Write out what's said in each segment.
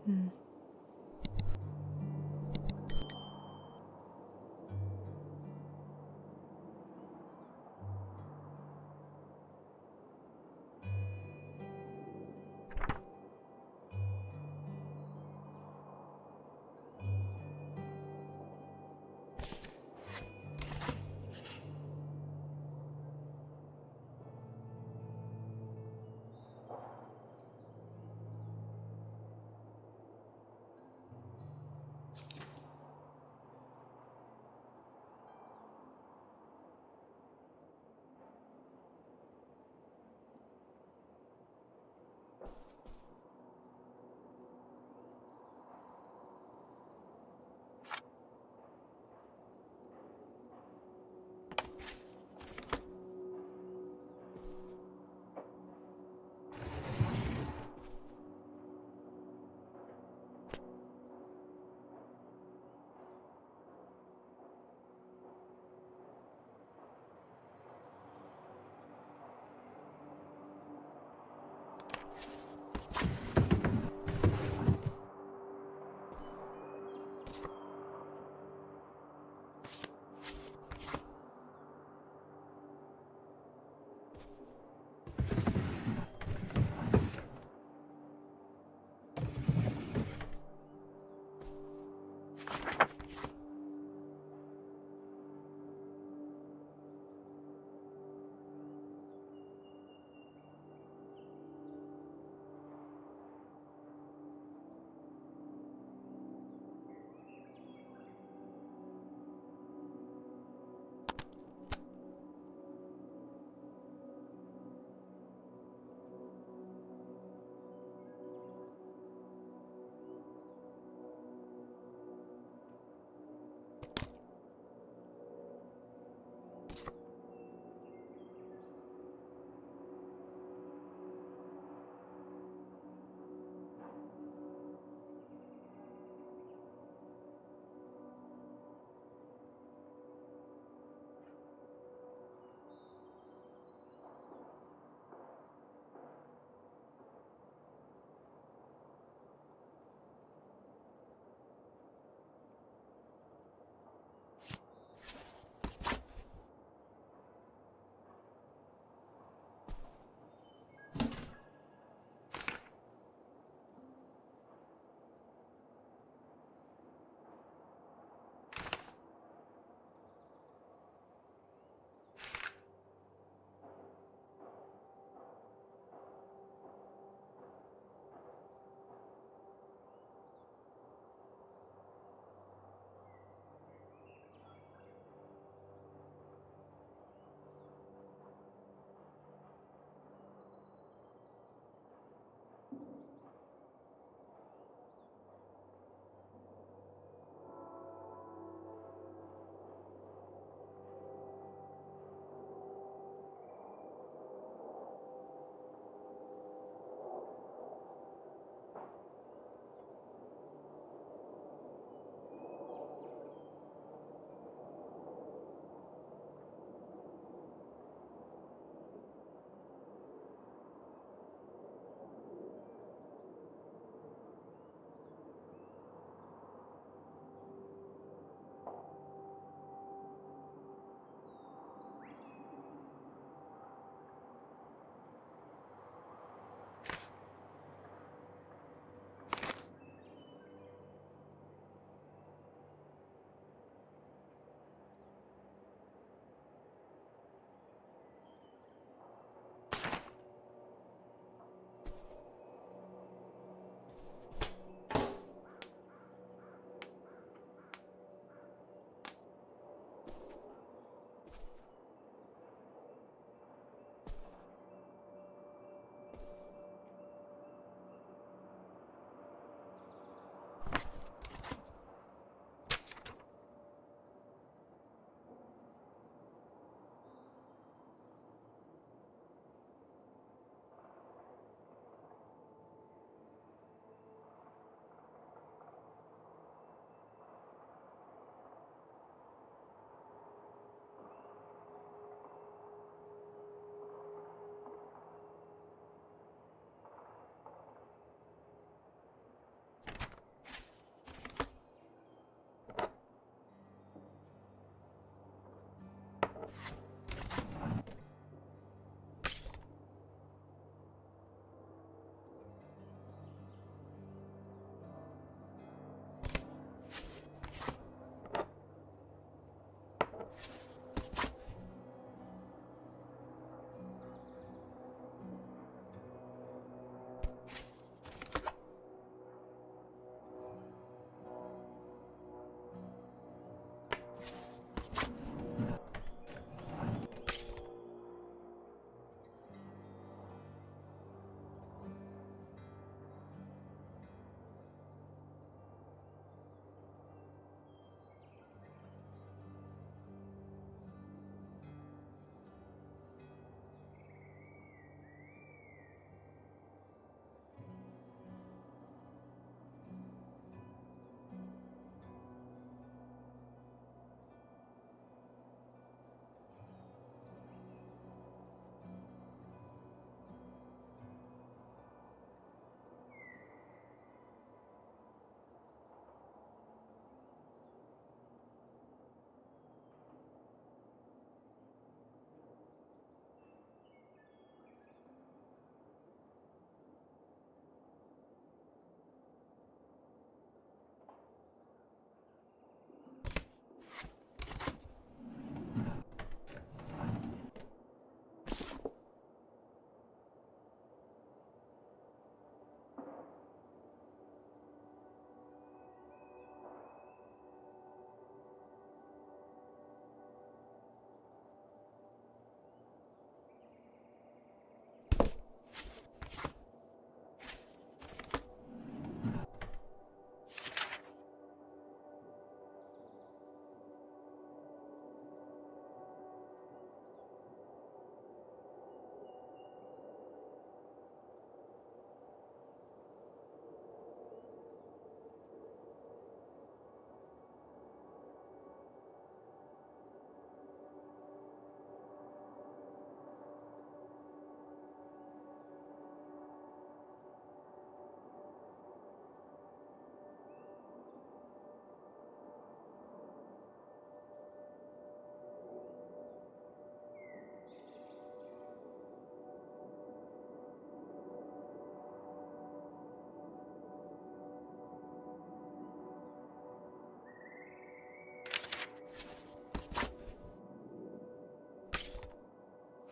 음.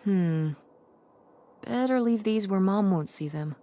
Better leave these where Mom won't see them.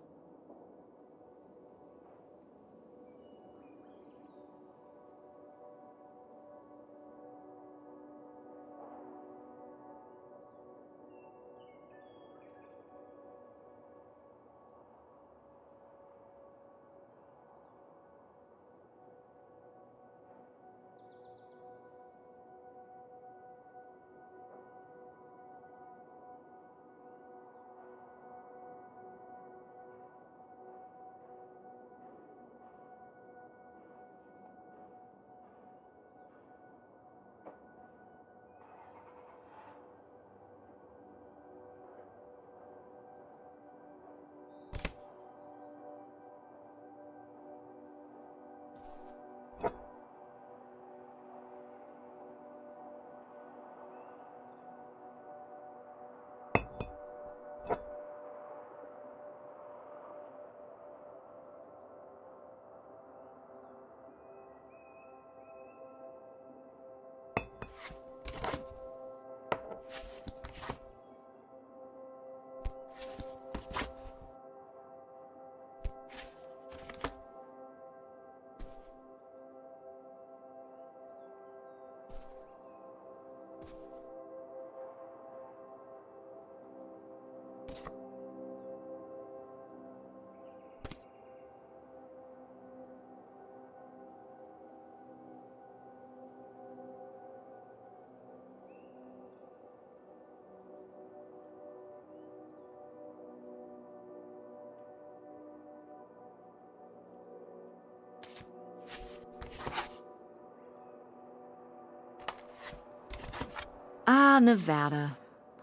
Ah, Nevada.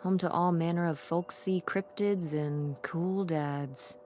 Home to all manner of folksy cryptids and cool dads.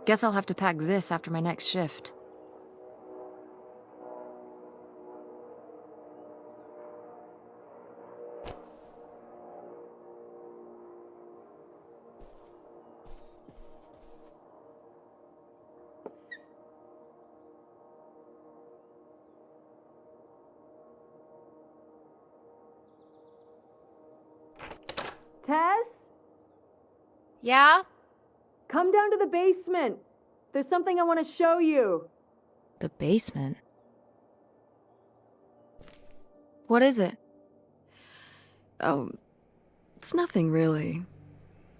Guess I'll have to pack this after my next shift. Tess? Yeah? Come down to the basement. There's something I want to show you. The basement? What is it? Oh, it's nothing really.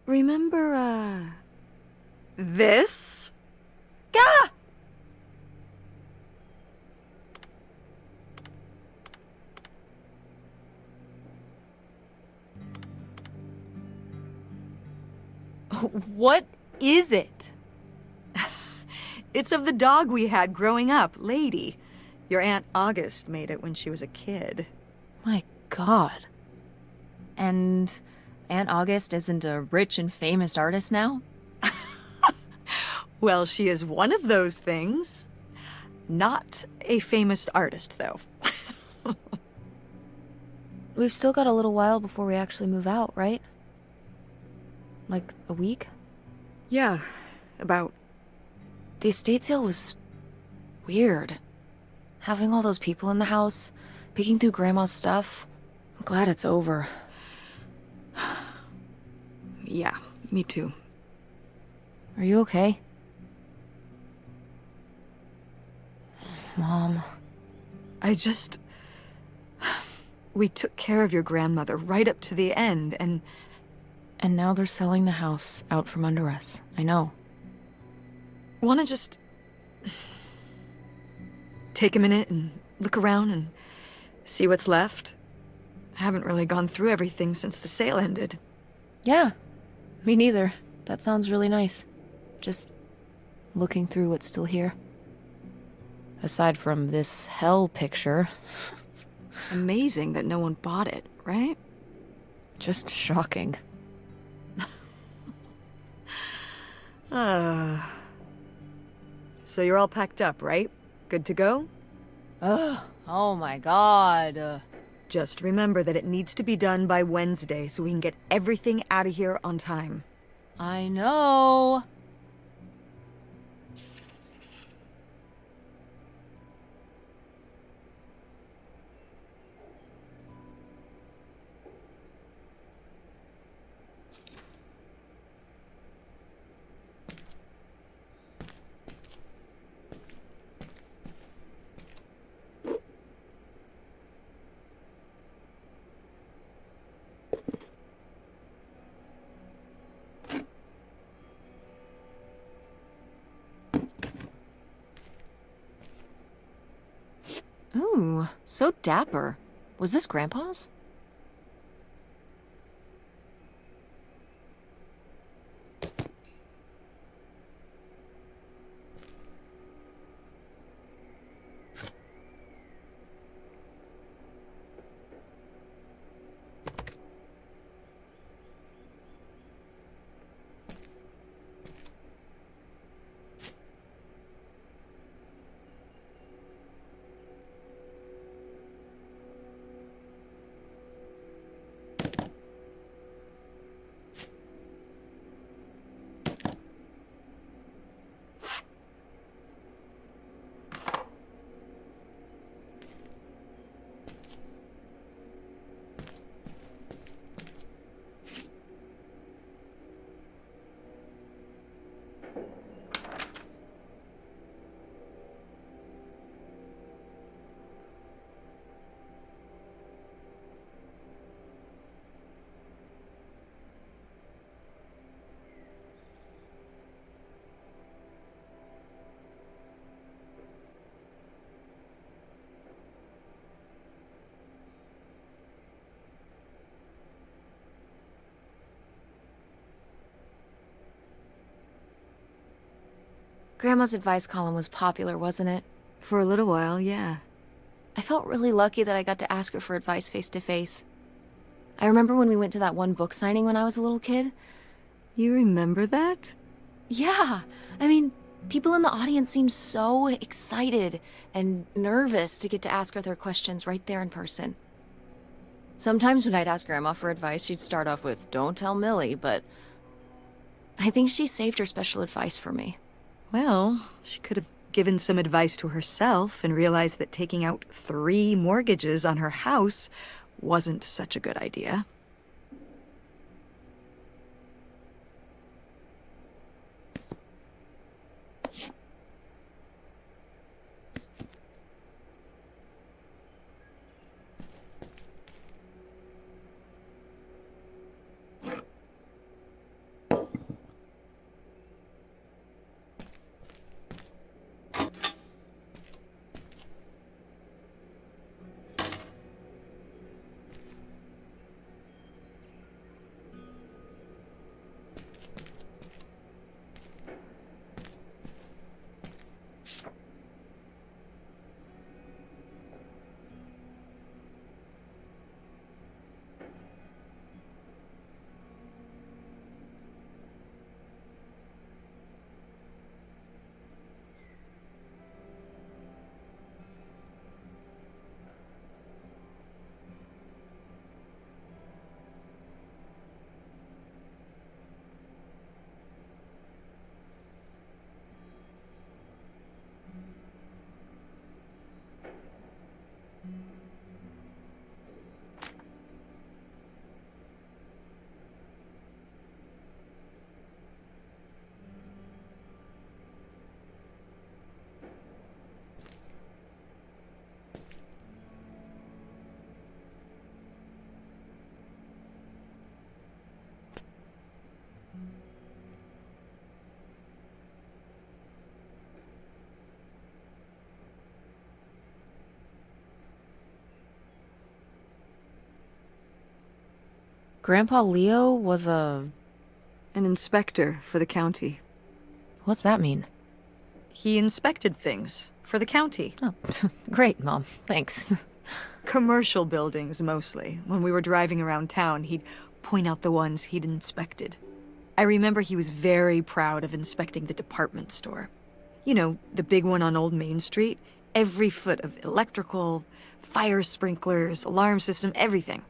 Remember, this? Gah! What is it? It's of the dog we had growing up, Lady. Your Aunt August made it when she was a kid. My God. And Aunt August isn't a rich and famous artist now? Well, she is one of those things. Not a famous artist, though. We've still got a little while before we actually move out, right? Like a week? Yeah, about. The estate sale was weird. Having all those people in the house, peeking through Grandma's stuff. I'm glad it's over. Yeah, me too. Are you okay? Mom. We took care of your grandmother right up to the end, and now they're selling the house out from under us. I know. wanna just take a minute and look around and see what's left? I haven't really gone through everything since the sale ended. Yeah, me neither. That sounds really nice. Just looking through what's still here. Aside from this hell picture. Amazing that no one bought it, right? Just shocking. So you're all packed up, right? Good to go? Ugh, oh my God. Just remember that it needs to be done by Wednesday so we can get everything out of here on time. I know. Ooh, so dapper. Was this Grandpa's? Grandma's advice column was popular, wasn't it? For a little while, yeah. I felt really lucky that I got to ask her for advice face to face. I remember when we went to that one book signing when I was a little kid. You remember that? Yeah, I mean, people in the audience seemed so excited and nervous to get to ask her their questions right there in person. Sometimes when I'd ask Grandma for advice, she'd start off with, "Don't tell Millie," but I think she saved her special advice for me. Well, she could have given some advice to herself and realized that taking out 3 mortgages on her house wasn't such a good idea. Grandpa Leo was a... An inspector for the county. What's that mean? He inspected things for the county. Oh, great, Mom. Thanks. Commercial buildings, mostly. When we were driving around town, he'd point out the ones he'd inspected. I remember he was very proud of inspecting the department store. You know, the big one on Old Main Street. Every foot of electrical, fire sprinklers, alarm system, everything.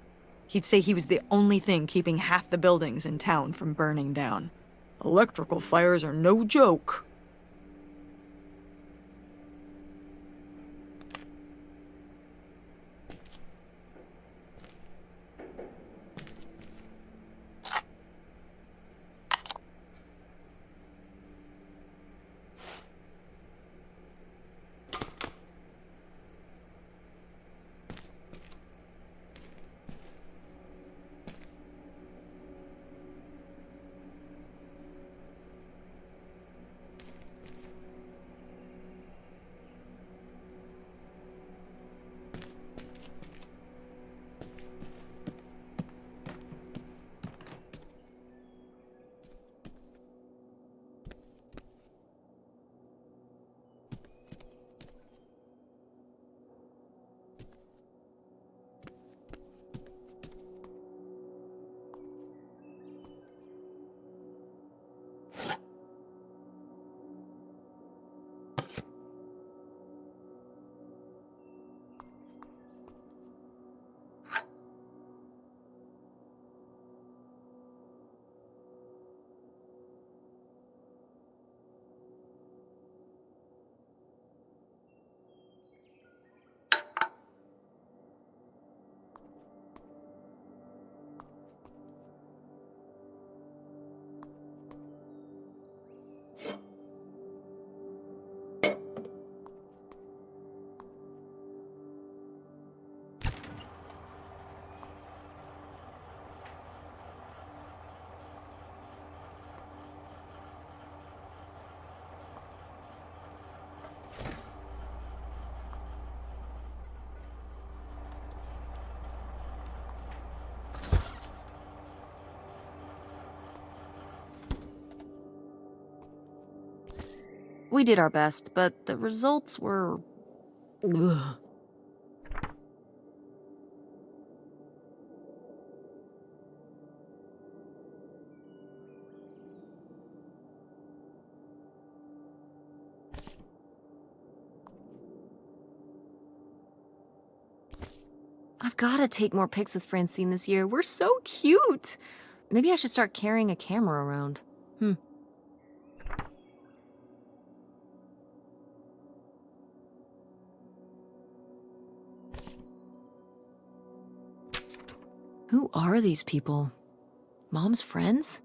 He'd say he was the only thing keeping half the buildings in town from burning down. Electrical fires are no joke. We did our best, but the results were... Ugh. I've gotta take more pics with Francine this year. We're so cute. Maybe I should start carrying a camera around. Who are these people? Mom's friends?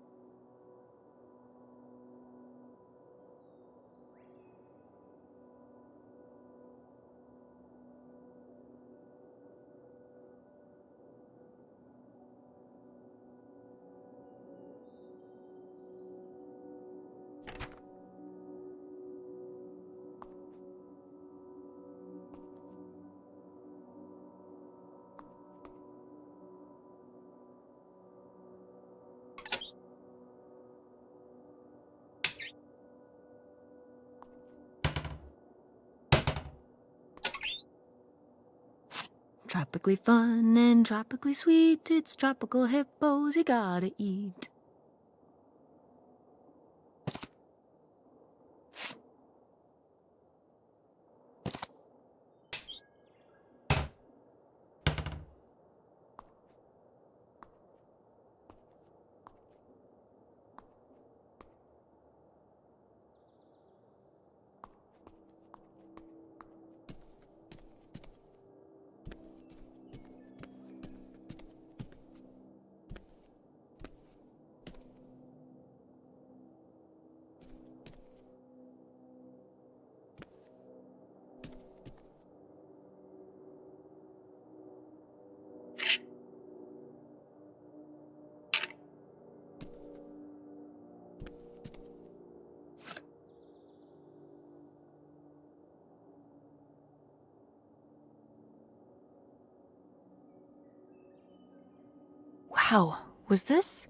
Tropically fun and tropically sweet. It's tropical hippos you gotta eat. Wow, was this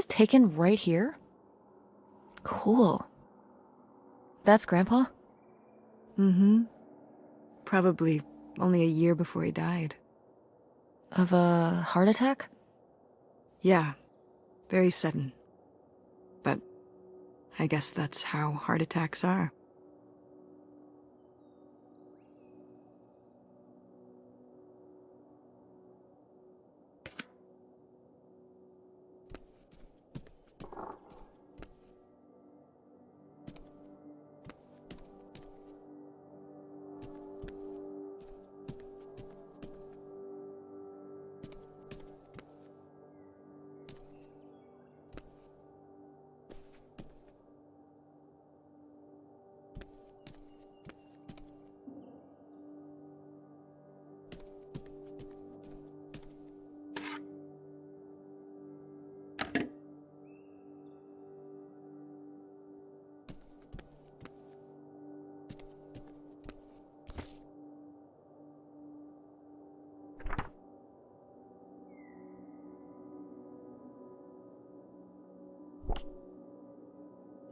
taken right here? Cool. That's Grandpa? Mm-hmm. Probably only a year before he died. Of a heart attack? Yeah, very sudden. But I guess that's how heart attacks are.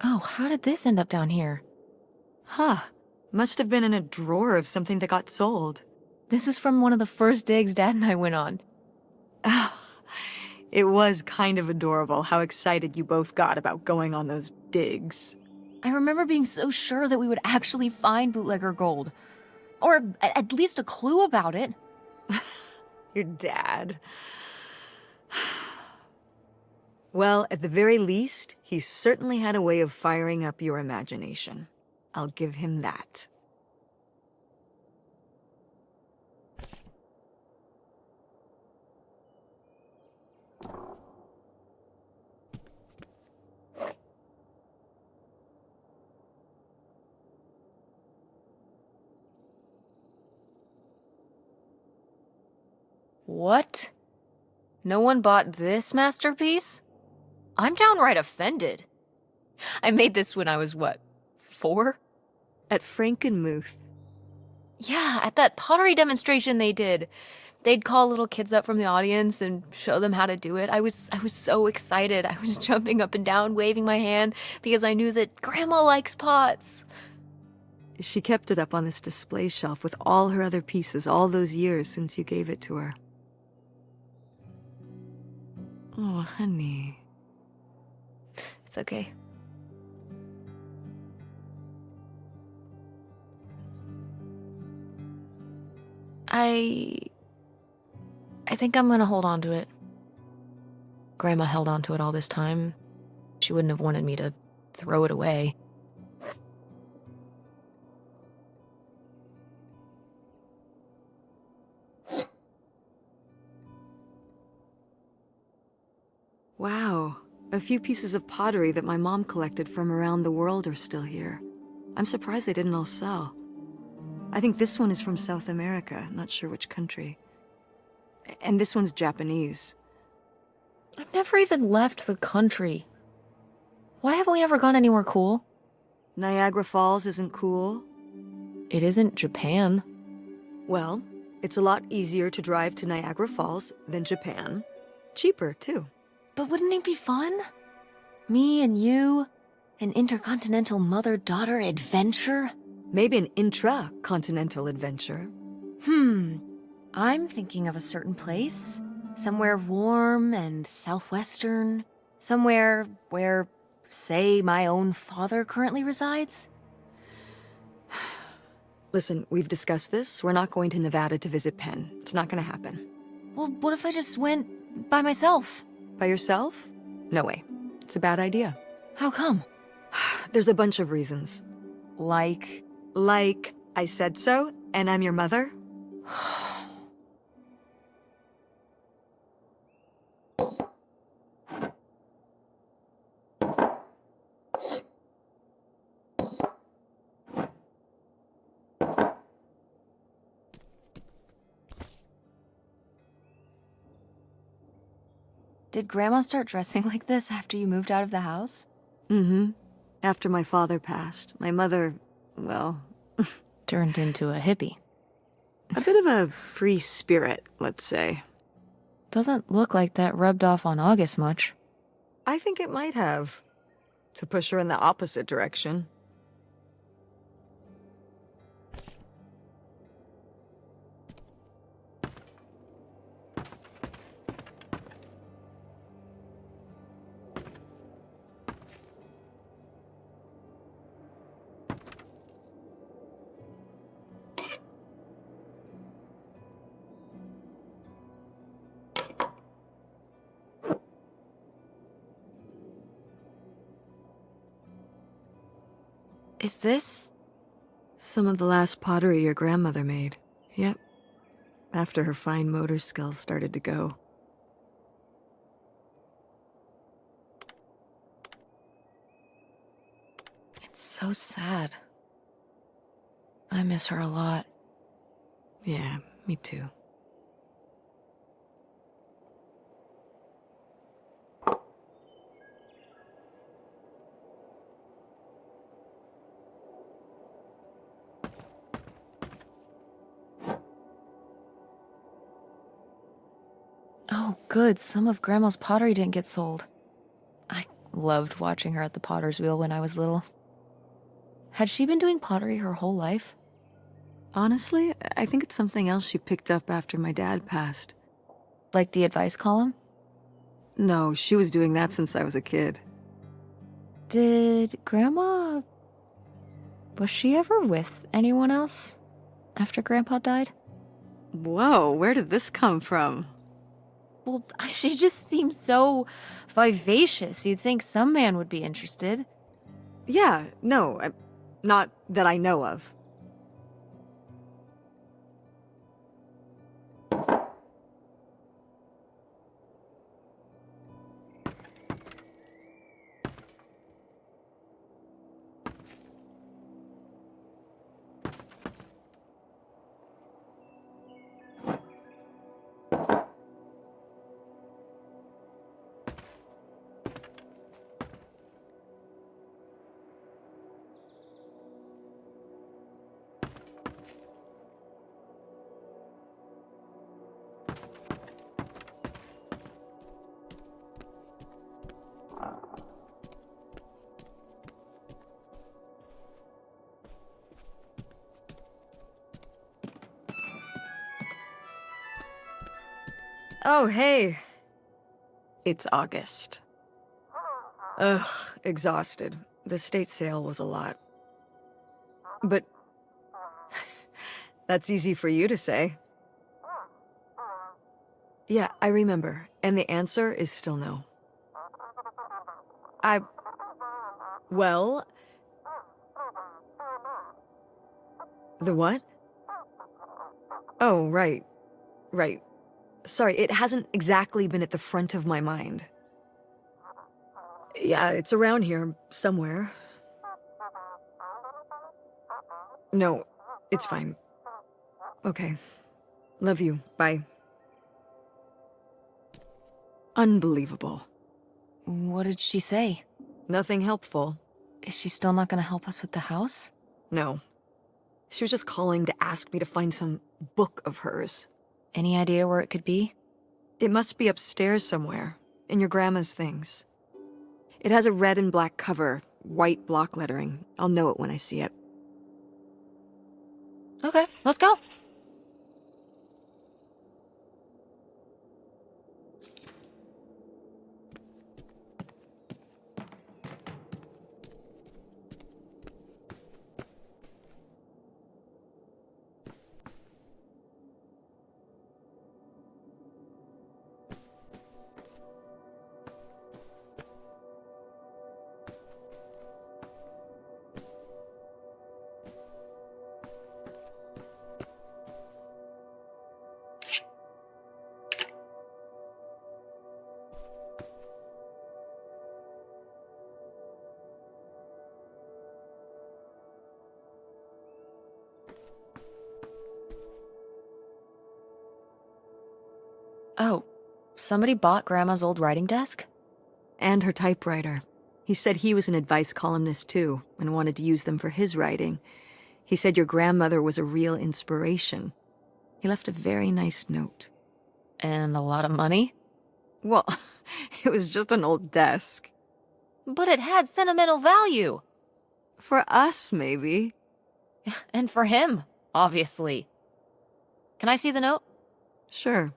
Oh, how did this end up down here? Huh. Must have been in a drawer of something that got sold. This is from one of the first digs Dad and I went on. It was kind of adorable how excited you both got about going on those digs. I remember being so sure that we would actually find bootlegger gold. Or at least a clue about it. Your dad. Well, at the very least, he certainly had a way of firing up your imagination. I'll give him that. What? No one bought this masterpiece? I'm downright offended. I made this when I was, what, 4? At Frankenmuth. Yeah, at that pottery demonstration they did. They'd call little kids up from the audience and show them how to do it. I was so excited. I was jumping up and down, waving my hand, because I knew that Grandma likes pots. She kept it up on this display shelf with all her other pieces all those years since you gave it to her. Oh, honey. It's okay. think I'm gonna hold on to it. Grandma held on to it all this time. She wouldn't have wanted me to throw it away. Wow, a few pieces of pottery that my mom collected from around the world are still here. I'm surprised they didn't all sell. I think this one is from South America, not sure which country. And this one's Japanese. I've never even left the country. Why haven't we ever gone anywhere cool? Niagara Falls isn't cool. It isn't Japan. Well, it's a lot easier to drive to Niagara Falls than Japan. Cheaper, too. But wouldn't it be fun? Me and you, an intercontinental mother-daughter adventure? Maybe an intra-continental adventure. I'm thinking of a certain place. Somewhere warm and southwestern. Somewhere where, say, my own father currently resides. Listen, we've discussed this. We're not going to Nevada to visit Penn. It's not gonna happen. Well, what if I just went by myself? By yourself? No way. It's a bad idea. How come? There's a bunch of reasons. Like, I said so, and I'm your mother? did Grandma start dressing like this after you moved out of the house? Mm-hmm. After my father passed, my mother, well, Turned into a hippie. a bit of a free spirit, let's say. Doesn't look like that rubbed off on August much. I think it might have. To push her in the opposite direction. Is this... Some of the last pottery your grandmother made. Yep. After her fine motor skills started to go. It's so sad. I miss her a lot. Yeah, me too. Oh, good. Some of Grandma's pottery didn't get sold. I loved watching her at the potter's wheel when I was little. Had she been doing pottery her whole life? Honestly, I think it's something else she picked up after my dad passed. Like the advice column? No, she was doing that since I was a kid. Did Grandma... Was she ever with anyone else after Grandpa died? Whoa, where did this come from? Well, she just seems so vivacious. You'd think some man would be interested. Yeah, no, not that I know of. Oh, hey. It's August. Ugh, exhausted. The estate sale was a lot. But that's easy for you to say. Yeah, I remember. And the answer is still no. Well... The what? Oh, right. Right. Sorry, it hasn't exactly been at the front of my mind. Yeah, it's around here, somewhere. No, it's fine. Okay. Love you. Bye. Unbelievable. What did she say? Nothing helpful. Is she still not gonna help us with the house? No. She was just calling to ask me to find some book of hers. Any idea where it could be? It must be upstairs somewhere, in your grandma's things. It has a red and black cover, white block lettering. I'll know it when I see it. Okay, let's go. Oh, somebody bought Grandma's old writing desk? And her typewriter. He said he was an advice columnist too, and wanted to use them for his writing. He said your grandmother was a real inspiration. He left a very nice note. And a lot of money? Well, it was just an old desk. But it had sentimental value. For us, maybe. And for him, obviously. Can I see the note? Sure.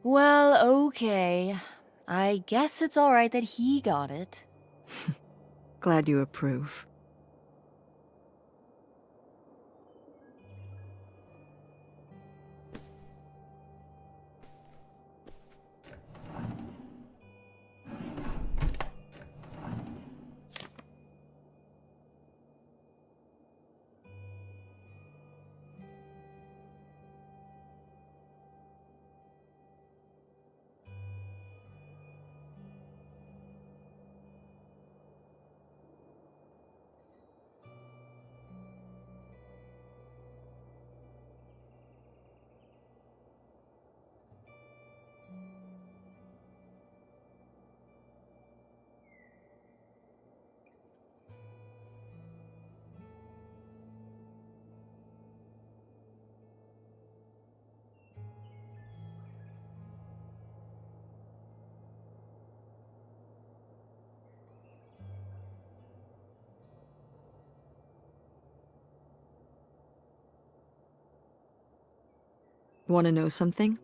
Well, okay. I guess it's alright that he got it. Glad you approve. Want to know something?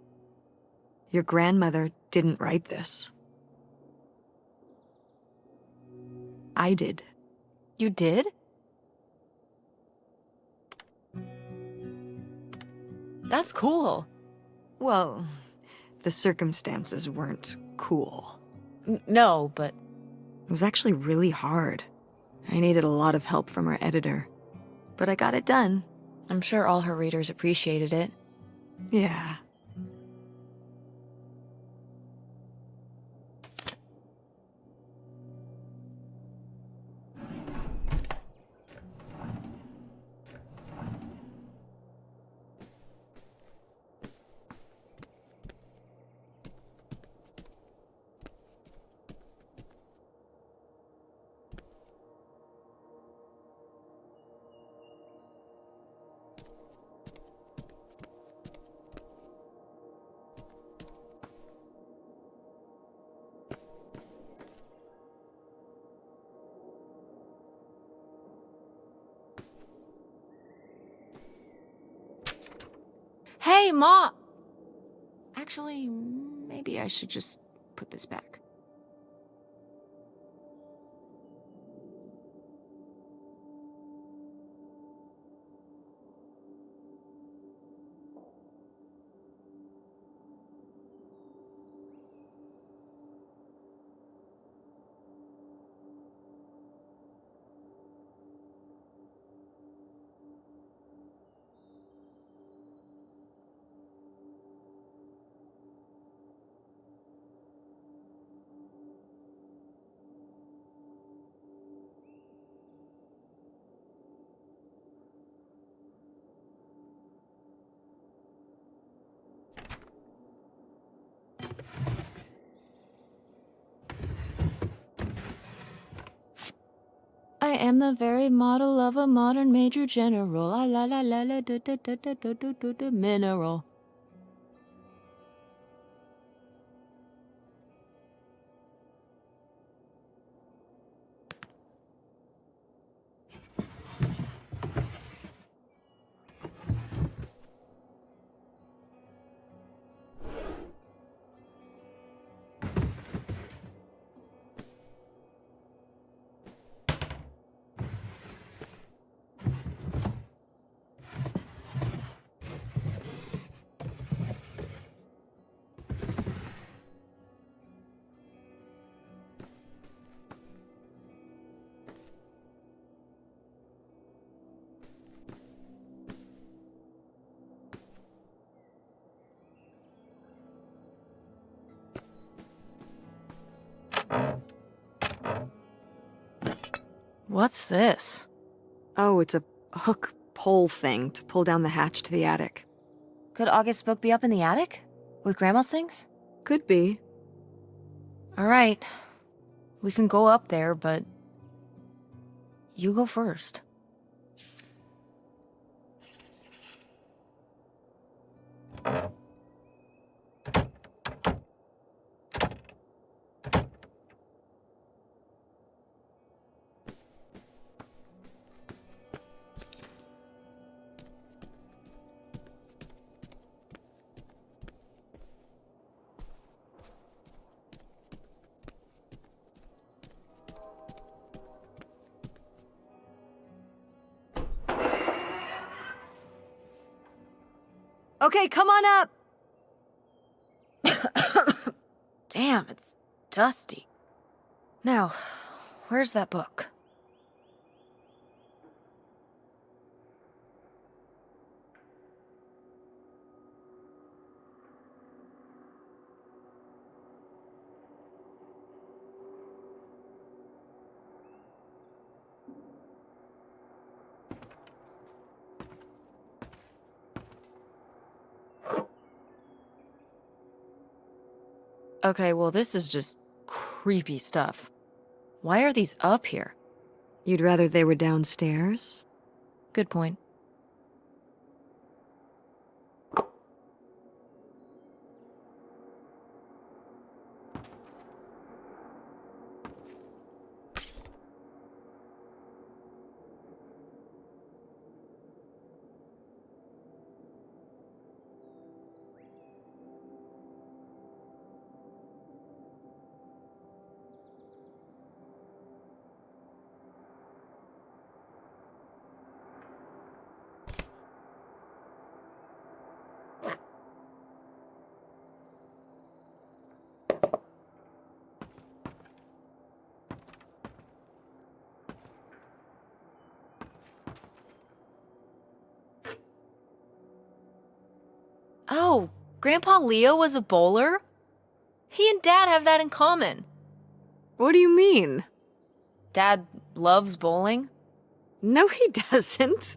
Your grandmother didn't write this. I did. You did? That's cool. Well, the circumstances weren't cool. No, but... It was actually really hard. I needed a lot of help from our editor. But I got it done. I'm sure all her readers appreciated it. Yeah. Hey, Ma! Actually, maybe I should just put this back. I am the very model of a modern major general. La la la la la da da da da da da da da mineral. What's this? Oh, it's a hook pole thing to pull down the hatch to the attic. Could August's book be up in the attic? With Grandma's things? Could be. Alright. We can go up there, but... you go first. Okay, come on up! Damn, it's dusty. Now, where's that book? Okay, well, this is just creepy stuff. Why are these up here? You'd rather they were downstairs? Good point. Oh, Grandpa Leo was a bowler? He and Dad have that in common. What do you mean? Dad loves bowling, No, he doesn't.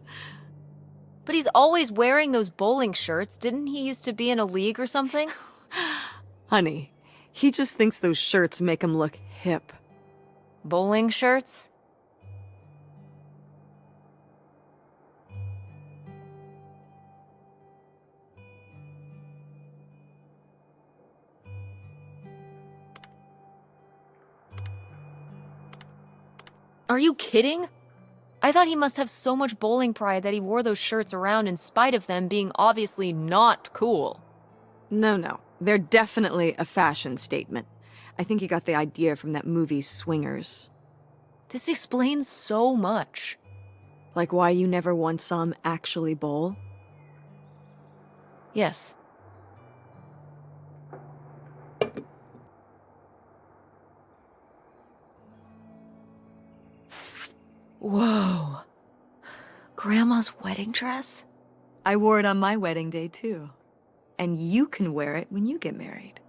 but he's always wearing those bowling shirts. Didn't he used to be in a league or something? Honey, he just thinks those shirts make him look hip. Bowling shirts? Are you kidding? I thought he must have so much bowling pride that he wore those shirts around in spite of them being obviously not cool. No. They're definitely a fashion statement. I think he got the idea from that movie Swingers. This explains so much. Like why you never once saw him actually bowl? Yes. Whoa. Grandma's wedding dress? I wore it on my wedding day, too. And you can wear it when you get married.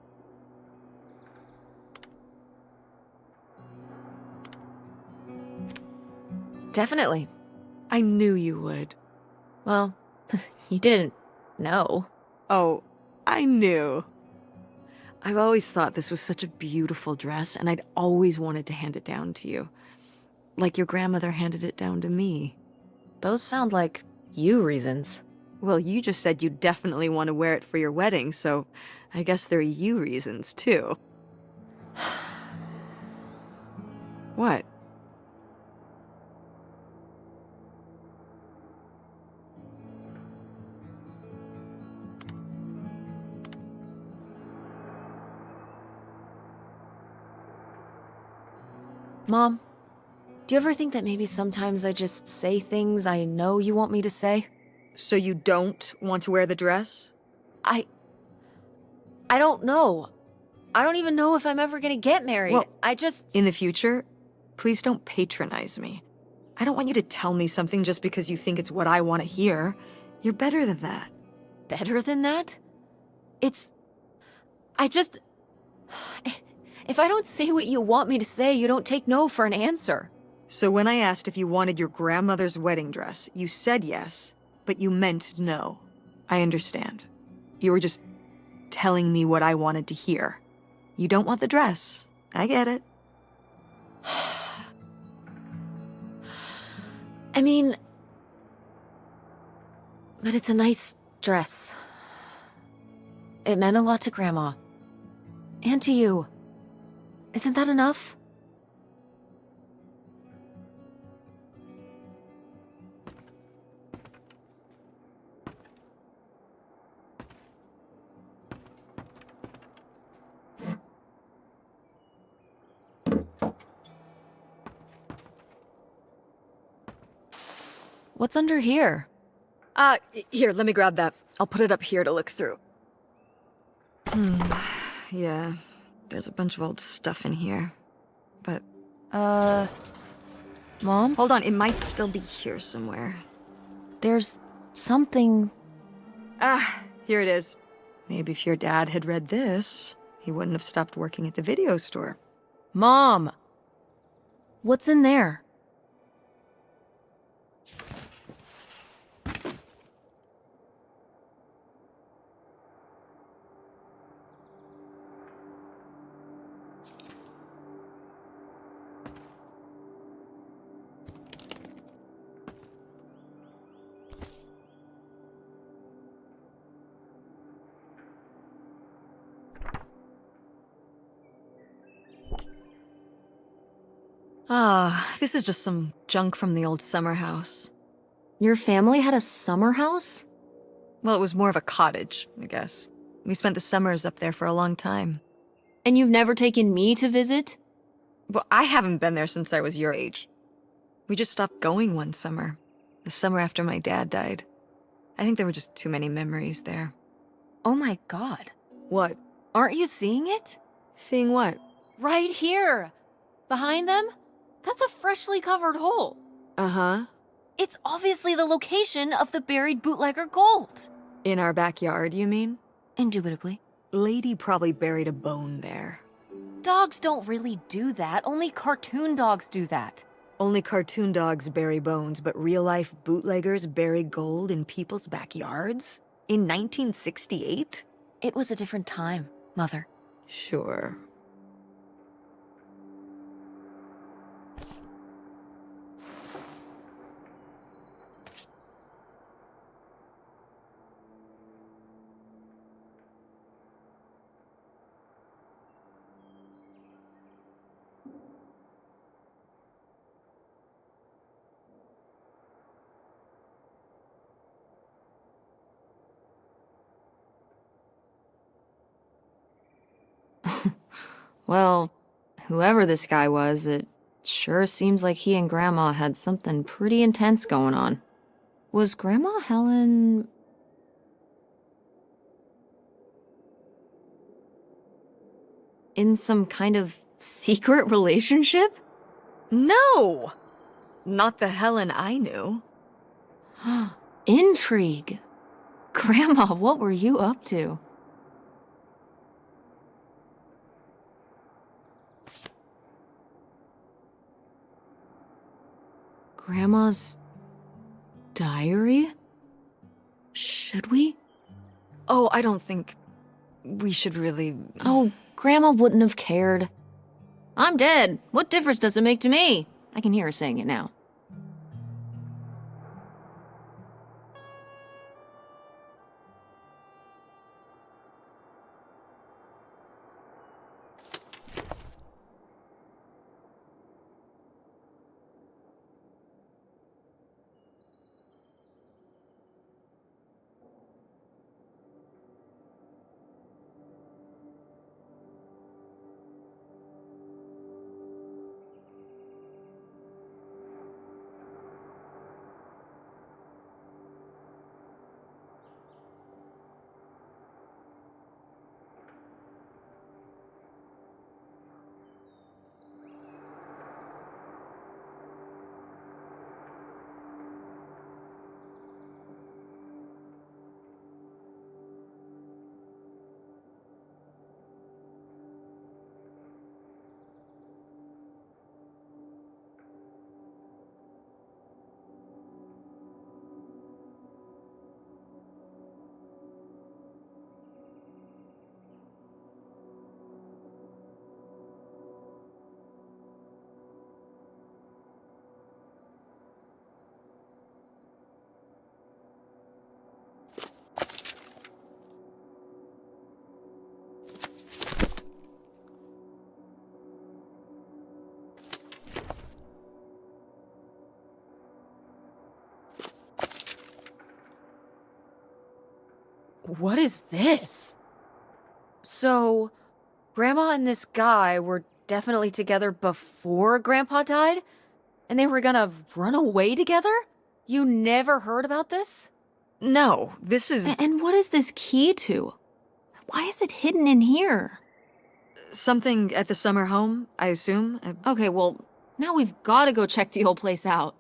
Definitely. I knew you would. Well, you didn't know. Oh, I knew. I've always thought this was such a beautiful dress, and I'd always wanted to hand it down to you. Like your grandmother handed it down to me. Those sound like you reasons. Well, you just said you definitely want to wear it for your wedding, so I guess there are you reasons, too. What? Mom, do you ever think that maybe sometimes I just say things I know you want me to say? So you don't want to wear the dress? I don't know. I don't even know if I'm ever gonna get married. Well, I just... In the future, please don't patronize me. I don't want you to tell me something just because you think it's what I want to hear. You're better than that. Better than that? I just... If I don't say what you want me to say, you don't take no for an answer. So when I asked if you wanted your grandmother's wedding dress, you said yes, but you meant no. I understand. You were just telling me what I wanted to hear. You don't want the dress. I get it. I mean... But it's a nice dress. It meant a lot to Grandma. And to you. Isn't that enough? What's under here? Here, let me grab that. I'll put it up here to look through. Yeah, there's a bunch of old stuff in here. But... Mom? Hold on, it might still be here somewhere. There's something... Here it is. Maybe if your dad had read this, he wouldn't have stopped working at the video store. Mom! What's in there? This is just some junk from the old summer house. Your family had a summer house? Well, it was more of a cottage, I guess. We spent the summers up there for a long time. And you've never taken me to visit? Well, I haven't been there since I was your age. We just stopped going one summer. The summer after my dad died. I think there were just too many memories there. Oh my god. What? Aren't you seeing it? Seeing what? Right here! Behind them? That's a freshly covered hole. Uh-huh. It's obviously the location of the buried bootlegger gold. In our backyard, you mean? Indubitably. Lady probably buried a bone there. Dogs don't really do that. Only cartoon dogs do that. Only cartoon dogs bury bones, but real-life bootleggers bury gold in people's backyards? In 1968? It was a different time, Mother. Sure. Well, whoever this guy was, it sure seems like he and Grandma had something pretty intense going on. Was Grandma Helen... in some kind of secret relationship? No! Not the Helen I knew. Intrigue. Grandma, what were you up to? Grandma's diary? Should we? Oh, I don't think we should really... Oh, Grandma wouldn't have cared. I'm dead. What difference does it make to me? I can hear her saying it now. What is this? So, Grandma and this guy were definitely together before Grandpa died? And they were gonna run away together? You never heard about this? No, this is... And what is this key to? Why is it hidden in here? something at the summer home, I assume? Okay, well, now we've gotta go check the whole place out.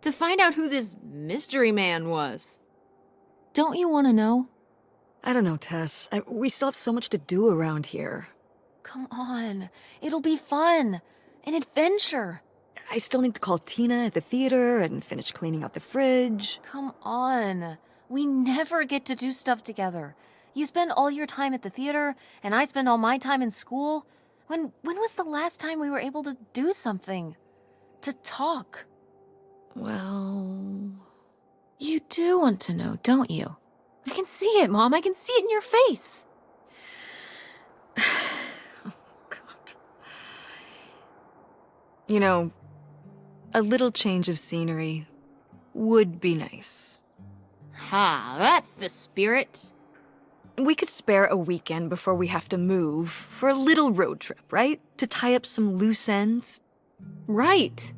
To find out who this mystery man was. Don't you want to know? I don't know, Tess. We still have so much to do around here. Come on. It'll be fun. An adventure. I still need to call Tina at the theater and finish cleaning out the fridge. Come on. We never get to do stuff together. You spend all your time at the theater, and I spend all my time in school. When was the last time we were able to do something? To talk? Well... You do want to know, don't you? I can see it, Mom. I can see it in your face. Oh, God. You know, a little change of scenery would be nice. Ha, that's the spirit. We could spare a weekend before we have to move for a little road trip, right? To tie up some loose ends. Right.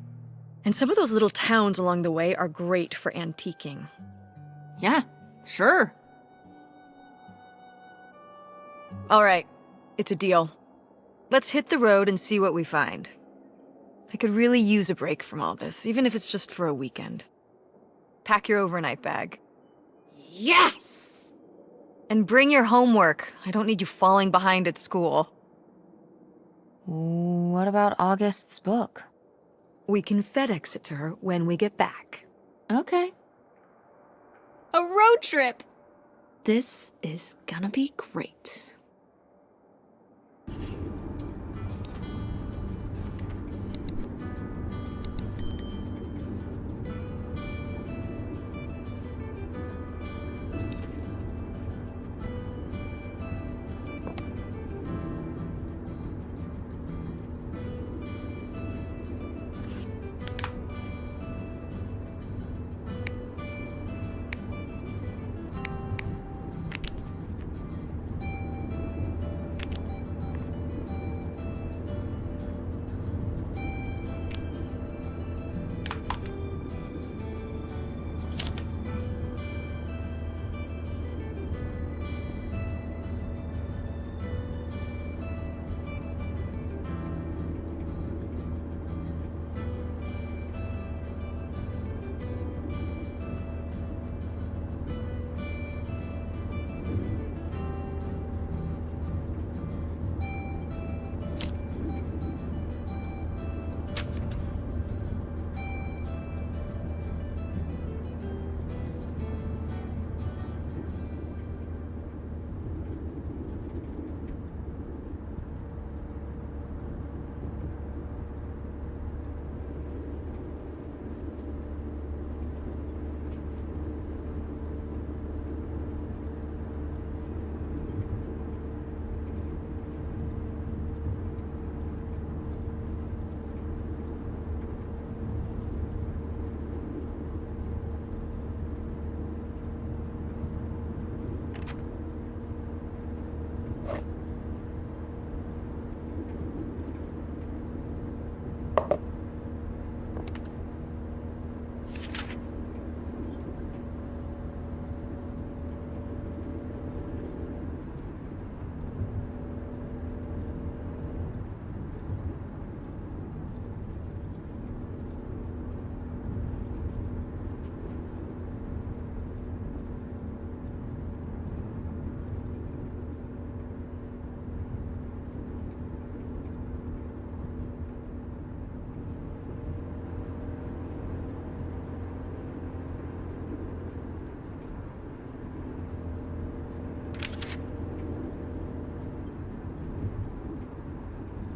And some of those little towns along the way are great for antiquing. Yeah, sure. All right, it's a deal. Let's hit the road and see what we find. I could really use a break from all this, even if it's just for a weekend. Pack your overnight bag. Yes! And bring your homework. I don't need you falling behind at school. What about August's book? We can FedEx it to her when we get back. Okay. A road trip! This is gonna be great.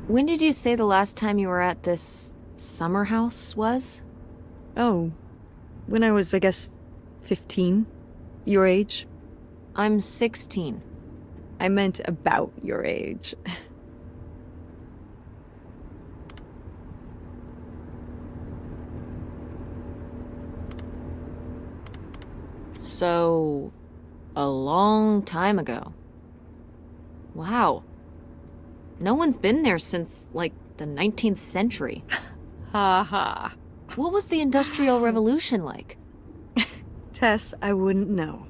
When did you say the last time you were at this summer house was? Oh, when I was, I guess, 15? Your age? I'm 16. I meant about your age. So, a long time ago. Wow. No one's been there since, like, the 19th century. Ha ha. What was the Industrial Revolution like? Tess, I wouldn't know.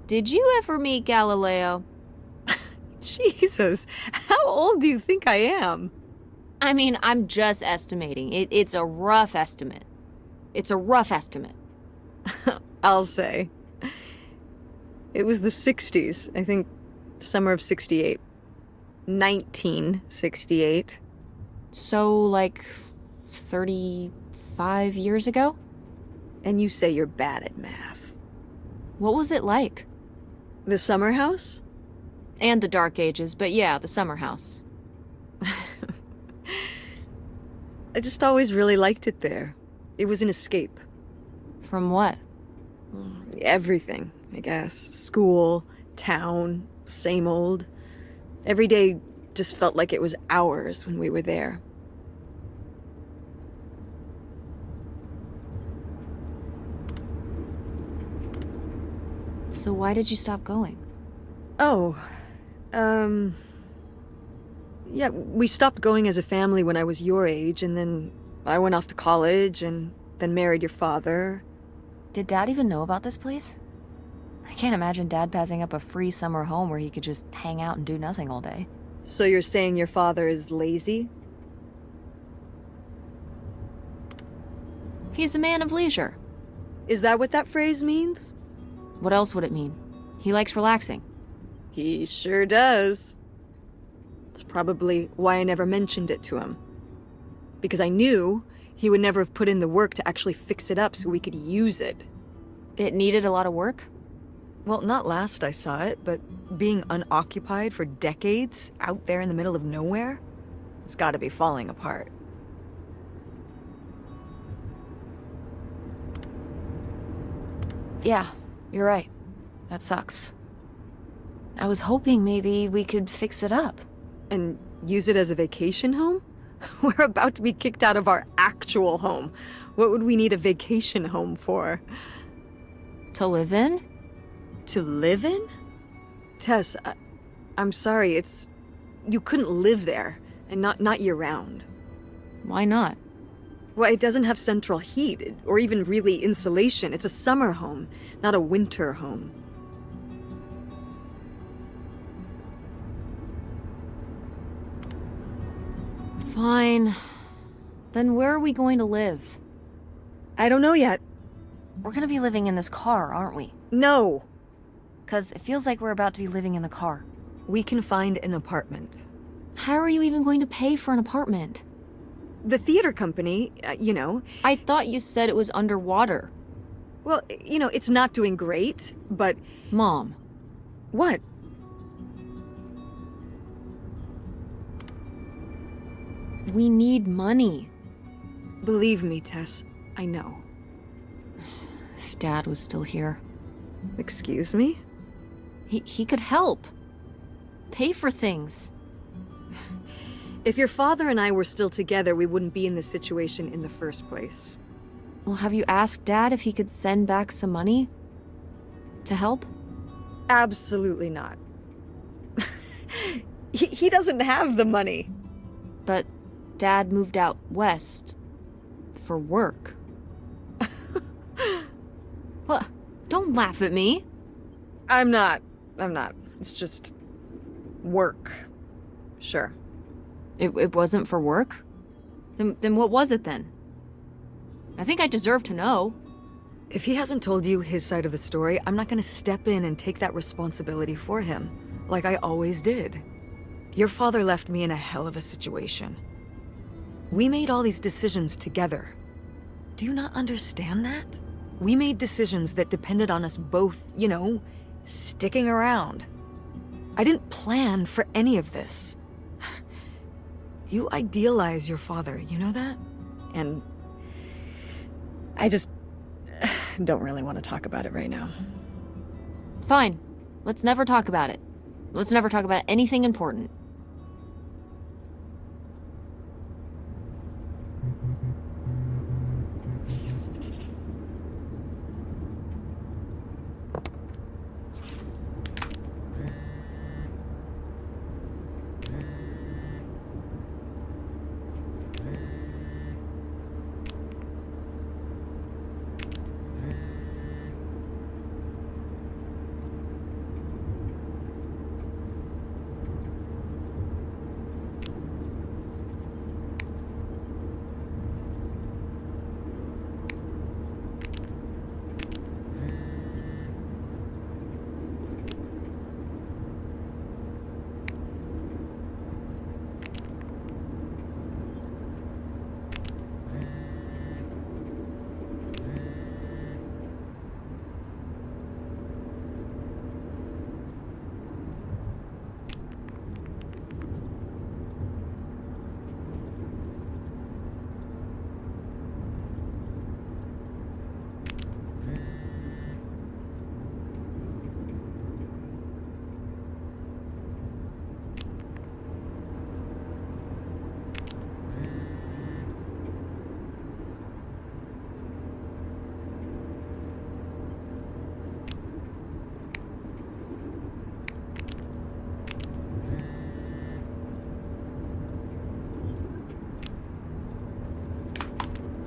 Did you ever meet Galileo? Jesus, how old do you think I am? I mean, I'm just estimating. It's a rough estimate. It's a rough estimate. I'll say. It was the 60s, I think summer of 68. 1968. So, like, 35 years ago? And you say you're bad at math. What was it like? The summer house? And the Dark Ages, but yeah, the summer house. I just always really liked it there. It was an escape. From what? Everything, I guess. School, town, same old. Every day just felt like it was hours when we were there. So why did you stop going? Oh, yeah, we stopped going as a family when I was your age, and then I went off to college and then married your father. Did Dad even know about this place? I can't imagine Dad passing up a free summer home where he could just hang out and do nothing all day. So you're saying your father is lazy? He's a man of leisure. Is that what that phrase means? What else would it mean? He likes relaxing. He sure does. It's probably why I never mentioned it to him. Because I knew he would never have put in the work to actually fix it up so we could use it. It needed a lot of work? Well, not last I saw it, but being unoccupied for decades out there in the middle of nowhere, it's gotta be falling apart. Yeah, you're right. That sucks. I was hoping maybe we could fix it up. And use it as a vacation home? We're about to be kicked out of our actual home. What would we need a vacation home for? To live in? To live in? Tess, I'm sorry, you couldn't live there, and not year-round. Why not? Well, it doesn't have central heat, or even really insulation. It's a summer home, not a winter home. Fine. Then where are we going to live? I don't know yet. We're gonna be living in this car, aren't we? No. 'Cause it feels like we're about to be living in the car. We can find an apartment. How are you even going to pay for an apartment? The theater company, you know. I thought you said it was underwater. Well, you know, it's not doing great, but... Mom. What? We need money. Believe me, Tess, I know. If Dad was still here. Excuse me? He could help. Pay for things. If your father and I were still together, we wouldn't be in this situation in the first place. Well, have you asked Dad if he could send back some money? To help? Absolutely not. He doesn't have the money. But Dad moved out west for work. What? Don't laugh at me. I'm not. It's just... work. Sure. It wasn't for work? Then what was it then? I think I deserve to know. If he hasn't told you his side of the story, I'm not gonna step in and take that responsibility for him, like I always did. Your father left me in a hell of a situation. We made all these decisions together. Do you not understand that? We made decisions that depended on us both, you know, sticking around. I didn't plan for any of this. You idealize your father, you know that? And I just don't really want to talk about it right now. Fine. Let's never talk about it. Let's never talk about anything important.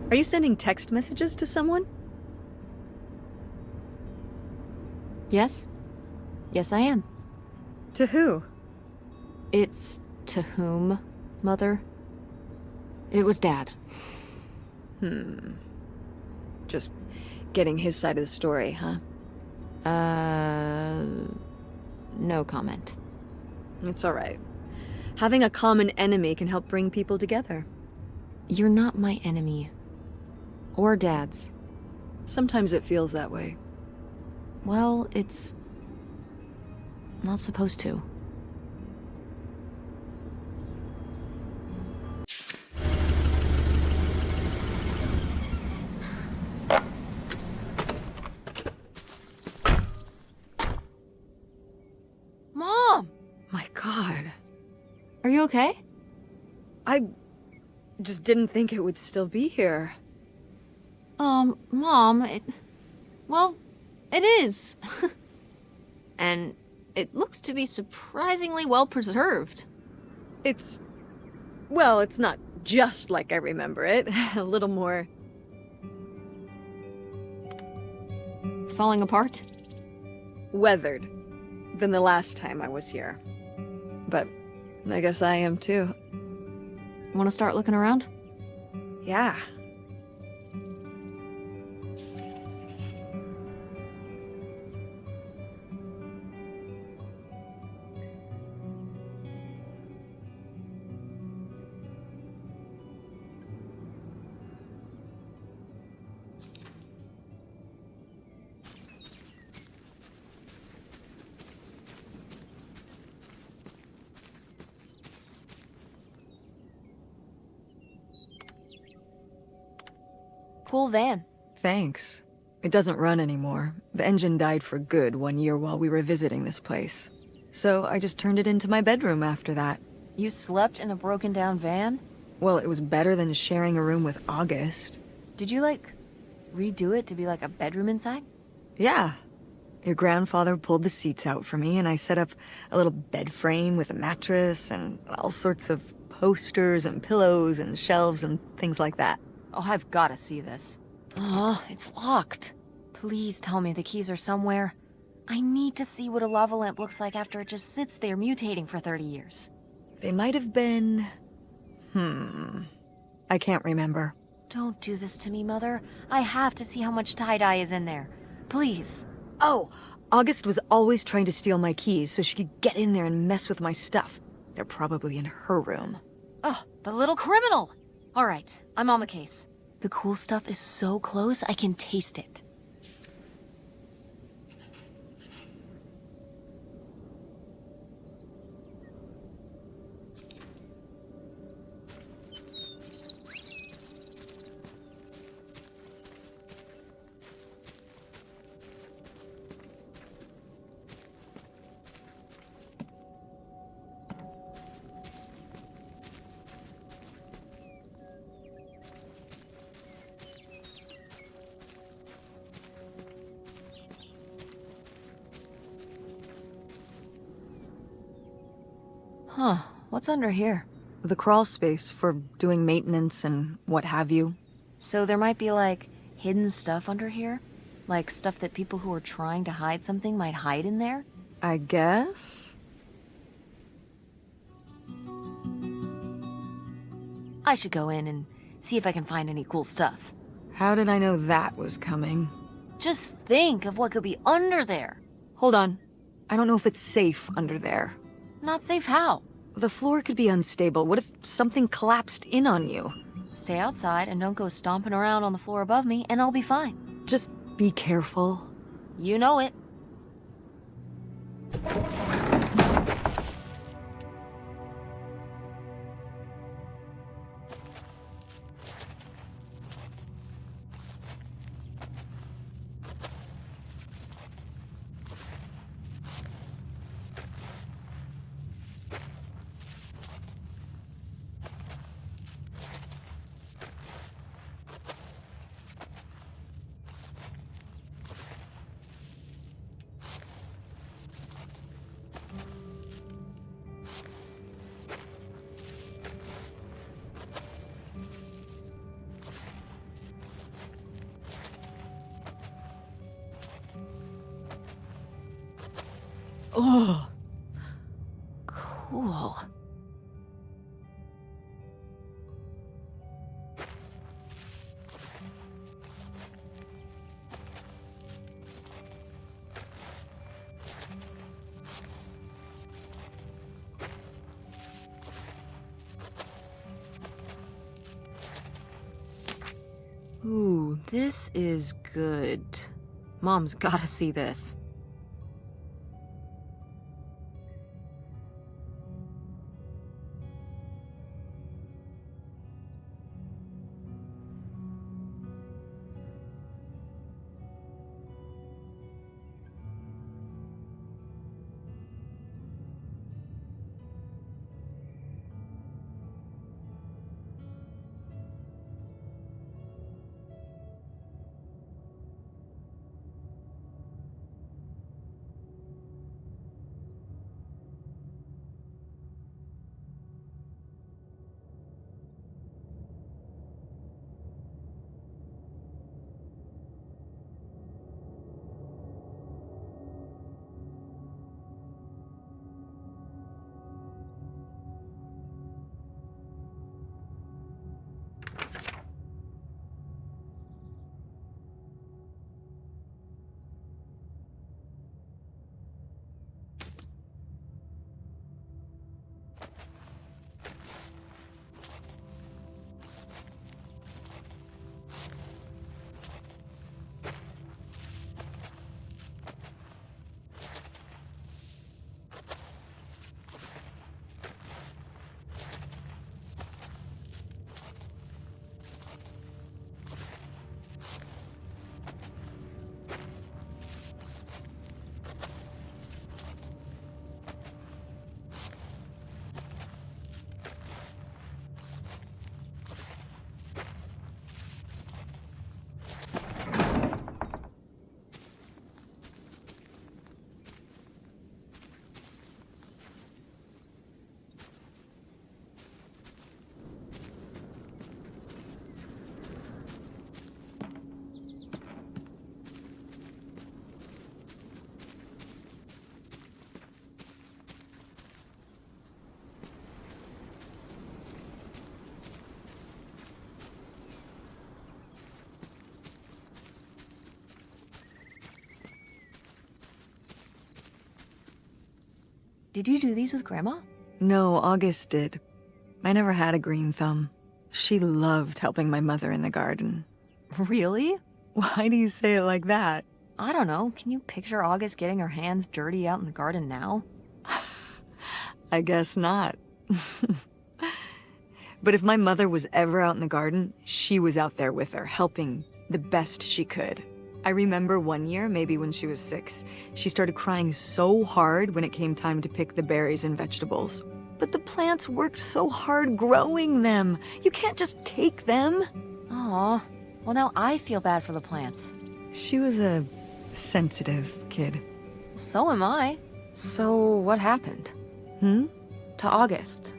Are you sending text messages to someone? Yes? Yes, I am. To who? It's to whom, Mother? It was Dad. Just getting his side of the story, huh? No comment. It's alright. Having a common enemy can help bring people together. You're not my enemy. Or Dad's. Sometimes it feels that way. Well, it's not supposed to. Mom! My God. Are you okay? I just didn't think it would still be here. Mom, well, it is. And it looks to be surprisingly well preserved. Well, it's not just like I remember it. A little more Falling apart? weathered than the last time I was here. But I guess I am too. Want to start looking around? Yeah. Cool van. Thanks. It doesn't run anymore. The engine died for good 1 year while we were visiting this place. So I just turned it into my bedroom after that. You slept in a broken down van? Well, it was better than sharing a room with August. Did you, redo it to be like a bedroom inside? Yeah. Your grandfather pulled the seats out for me, and I set up a little bed frame with a mattress and all sorts of posters and pillows and shelves and things like that. Oh, I've got to see this. Oh, it's locked. Please tell me the keys are somewhere. I need to see what a lava lamp looks like after it just sits there mutating for 30 years. They might have been... I can't remember. Don't do this to me, Mother. I have to see how much tie-dye is in there. Please. Oh, August was always trying to steal my keys so she could get in there and mess with my stuff. They're probably in her room. Oh, the little criminal! All right, I'm on the case. The cool stuff is so close, I can taste it. Huh, what's under here? The crawl space for doing maintenance and what have you. So there might be, like, hidden stuff under here? Like stuff that people who are trying to hide something might hide in there? I guess? I should go in and see if I can find any cool stuff. How did I know that was coming? Just think of what could be under there. Hold on. I don't know if it's safe under there. Not safe how? The floor could be unstable. What if something collapsed in on you? Stay outside and don't go stomping around on the floor above me, and I'll be fine. Just be careful. You know it. Oh. Cool. Ooh, this is good. Mom's gotta see this. Did you do these with Grandma? No, August did. I never had a green thumb. She loved helping my mother in the garden. Really? Why do you say it like that? I don't know. Can you picture August getting her hands dirty out in the garden now? I guess not. But if my mother was ever out in the garden, she was out there with her, helping the best she could. I remember one year, maybe when she was 6, she started crying so hard when it came time to pick the berries and vegetables. But the plants worked so hard growing them. You can't just take them. Aw. Well, now I feel bad for the plants. She was a sensitive kid. So am I. So what happened? to August.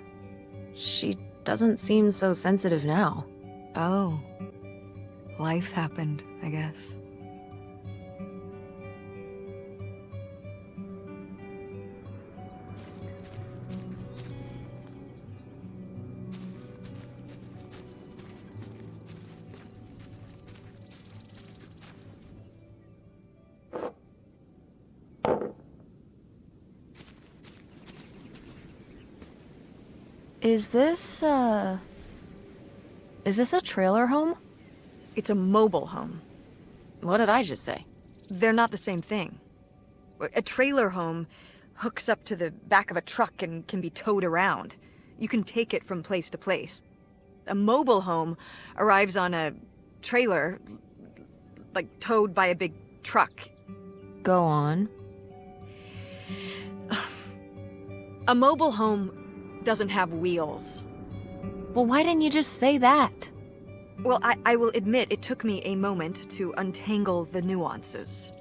She doesn't seem so sensitive now. Oh. Life happened, I guess. Is this a trailer home? It's a mobile home. What did I just say? They're not the same thing. A trailer home hooks up to the back of a truck and can be towed around. You can take it from place to place. A mobile home arrives on a trailer, like towed by a big truck. Go on. A mobile home doesn't have wheels. Well, why didn't you just say that? Well, I will admit it took me a moment to untangle the nuances.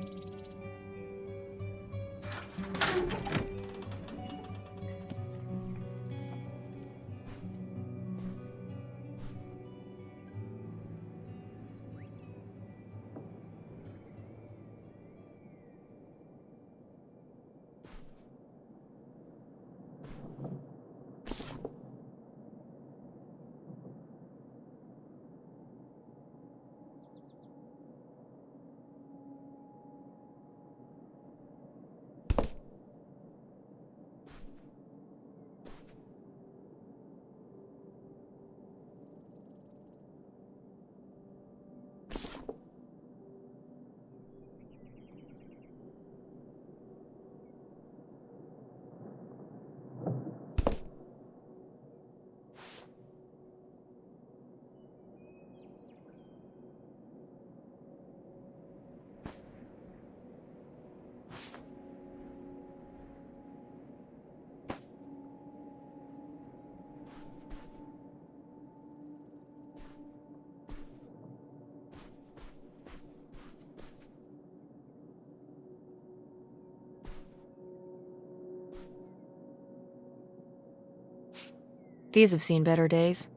These have seen better days.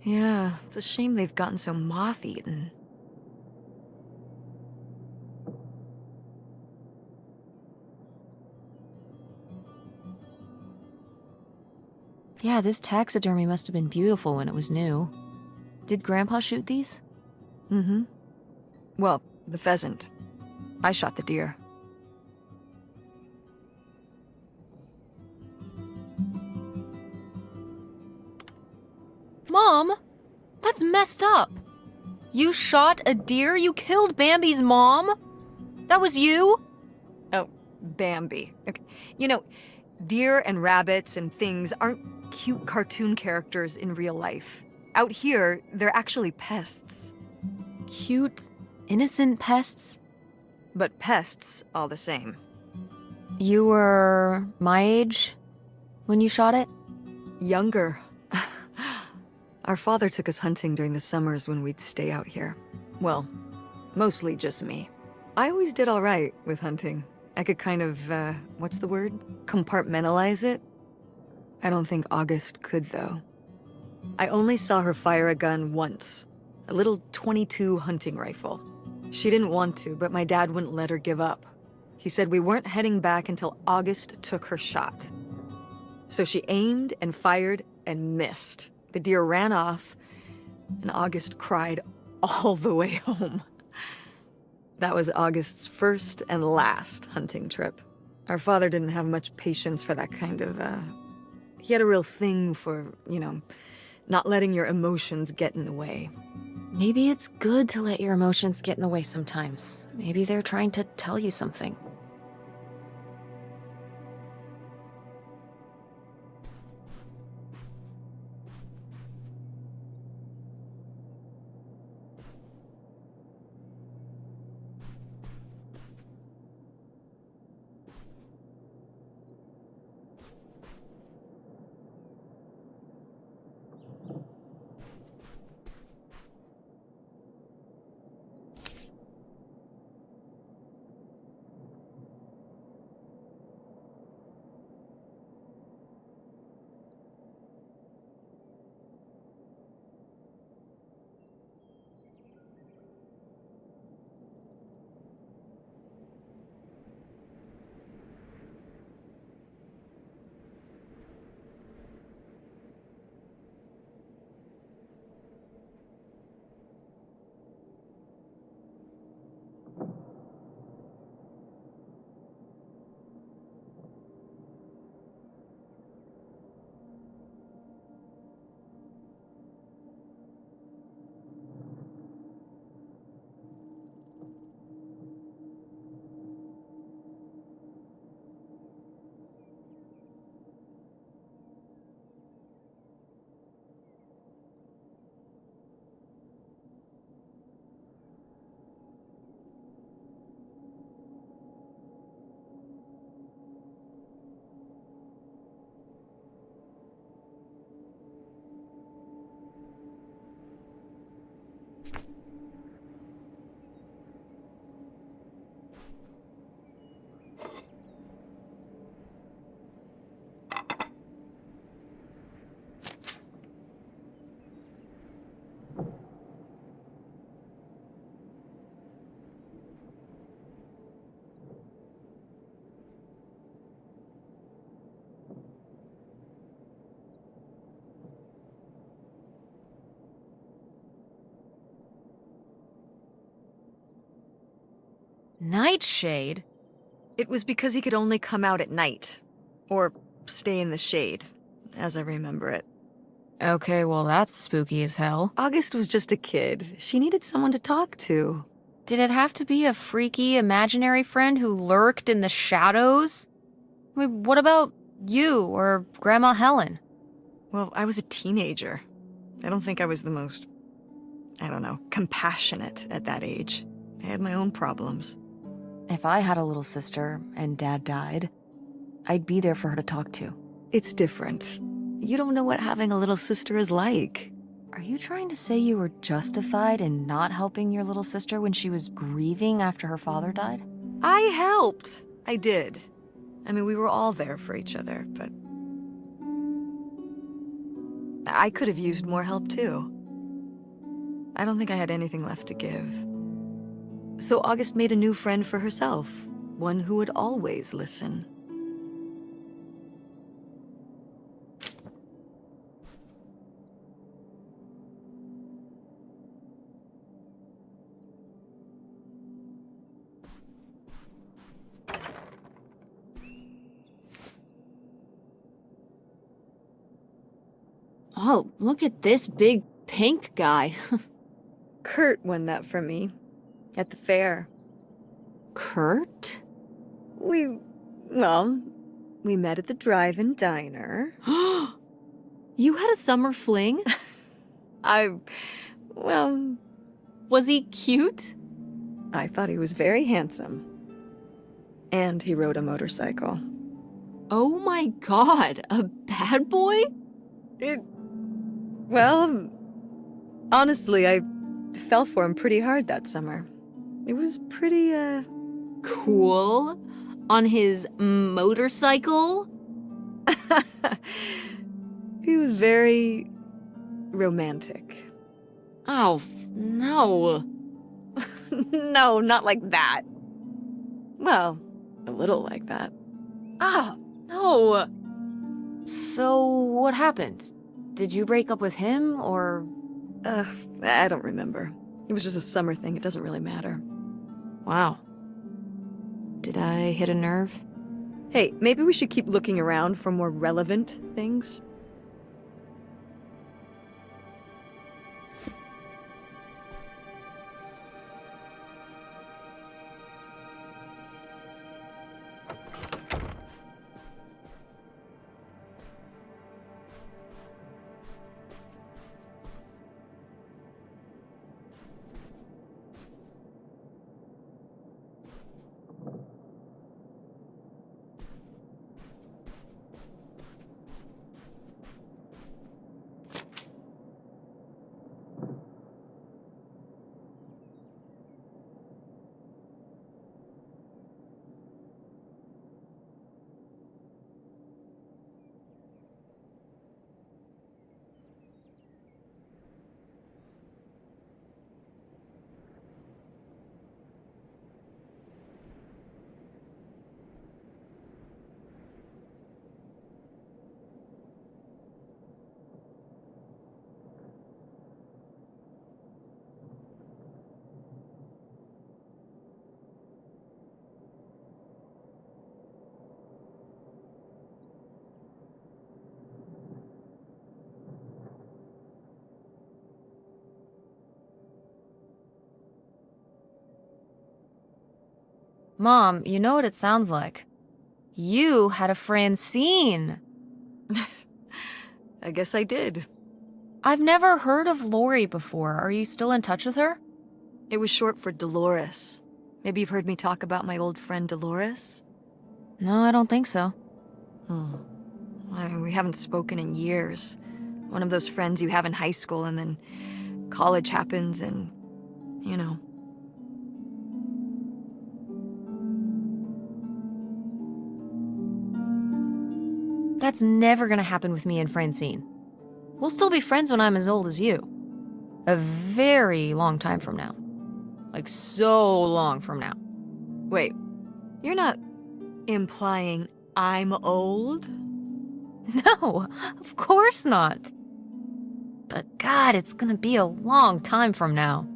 Yeah, it's a shame they've gotten so moth-eaten. Yeah, this taxidermy must have been beautiful when it was new. Did Grandpa shoot these? Mm-hmm. Well, the pheasant. I shot the deer. Mom? That's messed up. You shot a deer? You killed Bambi's mom? That was you? Oh, Bambi. Okay. You know, deer and rabbits and things aren't cute cartoon characters in real life. Out here, they're actually pests. Cute, innocent pests? But pests all the same. You were my age when you shot it? Younger. Our father took us hunting during the summers when we'd stay out here. Well, mostly just me. I always did all right with hunting. I could kind of, what's the word? Compartmentalize it? I don't think August could, though. I only saw her fire a gun once. A little .22 hunting rifle. She didn't want to, but my dad wouldn't let her give up. He said we weren't heading back until August took her shot. So she aimed and fired and missed. The deer ran off, and August cried all the way home. That was August's first and last hunting trip. Our father didn't have much patience for that kind of, He had a real thing for, not letting your emotions get in the way. Maybe it's good to let your emotions get in the way sometimes. Maybe they're trying to tell you something. Nightshade? It was because he could only come out at night. Or stay in the shade, as I remember it. Okay, well that's spooky as hell. August was just a kid. She needed someone to talk to. Did it have to be a freaky, imaginary friend who lurked in the shadows? I mean, what about you or Grandma Helen? Well, I was a teenager. I don't think I was the most, compassionate at that age. I had my own problems. If I had a little sister and Dad died, I'd be there for her to talk to. It's different. You don't know what having a little sister is like. Are you trying to say you were justified in not helping your little sister when she was grieving after her father died? I helped. I did. I mean, we were all there for each other, but I could have used more help too. I don't think I had anything left to give. So August made a new friend for herself, one who would always listen. Oh, look at this big pink guy. Kurt won that from me at the fair. Kurt? We met at the drive-in diner. You had a summer fling? Was he cute? I thought he was very handsome. And he rode a motorcycle. Oh my god, a bad boy? Honestly, I fell for him pretty hard that summer. It was pretty, Cool. On his motorcycle? He was very romantic. Oh, no. No, not like that. Well, a little like that. Ah, no. So, what happened? Did you break up with him, or... I don't remember. It was just a summer thing. It doesn't really matter. Wow. Did I hit a nerve? Hey, maybe we should keep looking around for more relevant things. Mom, you know what it sounds like. You had a Francine. I guess I did. I've never heard of Lori before. Are you still in touch with her? It was short for Dolores. Maybe you've heard me talk about my old friend Dolores? No, I don't think so. We haven't spoken in years. One of those friends you have in high school and then college happens and, you know. That's never gonna happen with me and Francine. We'll still be friends when I'm as old as you. A very long time from now. Like, so long from now. Wait, you're not implying I'm old? No, of course not. But God, it's gonna be a long time from now.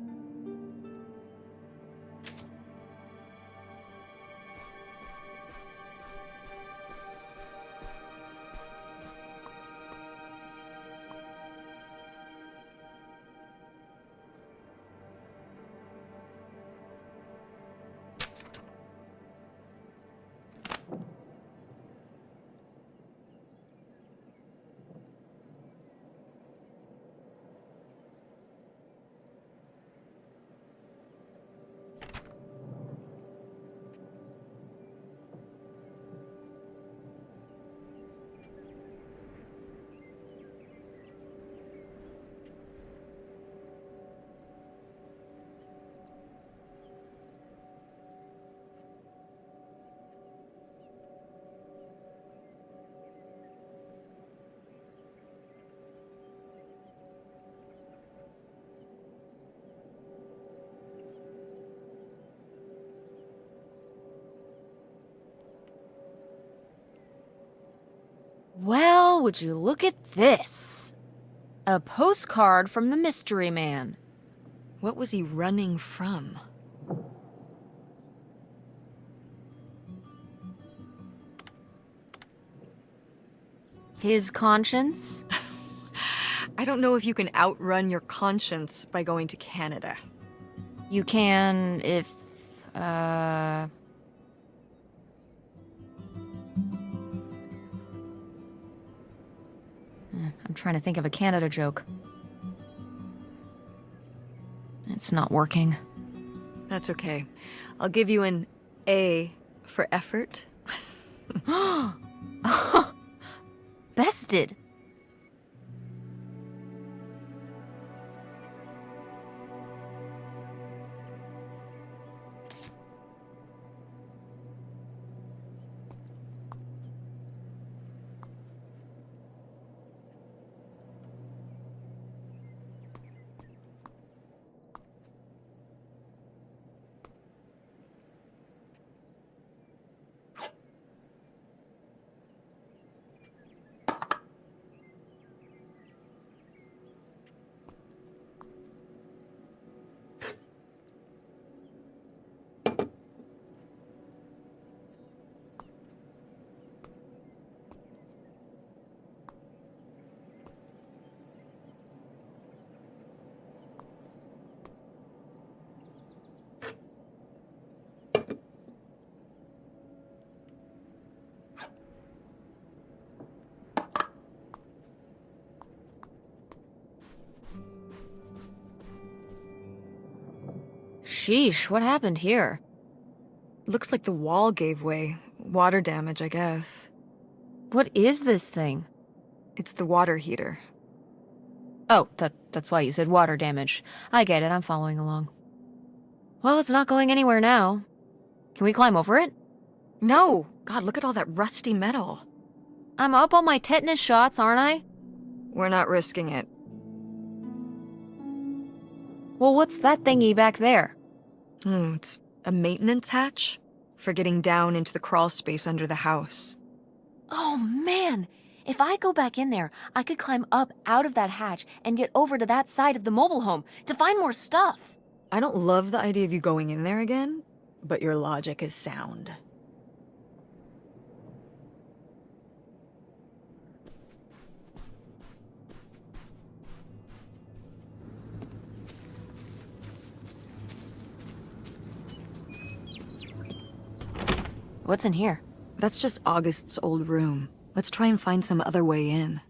would you look at this? A postcard from the mystery man. What was he running from? His conscience? I don't know if you can outrun your conscience by going to Canada. You can if, I'm trying to think of a Canada joke. It's not working. That's okay. I'll give you an A for effort. Bested. Sheesh, what happened here? Looks like the wall gave way. Water damage, I guess. What is this thing? It's the water heater. Oh, that's why you said water damage. I get it, I'm following along. Well, it's not going anywhere now. Can we climb over it? No! God, look at all that rusty metal. I'm up on my tetanus shots, aren't I? We're not risking it. Well, what's that thingy back there? It's a maintenance hatch for getting down into the crawl space under the house. Oh, man! If I go back in there, I could climb up out of that hatch and get over to that side of the mobile home to find more stuff. I don't love the idea of you going in there again, but your logic is sound. What's in here? That's just August's old room. Let's try and find some other way in.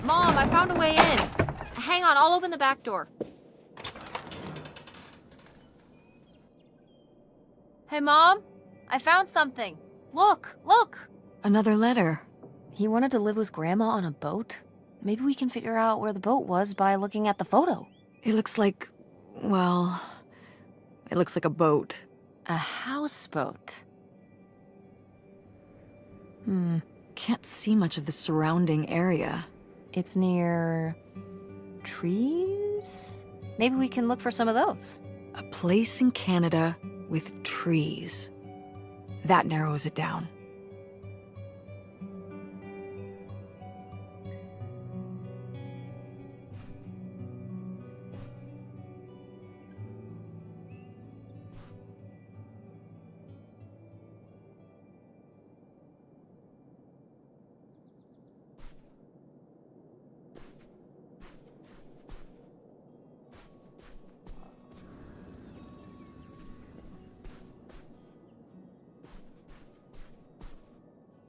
Mom, I found a way in. Hang on, I'll open the back door. Hey, Mom? I found something. Look, look! Another letter. He wanted to live with Grandma on a boat? Maybe we can figure out where the boat was by looking at the photo. It looks like, well, it looks like a boat. A houseboat. Can't see much of the surrounding area. It's near trees? Maybe we can look for some of those. A place in Canada with trees. That narrows it down.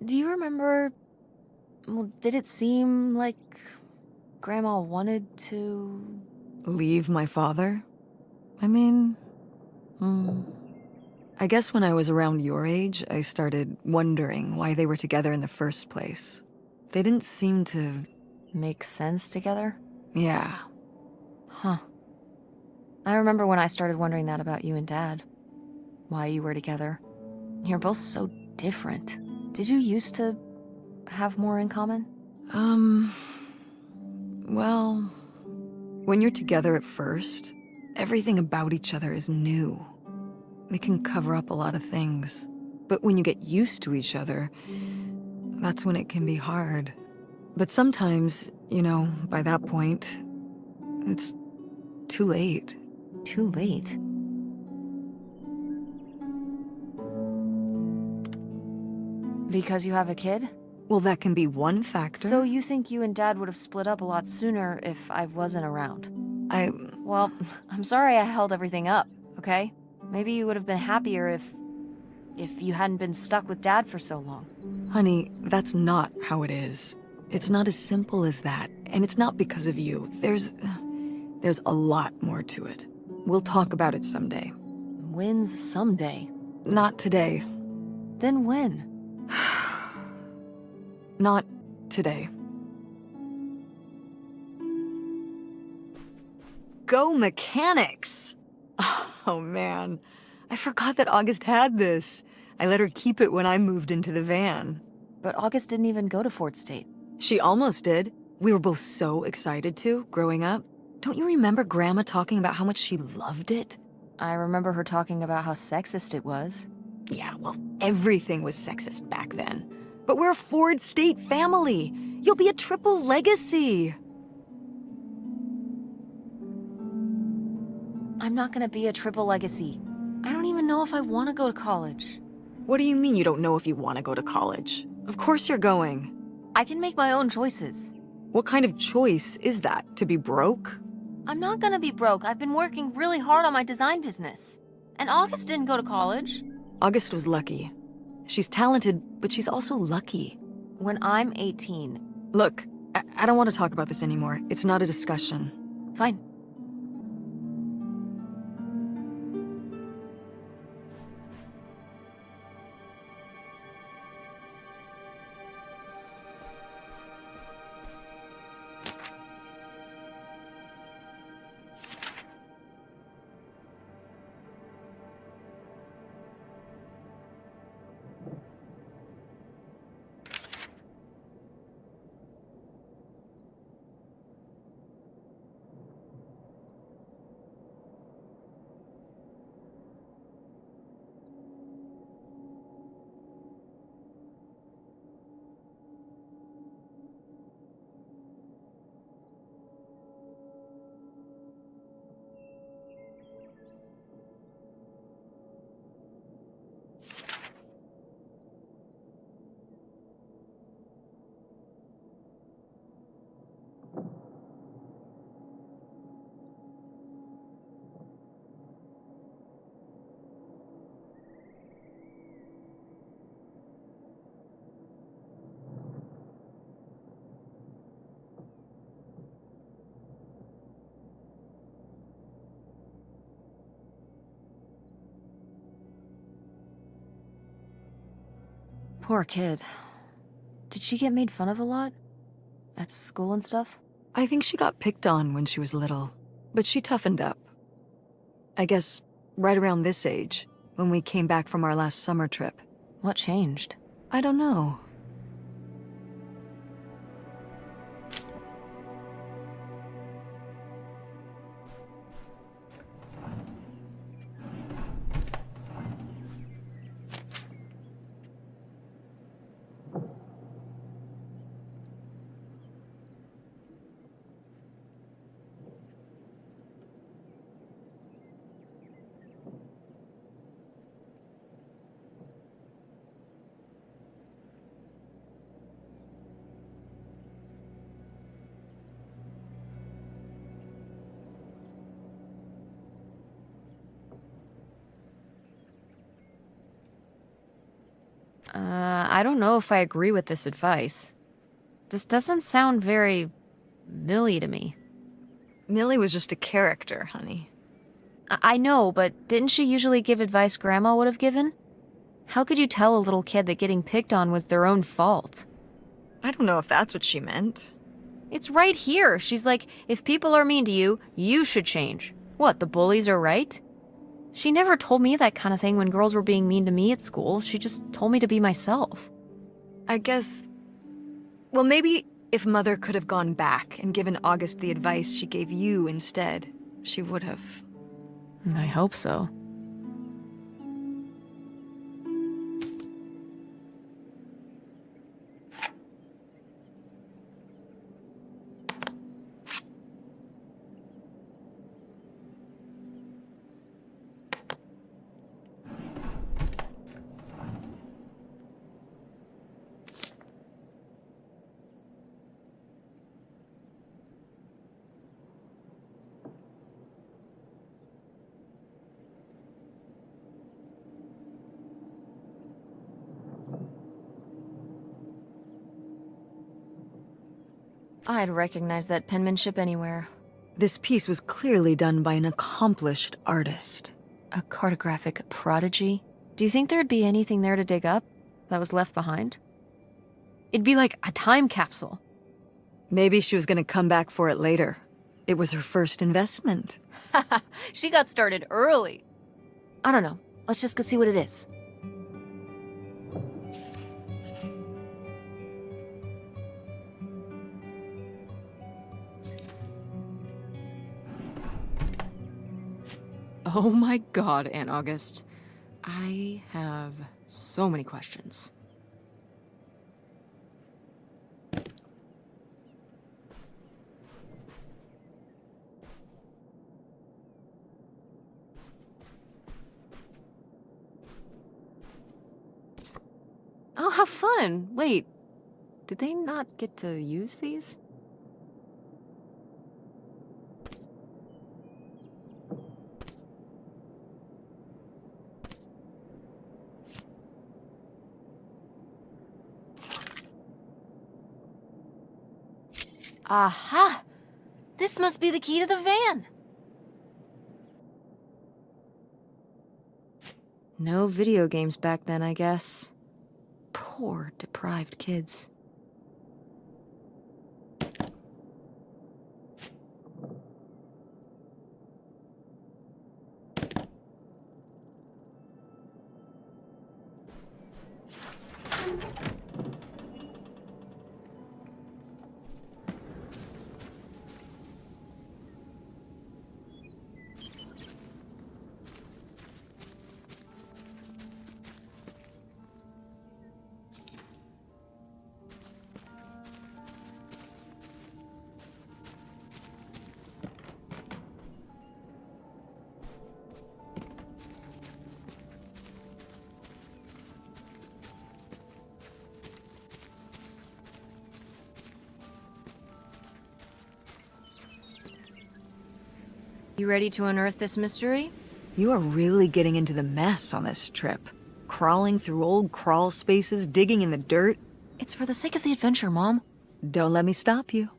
Do you remember Well, did it seem like Grandma wanted to... Leave my father? I mean, I guess when I was around your age, I started wondering why they were together in the first place. They didn't seem to... make sense together? Yeah. Huh. I remember when I started wondering that about you and Dad. Why you were together. You're both so different. Did you used to have more in common? Well, when you're together at first, everything about each other is new. It can cover up a lot of things. But when you get used to each other, that's when it can be hard. But sometimes, by that point, it's too late. Too late. Because you have a kid? Well, that can be one factor. So you think you and Dad would have split up a lot sooner if I wasn't around? Well, I'm sorry I held everything up, okay? Maybe you would have been happier if you hadn't been stuck with Dad for so long. Honey, that's not how it is. It's not as simple as that, and it's not because of you. There's a lot more to it. We'll talk about it someday. When's someday? Not today. Then when? Not today. Go mechanics! Oh man, I forgot that August had this. I let her keep it when I moved into the van. But August didn't even go to Fort State. She almost did. We were both so excited to, growing up. Don't you remember Grandma talking about how much she loved it? I remember her talking about how sexist it was. Yeah, well, everything was sexist back then. But we're a Ford State family. You'll be a triple legacy. I'm not gonna be a triple legacy. I don't even know if I want to go to college. What do you mean you don't know if you want to go to college? Of course you're going. I can make my own choices. What kind of choice is that? To be broke? I'm not gonna be broke. I've been working really hard on my design business. And August didn't go to college. August was lucky. She's talented, but she's also lucky. When I'm 18. Look, I don't want to talk about this anymore. It's not a discussion. Fine. Poor kid. Did she get made fun of a lot? At school and stuff? I think she got picked on when she was little, but she toughened up. I guess right around this age, when we came back from our last summer trip. What changed? I don't know. I don't know if I agree with this advice. This doesn't sound very Millie to me. Millie was just a character, honey. I know, but didn't she usually give advice Grandma would have given? How could you tell a little kid that getting picked on was their own fault? I don't know if that's what she meant. It's right here. She's like, if people are mean to you, you should change. What, the bullies are right? She never told me that kind of thing when girls were being mean to me at school. She just told me to be myself. I guess... Well, maybe if Mother could have gone back and given August the advice she gave you instead, she would have. I hope so. I'd recognize that penmanship anywhere. This piece was clearly done by an accomplished artist. A cartographic prodigy? Do you think there'd be anything there to dig up that was left behind? It'd be like a time capsule. Maybe she was gonna come back for it later. It was her first investment. She got started early. I don't know. Let's just go see what it is. Oh my god, Aunt August. I have so many questions. Oh, how fun. Wait, did they not get to use these? Aha! This must be the key to the van. No video games back then, I guess. Poor, deprived kids. You ready to unearth this mystery? You are really getting into the mess on this trip. Crawling through old crawl spaces, digging in the dirt. It's for the sake of the adventure, Mom. Don't let me stop you.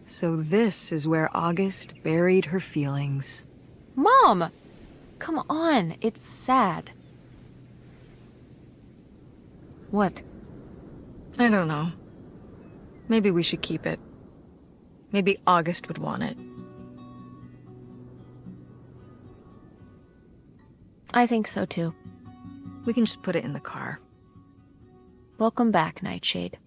So this is where August buried her feelings. Mom! Come on, it's sad. What? I don't know. Maybe we should keep it. Maybe August would want it. I think so too. We can just put it in the car. Welcome back, Nightshade.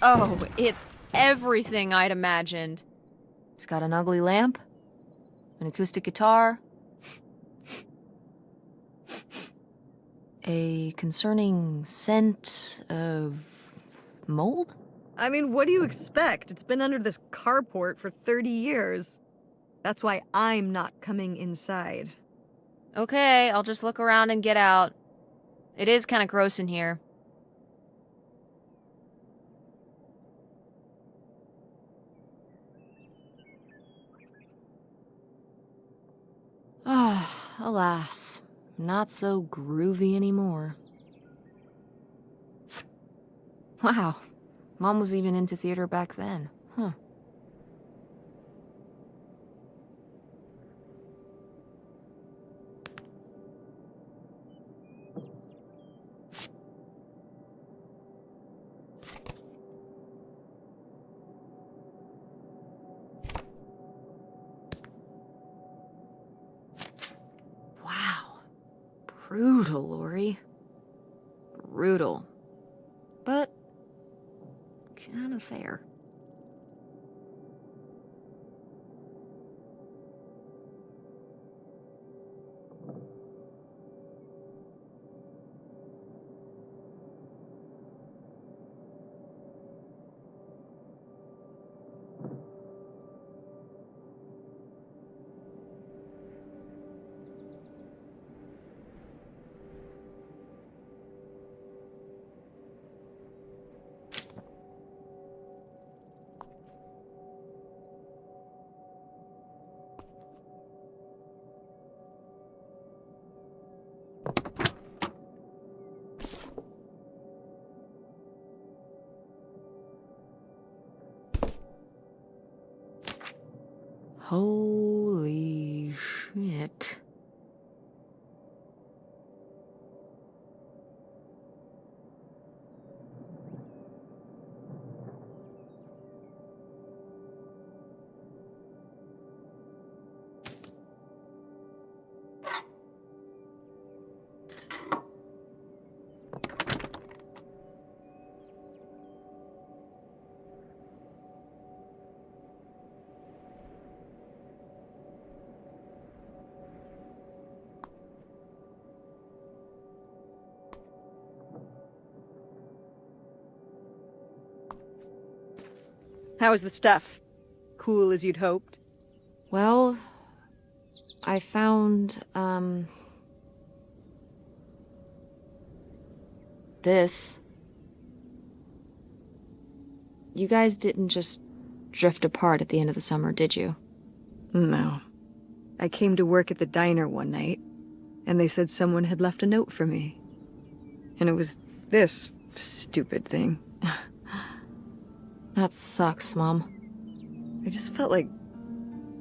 Oh, it's everything I'd imagined. It's got an ugly lamp, an acoustic guitar, a concerning scent of mold? I mean, what do you expect? It's been under this carport for 30 years. That's why I'm not coming inside. Okay, I'll just look around and get out. It is kind of gross in here. Ah, alas, not so groovy anymore. Wow, Mom was even into theater back then, huh? Wow. Brutal, Lori. Brutal. But kind of fair. Holy shit. How was the stuff? Cool as you'd hoped? Well, I found, this. You guys didn't just drift apart at the end of the summer, did you? No. I came to work at the diner one night, and they said someone had left a note for me. And it was this stupid thing. That sucks, Mom. I just felt like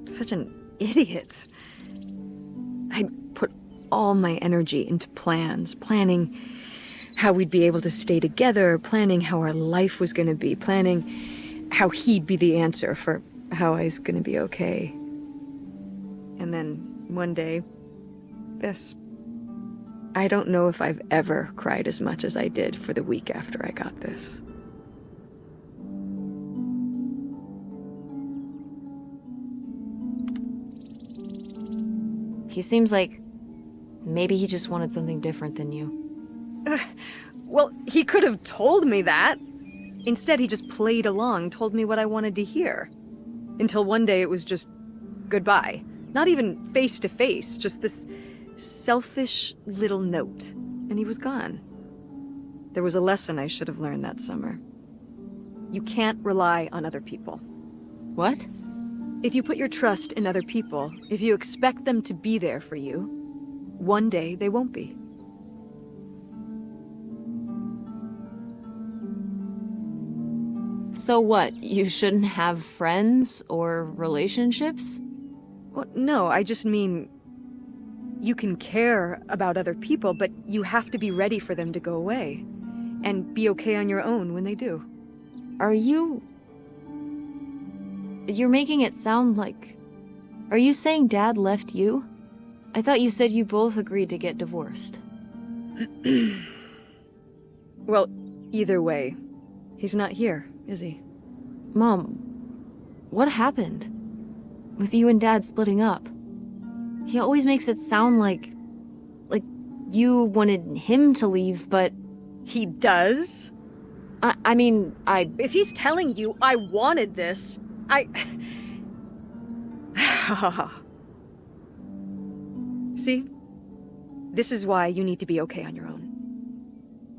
such an idiot. I'd put all my energy into plans, planning how we'd be able to stay together, planning how our life was going to be, planning how he'd be the answer for how I was going to be okay. And then one day, this. I don't know if I've ever cried as much as I did for the week after I got this. He seems like maybe he just wanted something different than you. Well, he could have told me that. Instead, he just played along, told me what I wanted to hear. Until one day it was just goodbye. Not even face to face, just this selfish little note. And he was gone. There was a lesson I should have learned that summer. You can't rely on other people. What? If you put your trust in other people, if you expect them to be there for you, one day they won't be. So what, you shouldn't have friends or relationships? Well, no, I just mean you can care about other people, but you have to be ready for them to go away and be okay on your own when they do. Are you... You're making it sound like... Are you saying Dad left you? I thought you said you both agreed to get divorced. Well, either way, he's not here. is he? Mom, what happened? With you and Dad splitting up? He always makes it sound like you wanted him to leave, but He does? I mean, If he's telling you I wanted this, See? This is why you need to be okay on your own.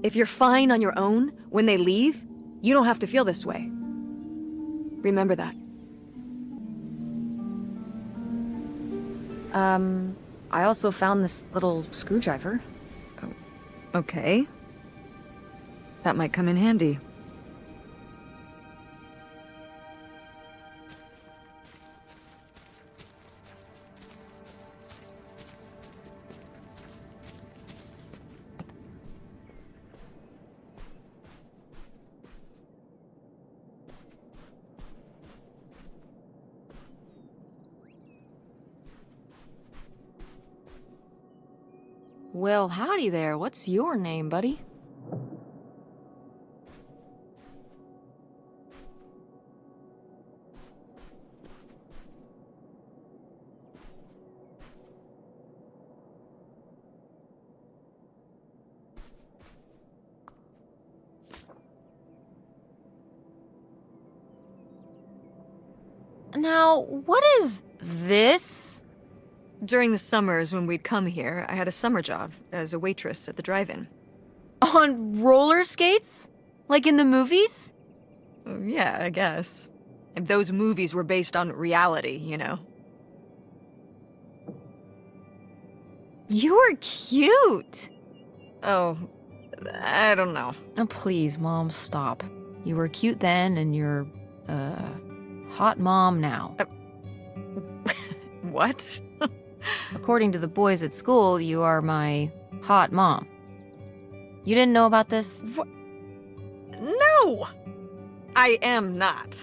If you're fine on your own, when they leave, you don't have to feel this way. Remember that. I also found this little screwdriver. Okay. That might come in handy. Well, howdy there. What's your name, buddy? Now, what is this? During the summers when we'd come here, I had a summer job as a waitress at the drive-in. On roller skates? Like in the movies? Yeah, I guess. And those movies were based on reality, you know? You were cute! Oh, I don't know. Oh, please, Mom, stop. You were cute then, and you're, hot mom now. What? According to the boys at school, you are my hot mom. You didn't know about this? What? No! I am not.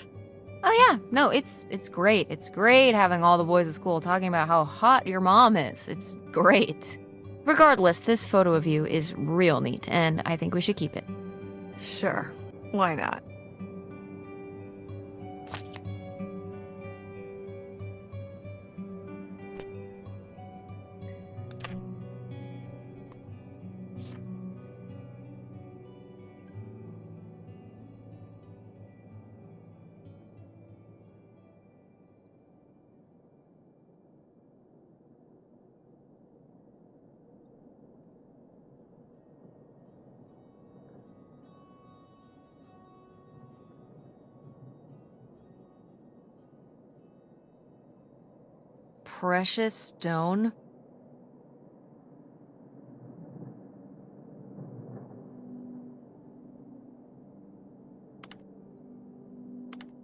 Oh yeah, no, it's great. It's great having all the boys at school talking about how hot your mom is. It's great. Regardless, this photo of you is real neat, and I think we should keep it. Sure. Why not? Precious stone?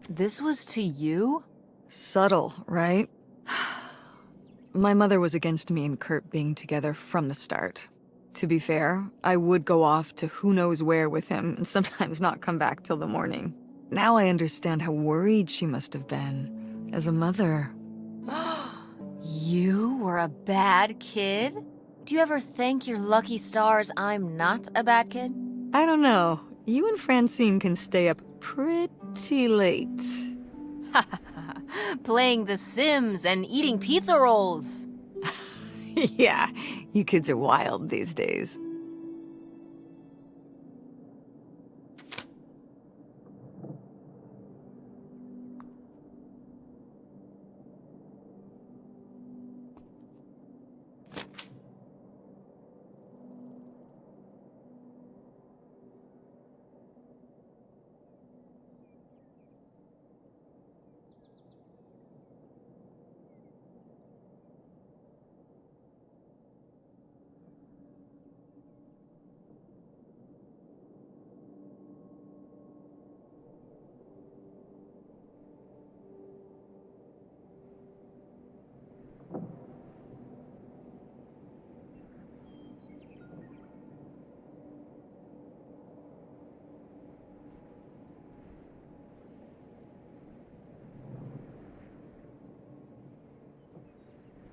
This was to you? Subtle, right? My mother was against me and Kurt being together from the start. To be fair, I would go off to who knows where with him and sometimes not come back till the morning. Now I understand how worried she must have been as a mother. You were a bad kid? Do you ever thank your lucky stars I'm not a bad kid? I don't know. You and Francine can stay up pretty late. Playing The Sims and eating pizza rolls. Yeah, you kids are wild these days.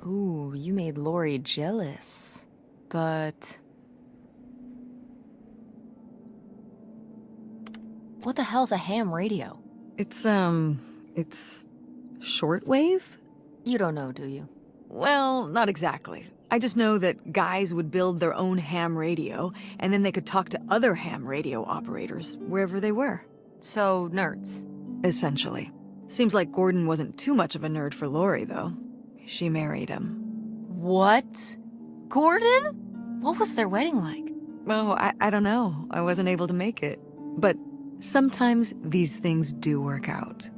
Ooh, you made Lori jealous. But... What the hell's a ham radio? It's shortwave? You don't know, do you? Well, not exactly. I just know that guys would build their own ham radio, and then they could talk to other ham radio operators, wherever they were. So, nerds. Essentially. Seems like Gordon wasn't too much of a nerd for Lori, though. She married him. What? Gordon? What was their wedding like? Oh, I don't know. I wasn't able to make it. But sometimes these things do work out.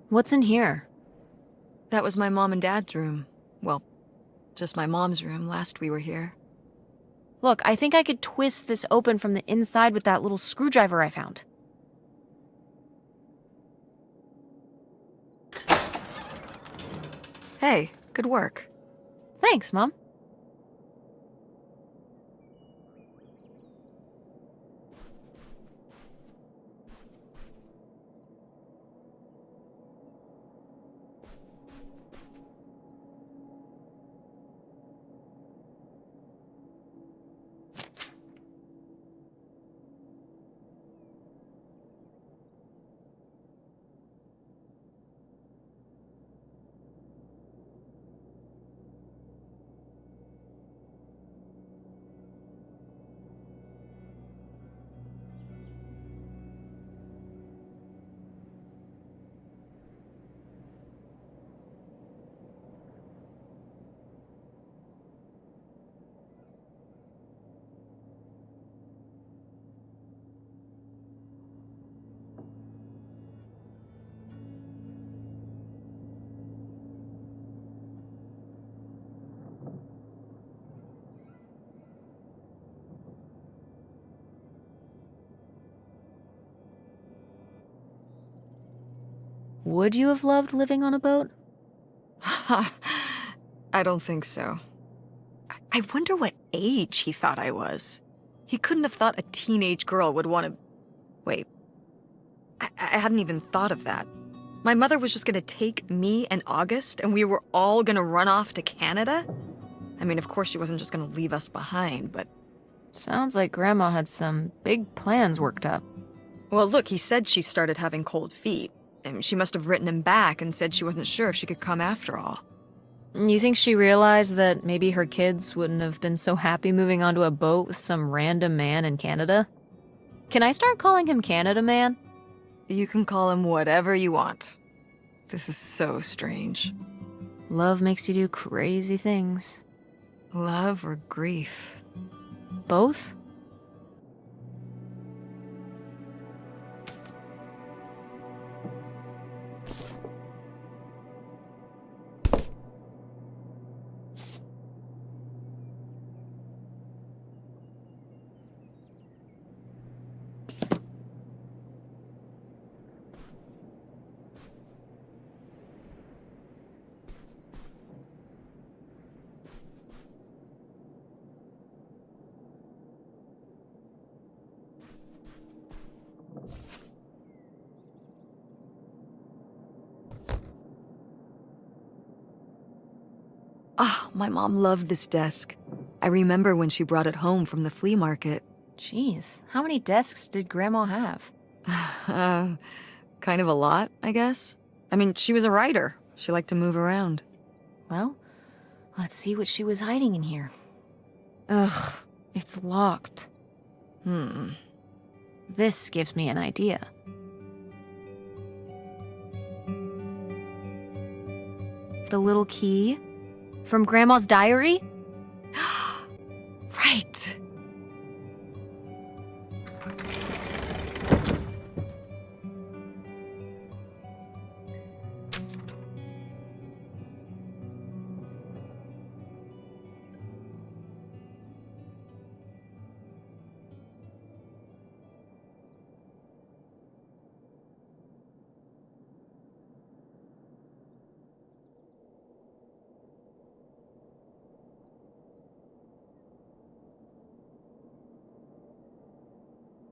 What's in here? That was my mom and dad's room. Well, just my mom's room last we were here. Look, I think I could twist this open from the inside with that little screwdriver I found. Hey, good work. Thanks, Mom. Would you have loved living on a boat? I don't think so. I wonder what age he thought I was. He couldn't have thought a teenage girl would want to... Wait. I hadn't even thought of that. My mother was just gonna take me and August, and we were all gonna run off to Canada? I mean, of course she wasn't just gonna leave us behind, but... Sounds like Grandma had some big plans worked up. Well, look, he said she started having cold feet. And she must have written him back and said she wasn't sure if she could come after all. You think she realized that maybe her kids wouldn't have been so happy moving onto a boat with some random man in Canada? Can I start calling him Canada Man? You can call him whatever you want. This is so strange. Love makes you do crazy things. Love or grief? Both? Ah, my mom loved this desk. I remember when she brought it home from the flea market. Jeez, how many desks did Grandma have? Kind of a lot, I guess. I mean, she was a writer. She liked to move around. Well, let's see what she was hiding in here. Ugh, it's locked. This gives me an idea. The little key? From Grandma's diary? Right.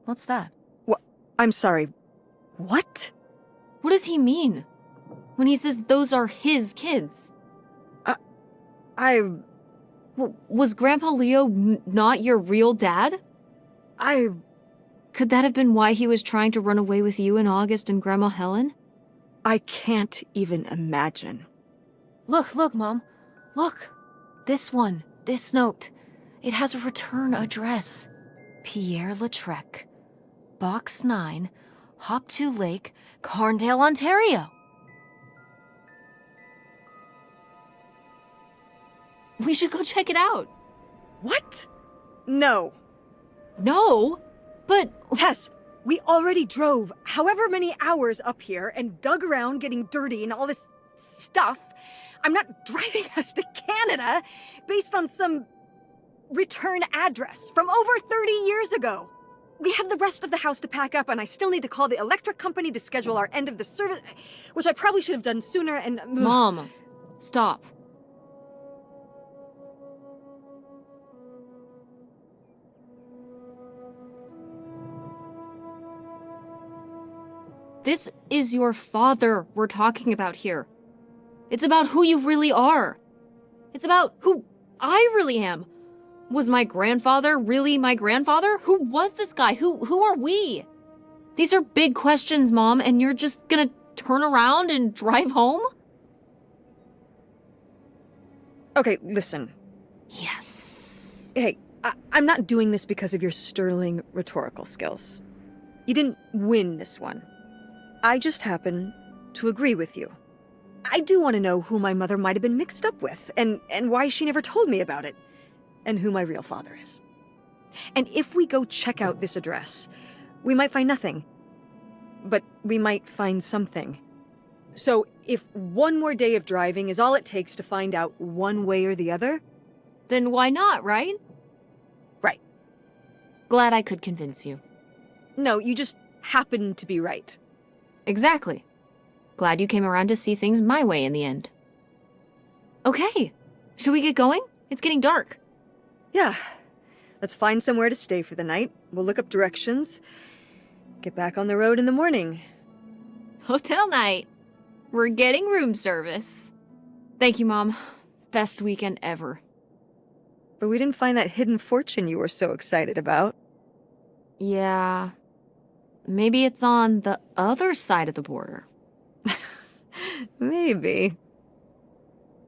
What's that? What? I'm sorry. What? What does he mean? When he says those are his kids? I... Was Grandpa Leo not your real dad? Could that have been why he was trying to run away with you and August and Grandma Helen? I can't even imagine. Look, Mom. Look. This one. This note. It has a return address. Pierre Lautrec. Box 9, Hop2 Lake, Carndale, Ontario. We should go check it out. What? No. No, but... Tess, we already drove however many hours up here and dug around getting dirty and all this stuff. I'm not driving us to Canada based on some return address from over 30 years ago. We have the rest of the house to pack up, and I still need to call the electric company to schedule our end of the service, which I probably should have done sooner, and... Mom, stop. This is your father we're talking about here. It's about who you really are. It's about who I really am. Was my grandfather really my grandfather? Who was this guy? Who are we? These are big questions, Mom, and you're just gonna turn around and drive home? Okay, listen. Yes. Hey, I'm not doing this because of your sterling rhetorical skills. You didn't win this one. I just happen to agree with you. I do want to know who my mother might have been mixed up with, and why she never told me about it. And who my real father is. And if we go check out this address, we might find nothing. But we might find something. So if one more day of driving is all it takes to find out one way or the other... Then why not, right? Right. Glad I could convince you. No, you just happen to be right. Exactly. Glad you came around to see things my way in the end. Okay, should we get going? It's getting dark. Yeah. Let's find somewhere to stay for the night. We'll look up directions. Get back on the road in the morning. Hotel night. We're getting room service. Thank you, Mom. Best weekend ever. But we didn't find that hidden fortune you were so excited about. Yeah. Maybe it's on the other side of the border. Maybe.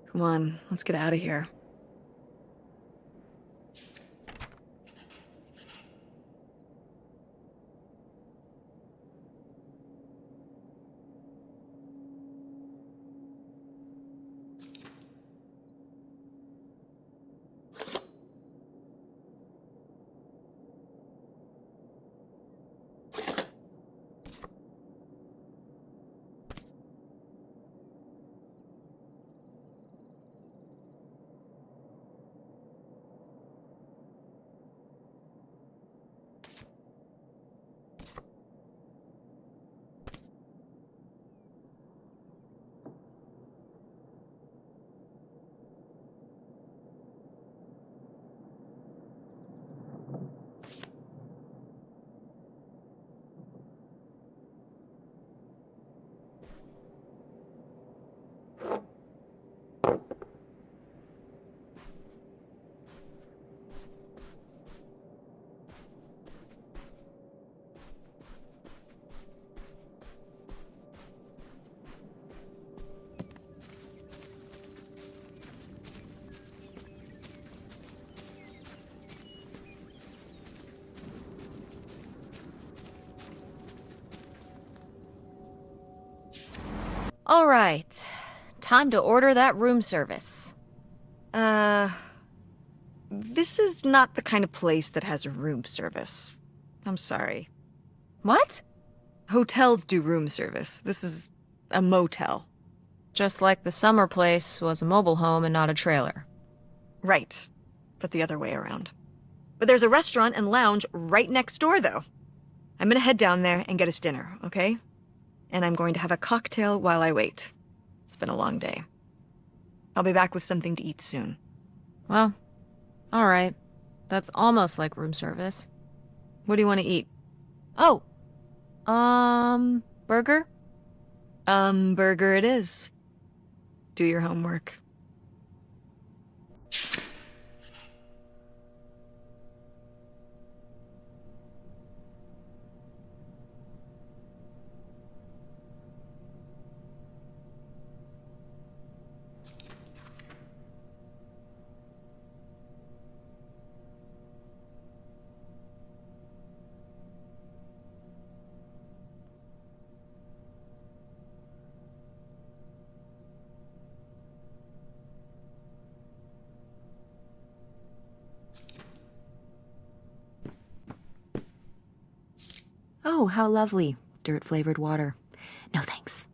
Come on, let's get out of here. All right. Time to order that room service. This is not the kind of place that has room service. I'm sorry. What? Hotels do room service. This is a motel. Just like the summer place was a mobile home and not a trailer. Right. But the other way around. But there's a restaurant and lounge right next door, though. I'm gonna head down there and get us dinner, okay? And I'm going to have a cocktail while I wait. It's been a long day. I'll be back with something to eat soon. Well, all right. That's almost like room service. What do you want to eat? Oh, burger? Burger it is. Do your homework. Oh, how lovely. Dirt-flavored water. No thanks.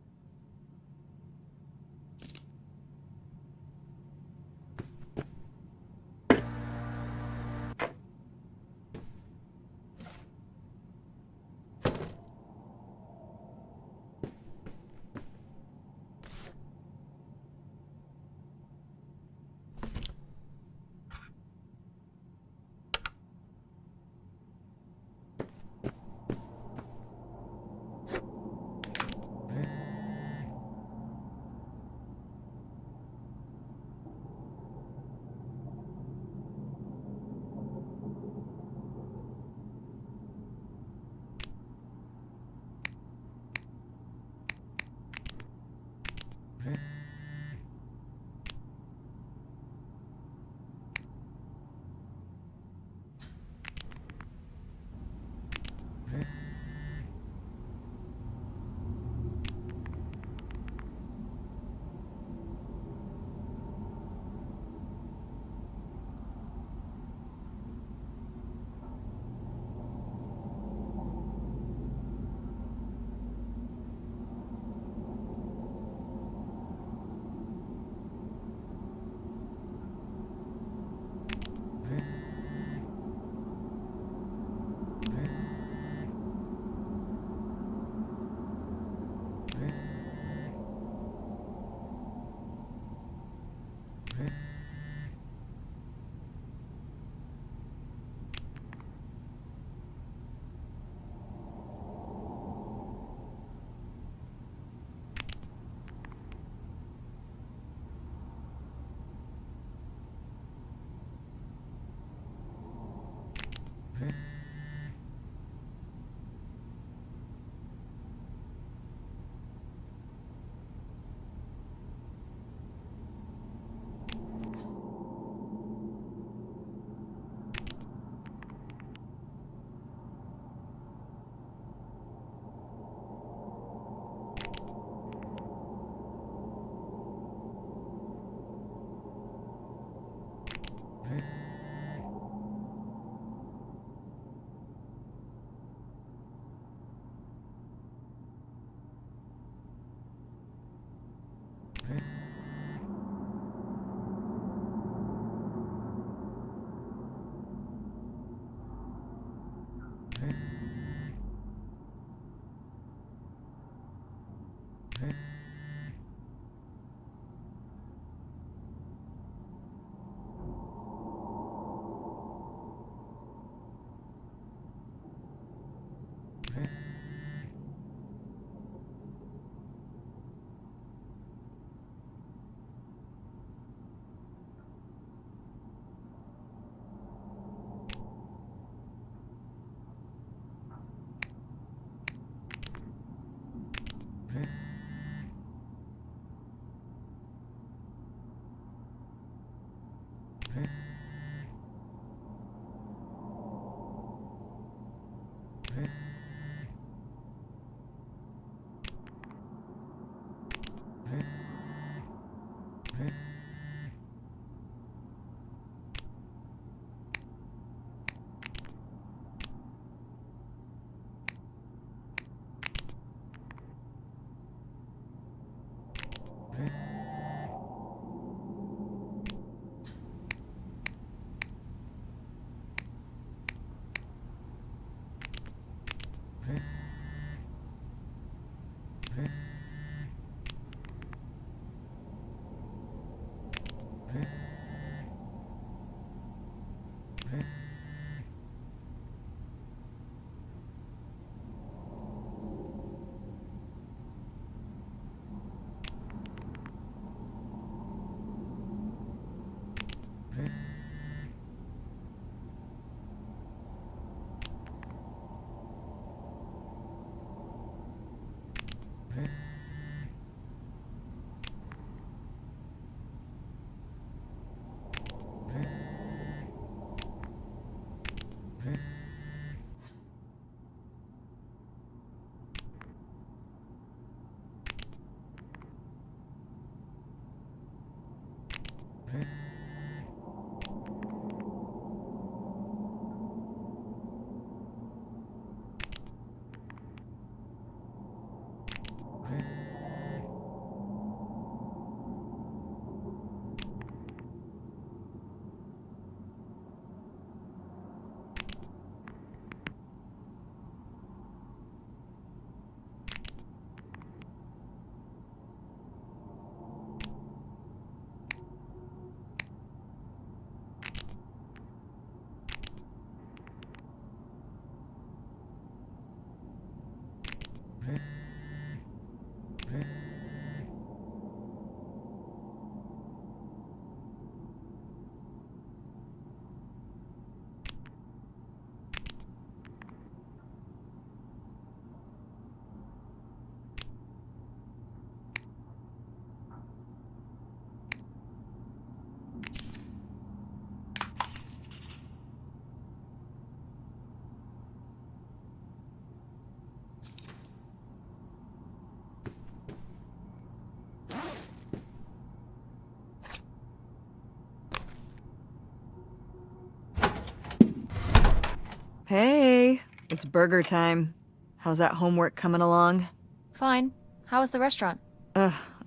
Hey, it's burger time. How's that homework coming along? Fine. How was the restaurant?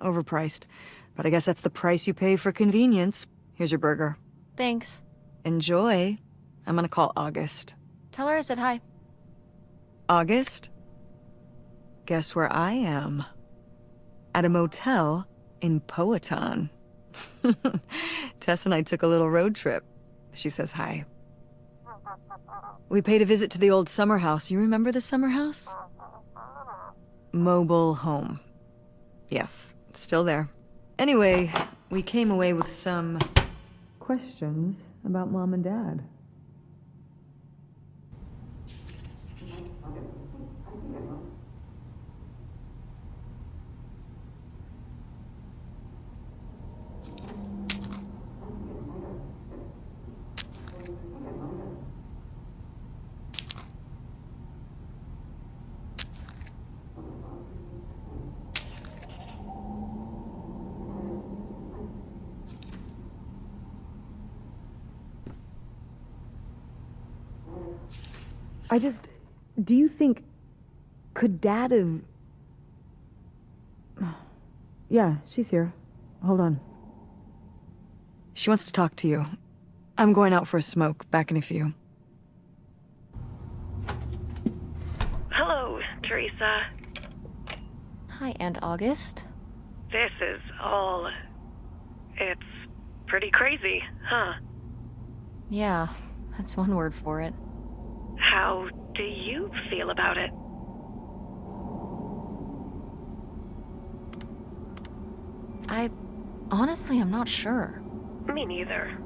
Overpriced. But I guess that's the price you pay for convenience. Here's your burger. Thanks. Enjoy. I'm gonna call August. Tell her I said hi. August? Guess where I am? At a motel in Powhatan. Tess and I took a little road trip. She says hi. We paid a visit to the old summer house. You remember the summer house? Mobile home. Yes, it's still there. Anyway, we came away with some questions about Mom and Dad. Do you think, could Dad have... Yeah, she's here. Hold on. She wants to talk to you. I'm going out for a smoke, back in a few. Hello, Teresa. Hi, Aunt August. This is all... It's pretty crazy, huh? Yeah, that's one word for it. How do you feel about it? Honestly, I'm not sure. Me neither.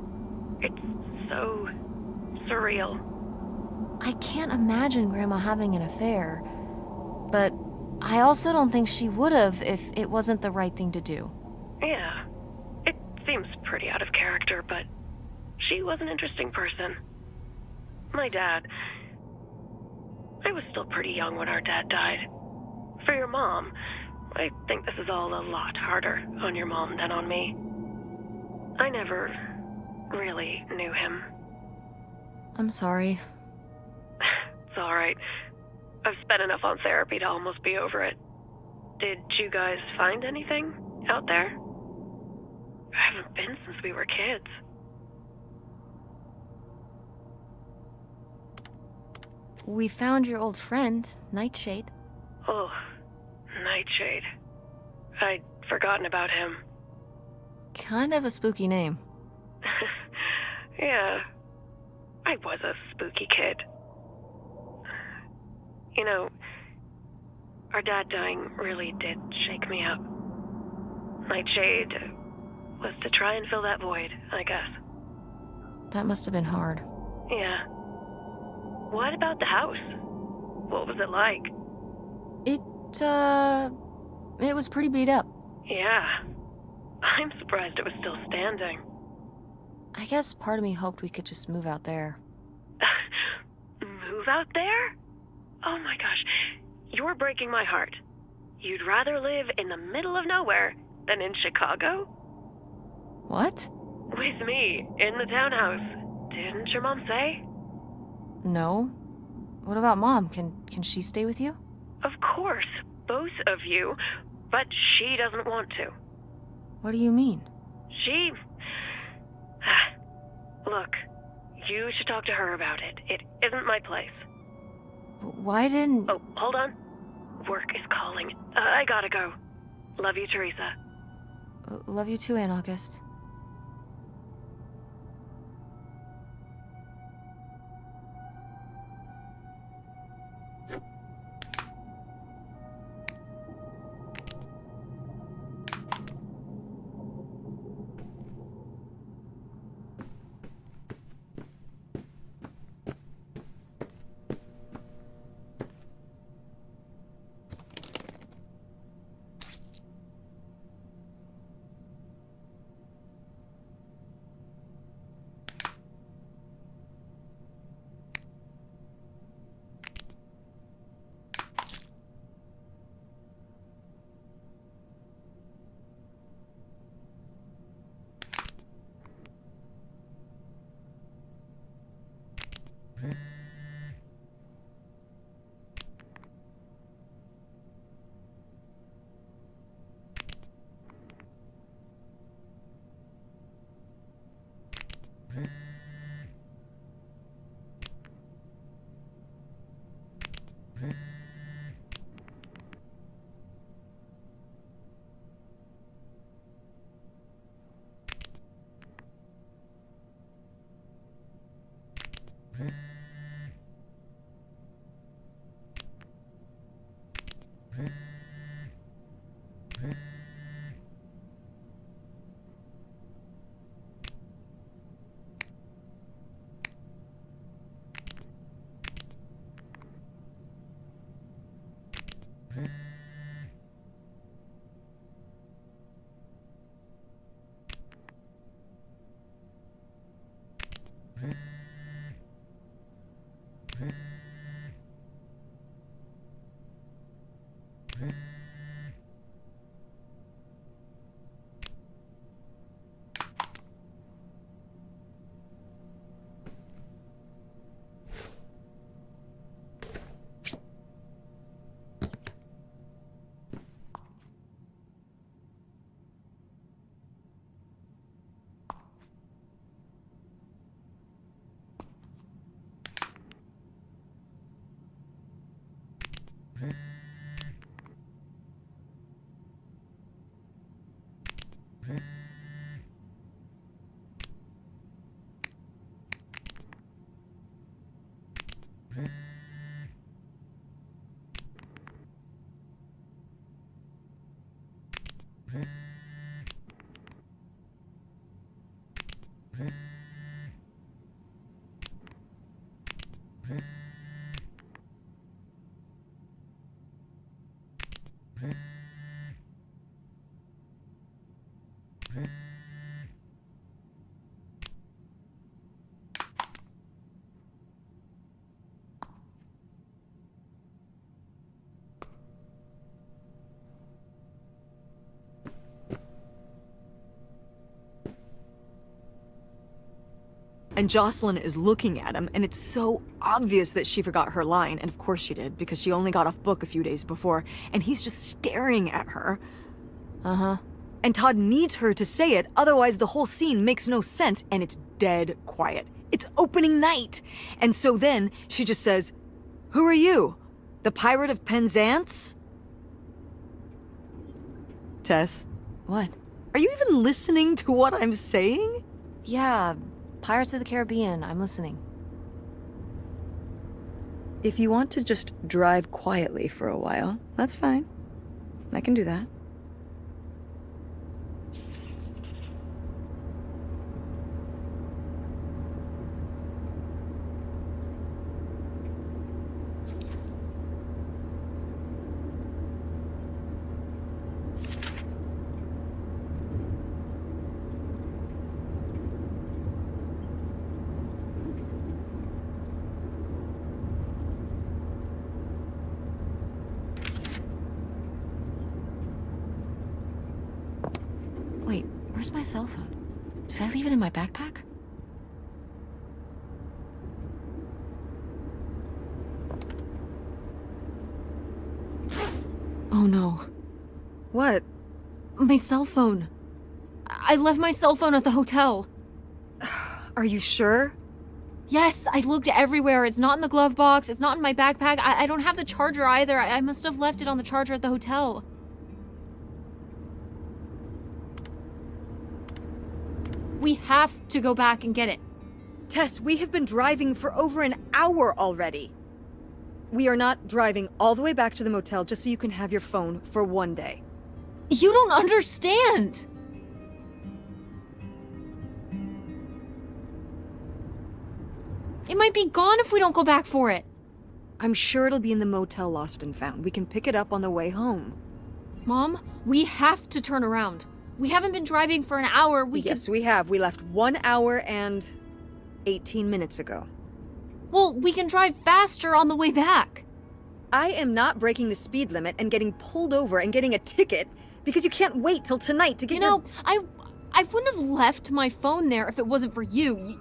It's so surreal. I can't imagine Grandma having an affair, but I also don't think she would have if it wasn't the right thing to do. Yeah, it seems pretty out of character, but she was an interesting person. My dad... I was still pretty young when our dad died. For your mom, I think this is all a lot harder on your mom than on me. I never really knew him. I'm sorry. It's alright. I've spent enough on therapy to almost be over it. Did you guys find anything out there? I haven't been since we were kids. We found your old friend, Nightshade. Oh, Nightshade. I'd forgotten about him. Kind of a spooky name. Yeah, I was a spooky kid. You know, our dad dying really did shake me up. Nightshade was to try and fill that void, I guess. That must have been hard. Yeah. What about the house? What was it like? It was pretty beat up. Yeah. I'm surprised it was still standing. I guess part of me hoped we could just move out there. Move out there? Oh my gosh. You're breaking my heart. You'd rather live in the middle of nowhere than in Chicago? What? With me, in the townhouse. Didn't your mom say? No. What about Mom? Can she stay with you? Of course, both of you, but she doesn't want to. What do you mean? She... Look, you should talk to her about it. It isn't my place. Why didn't... Oh, hold on. Work is calling. I gotta go. Love you, Teresa. Love you too, Aunt August. And Jocelyn is looking at him, and it's so obvious that she forgot her line, and of course she did, because she only got off book a few days before, and he's just staring at her. Uh-huh. And Todd needs her to say it, otherwise the whole scene makes no sense, and it's dead quiet. It's opening night! And so then, she just says, "Who are you? The Pirate of Penzance?" Tess, What? are you even listening to what I'm saying? Yeah, Pirates of the Caribbean. I'm listening. If you want to just drive quietly for a while, that's fine. I can do that. Wait, where's my cell phone? Did I leave it in my backpack? Oh no. What? My cell phone. I left my cell phone at the hotel. Are you sure? Yes, I looked everywhere. It's not in the glove box. It's not in my backpack. I don't have the charger either. I must have left it on the charger at the hotel. We have to go back and get it. Tess, we have been driving for over an hour already. We are not driving all the way back to the motel just so you can have your phone for one day. You don't understand. It might be gone if we don't go back for it. I'm sure it'll be in the motel Lost and Found. We can pick it up on the way home. Mom, we have to turn around. We haven't been driving for an hour. Yes, we have. We left 1 hour and 18 minutes ago. Well, we can drive faster on the way back. I am not breaking the speed limit and getting pulled over and getting a ticket because you can't wait till tonight to get You know, I wouldn't have left my phone there if it wasn't for you.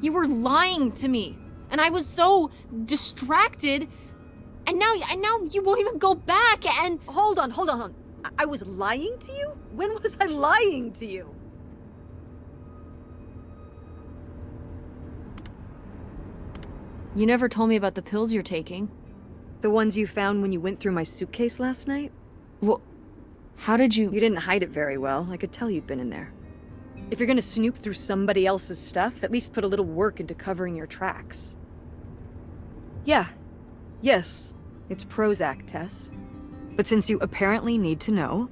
You were lying to me, and I was so distracted. And now you won't even go back. And Hold on. I was lying to you? When was I lying to you? you never told me about the pills you're taking. The ones you found when you went through my suitcase last night? Well, how did you? You didn't hide it very well. I could tell you'd been in there. If you're gonna snoop through somebody else's stuff, at least put a little work into covering your tracks. Yeah. Yes. It's Prozac, Tess. But since you apparently need to know,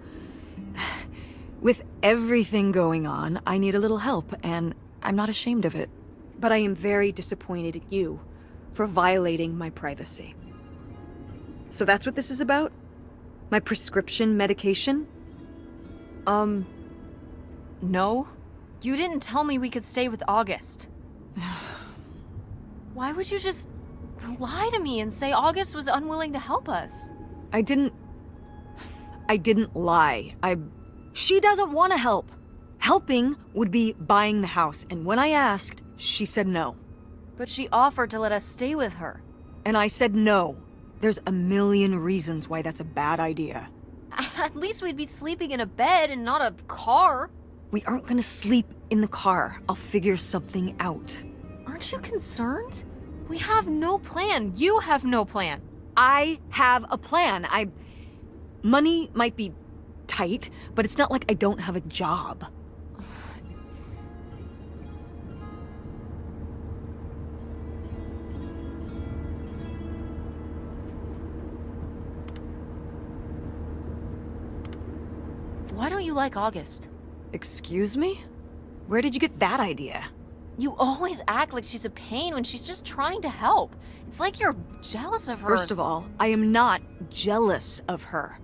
with everything going on, I need a little help, and I'm not ashamed of it. But I am very disappointed at you for violating my privacy. So that's what this is about? My prescription medication? No. You didn't tell me we could stay with August. Why would you just lie to me and say August was unwilling to help us? I didn't lie. She doesn't want to help. Helping would be buying the house, and when I asked, she said no. But she offered to let us stay with her. And I said no. There's a million reasons why that's a bad idea. At least we'd be sleeping in a bed and not a car. We aren't gonna sleep in the car. I'll figure something out. Aren't you concerned? We have no plan. You have no plan. I have a plan. Money might be tight, but it's not like I don't have a job. Why don't you like August? Excuse me? Where did you get that idea? You always act like she's a pain when she's just trying to help. It's like you're jealous of her. First of all, I am not jealous of her.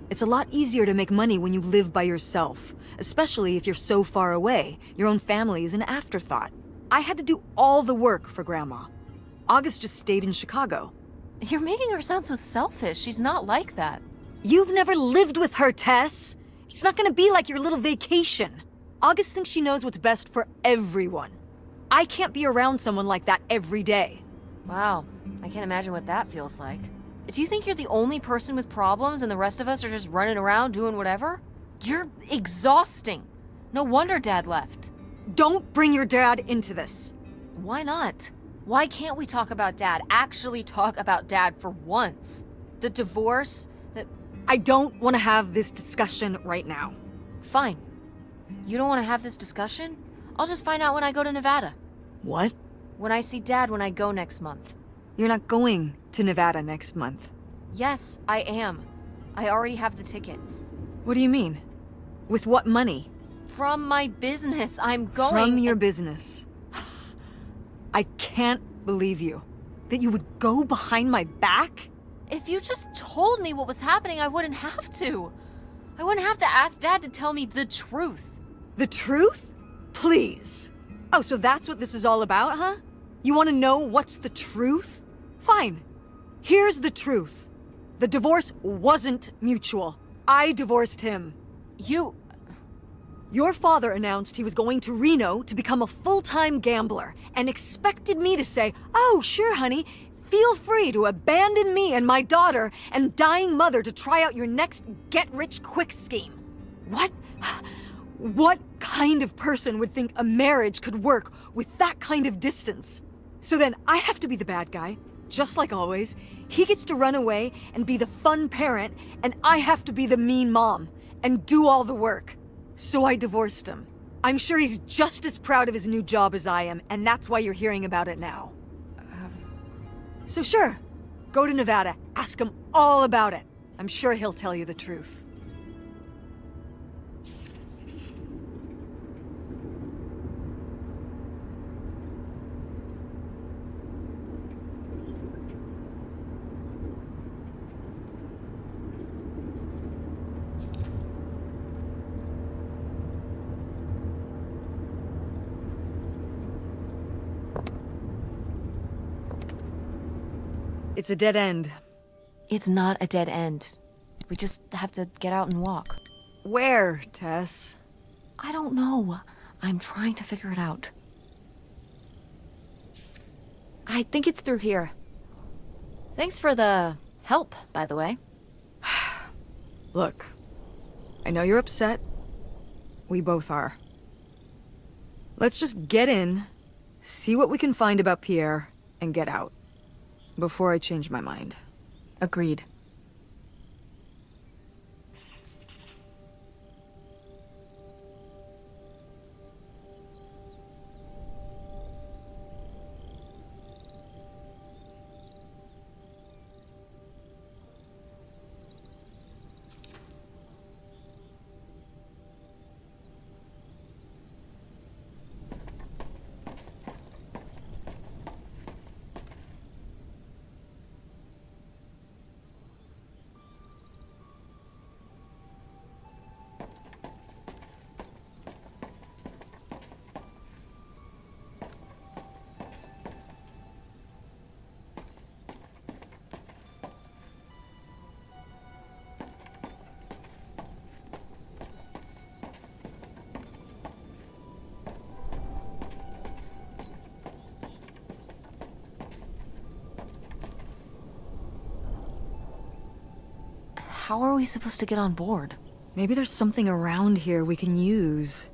It's a lot easier to make money when you live by yourself, especially if you're so far away. Your own family is an afterthought. I had to do all the work for Grandma. August just stayed in Chicago. You're making her sound so selfish. She's not like that. You've never lived with her, Tess. It's not gonna be like your little vacation. August thinks she knows what's best for everyone. I can't be around someone like that every day. Wow, I can't imagine what that feels like. Do you think you're the only person with problems and the rest of us are just running around doing whatever? You're exhausting. No wonder Dad left. Don't bring your dad into this. Why not? Why can't we talk about Dad? Actually talk about Dad for once? The divorce, I don't want to have this discussion right now. Fine. You don't want to have this discussion? I'll just find out when I go to Nevada. What? When I see Dad when I go next month. You're not going to Nevada next month. Yes, I am. I already have the tickets. What do you mean? With what money? From my business, I'm going. From your business. I can't believe you. That you would go behind my back? If you just told me what was happening, I wouldn't have to. I wouldn't have to ask Dad to tell me the truth. The truth? Please. Oh, so that's what this is all about, huh? You want to know what's the truth? Fine. Here's the truth. The divorce wasn't mutual. I divorced him. Your father announced he was going to Reno to become a full-time gambler and expected me to say, "Oh, sure, honey. Feel free to abandon me and my daughter and dying mother to try out your next get-rich-quick scheme." What kind of person would think a marriage could work with that kind of distance? So then I have to be the bad guy, just like always. He gets to run away and be the fun parent, and I have to be the mean mom and do all the work. So I divorced him. I'm sure he's just as proud of his new job as I am, and that's why you're hearing about it now. So sure, go to Nevada, ask him all about it. I'm sure he'll tell you the truth. It's a dead end. It's not a dead end. We just have to get out and walk. Where, Tess? I don't know. I'm trying to figure it out. I think it's through here. Thanks for the help, by the way. Look, I know you're upset. We both are. Let's just get in, see what we can find about Pierre, and get out. Before I change my mind. Agreed. how are we supposed to get on board? Maybe there's something around here we can use.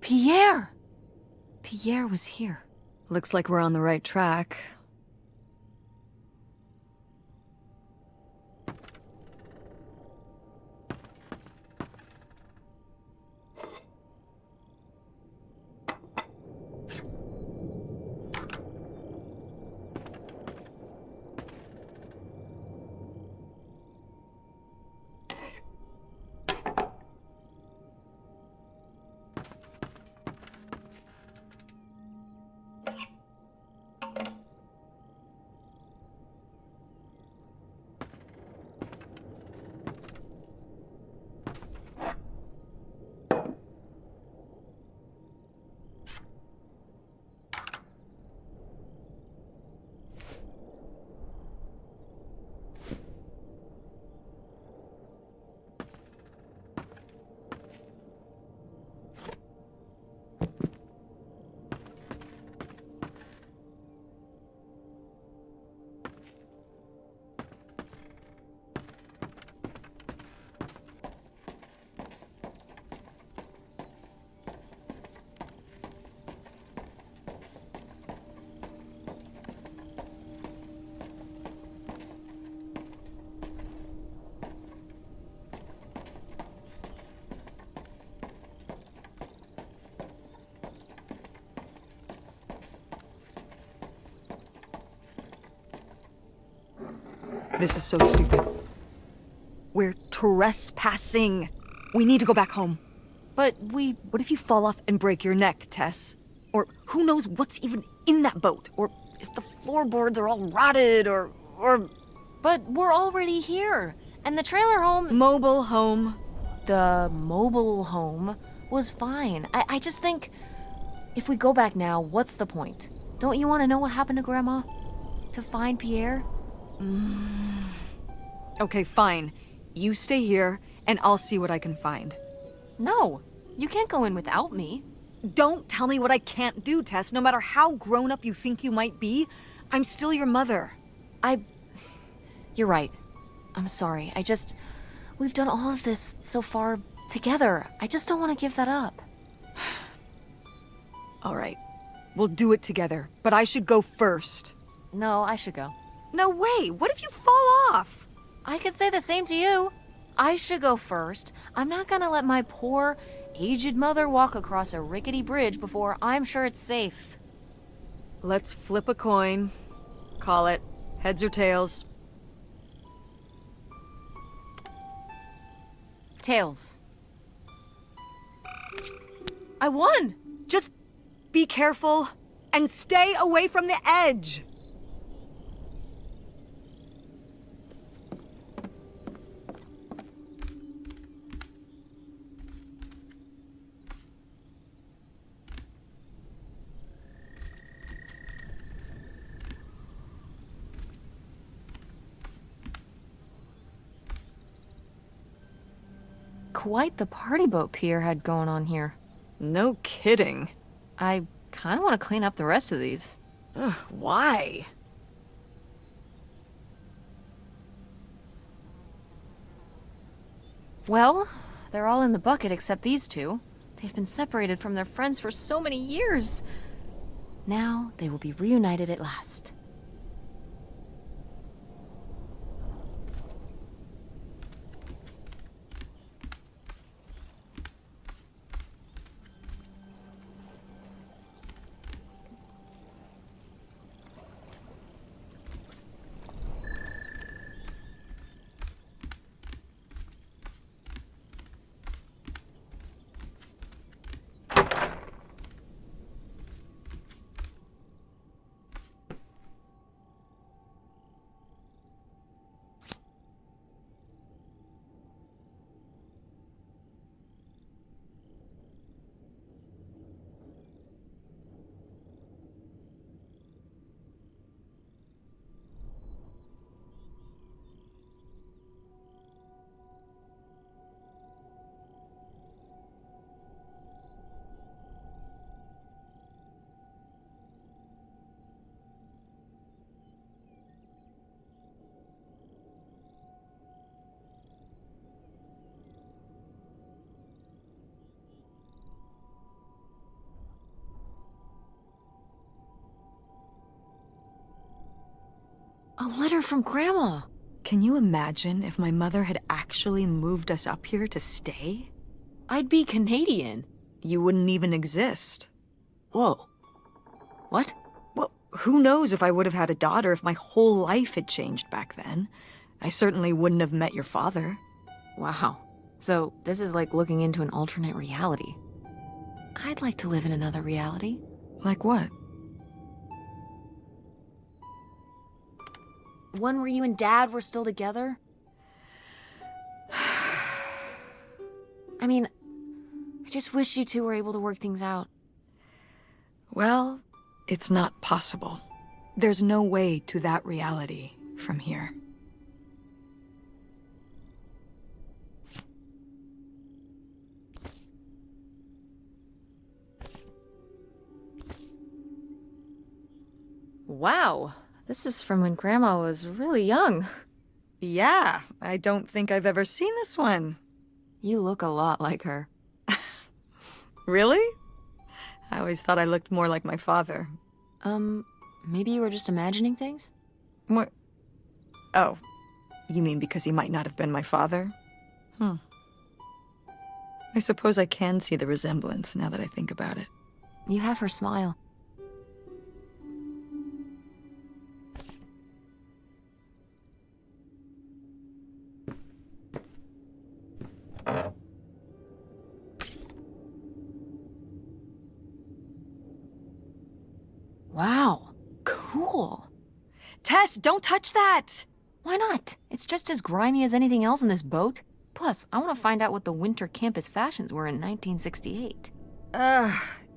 Pierre! Pierre was here. Looks like we're on the right track. This is so stupid. We're trespassing. We need to go back home. But What if you fall off and break your neck, Tess? Or who knows what's even in that boat? Or if the floorboards are all rotted, or... But we're already here. And the trailer home... Mobile home. The mobile home was fine. I just think... If we go back now, what's the point? Don't you want to know what happened to Grandma? To find Pierre? Okay, fine. You stay here, and I'll see what I can find. No, you can't go in without me. Don't tell me what I can't do, Tess. No matter how grown up you think you might be, I'm still your mother. You're right. I'm sorry. We've done all of this so far together. I just don't want to give that up. All right. We'll do it together, but I should go first. No, I should go. No way! What if you fall off? I could say the same to you. I should go first. I'm not gonna let my poor, aged mother walk across a rickety bridge before I'm sure it's safe. Let's flip a coin. Call it heads or tails. Tails. I won! Just be careful and stay away from the edge. Quite the party boat Pierre had going on here. No kidding. I kind of want to clean up the rest of these. Ugh, why? Well, they're all in the bucket except these two. They've been separated from their friends for so many years. Now they will be reunited at last. A letter from Grandma. Can you imagine if my mother had actually moved us up here to stay? I'd be Canadian. You wouldn't even exist. Whoa. What? Well, who knows if I would have had a daughter if my whole life had changed back then. I certainly wouldn't have met your father. Wow. So, this is like looking into an alternate reality. I'd like to live in another reality. Like what? One where you and Dad were still together? I mean, I just wish you two were able to work things out. Well, it's not possible. There's no way to that reality from here. Wow, this is from when Grandma was really young. Yeah, I don't think I've ever seen this one. You look a lot like her. Really? I always thought I looked more like my father. Maybe you were just imagining things? What? Oh, you mean because he might not have been my father? I suppose I can see the resemblance now that I think about it. You have her smile. Wow, cool. Tess, don't touch that! Why not? It's just as grimy as anything else in this boat. Plus, I want to find out what the winter campus fashions were in 1968.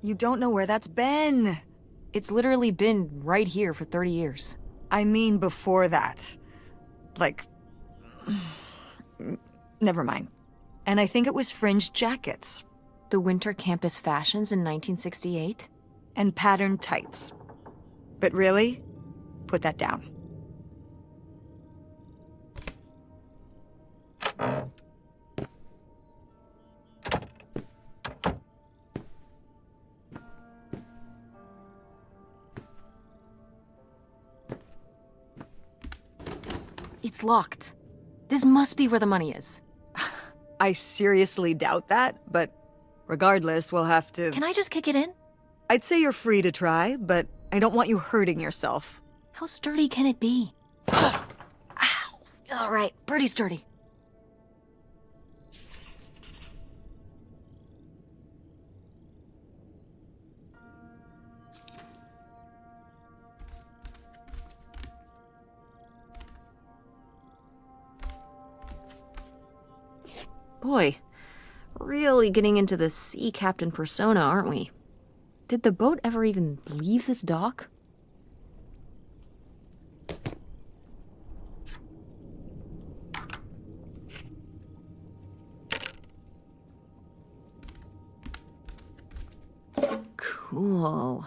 You don't know where that's been. It's literally been right here for 30 years. I mean before that. Like... Never mind. And I think it was fringed jackets. The winter campus fashions in 1968? And patterned tights. But really, put that down. It's locked. This must be where the money is. I seriously doubt that, but regardless, we'll have to... Can I just kick it in? I'd say you're free to try, but I don't want you hurting yourself. How sturdy can it be? Ow! All right, pretty sturdy. Boy, really getting into the sea captain persona, aren't we? Did the boat ever even leave this dock? Cool.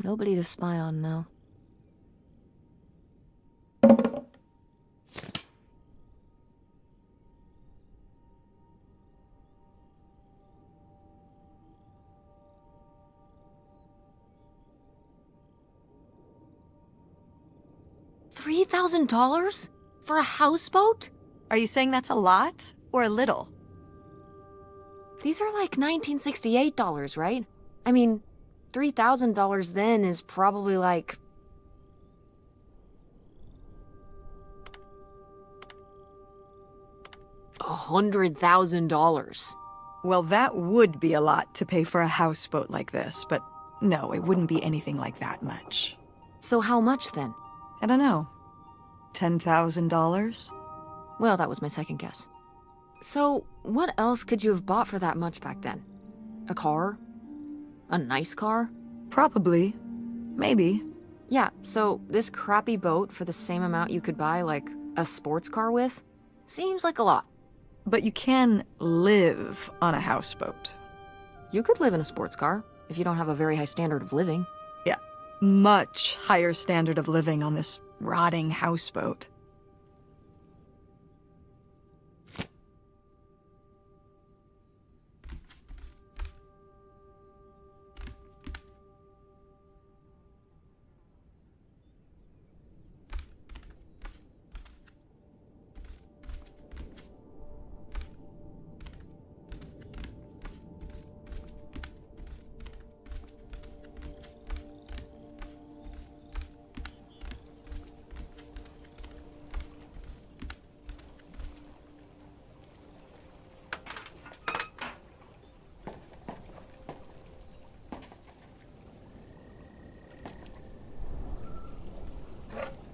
Nobody to spy on, though. $3,000? For a houseboat? Are you saying that's a lot or a little? These are like $1968, right? I mean, $3,000 then is probably like... $100,000. Well, that would be a lot to pay for a houseboat like this, but no, it wouldn't be anything like that much. So how much then? I don't know. $10,000? Well, that was my second guess. So, what else could you have bought for that much back then? A car? A nice car? Probably. Maybe. Yeah, so this crappy boat for the same amount you could buy, like, a sports car with? Seems like a lot. But you can live on a houseboat. You could live in a sports car, if you don't have a very high standard of living. Yeah. Much higher standard of living on this rotting houseboat.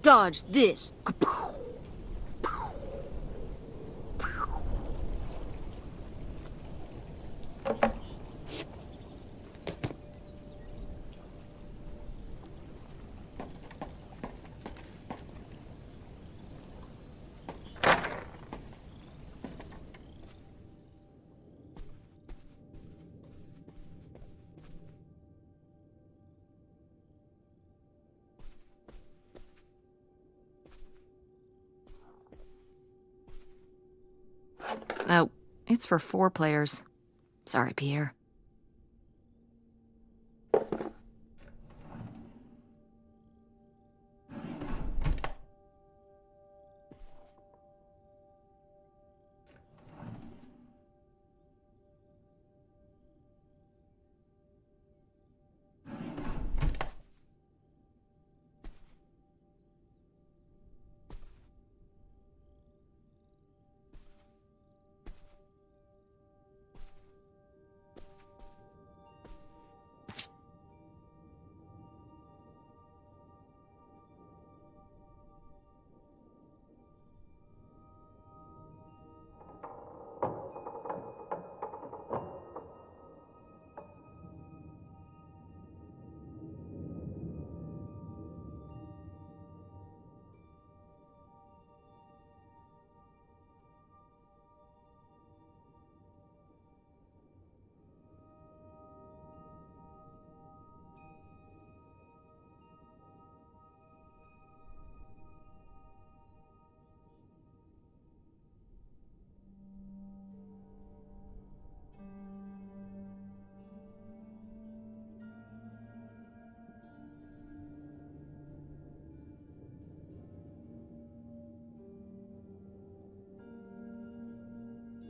Dodge this. Oh, it's for 4 players. Sorry, Pierre.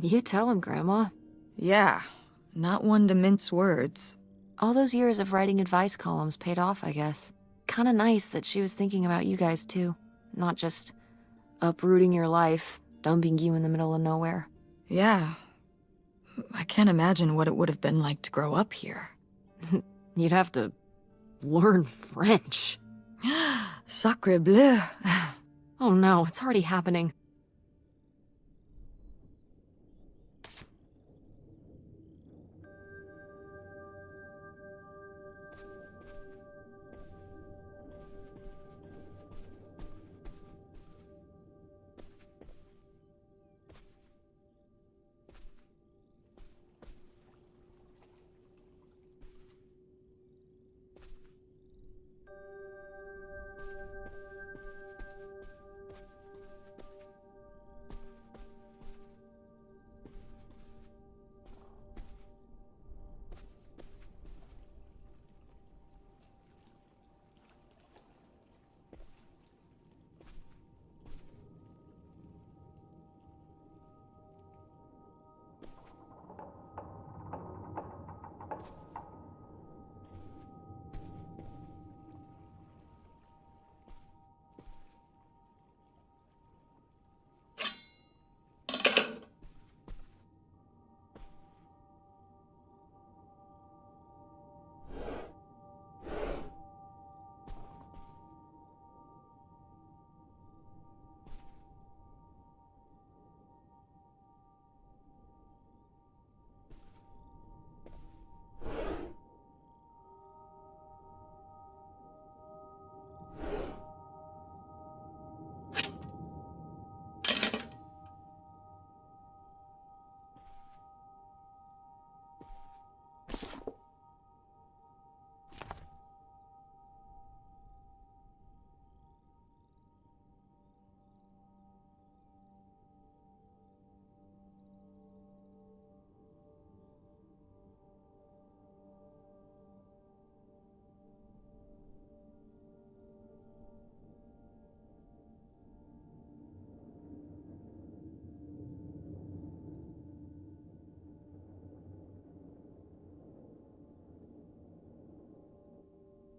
You tell him, Grandma. Yeah, not one to mince words. All those years of writing advice columns paid off, I guess. Kinda nice that she was thinking about you guys, too. Not just uprooting your life, dumping you in the middle of nowhere. Yeah. I can't imagine what it would have been like to grow up here. You'd have to learn French. Sacre bleu. Oh no, it's already happening.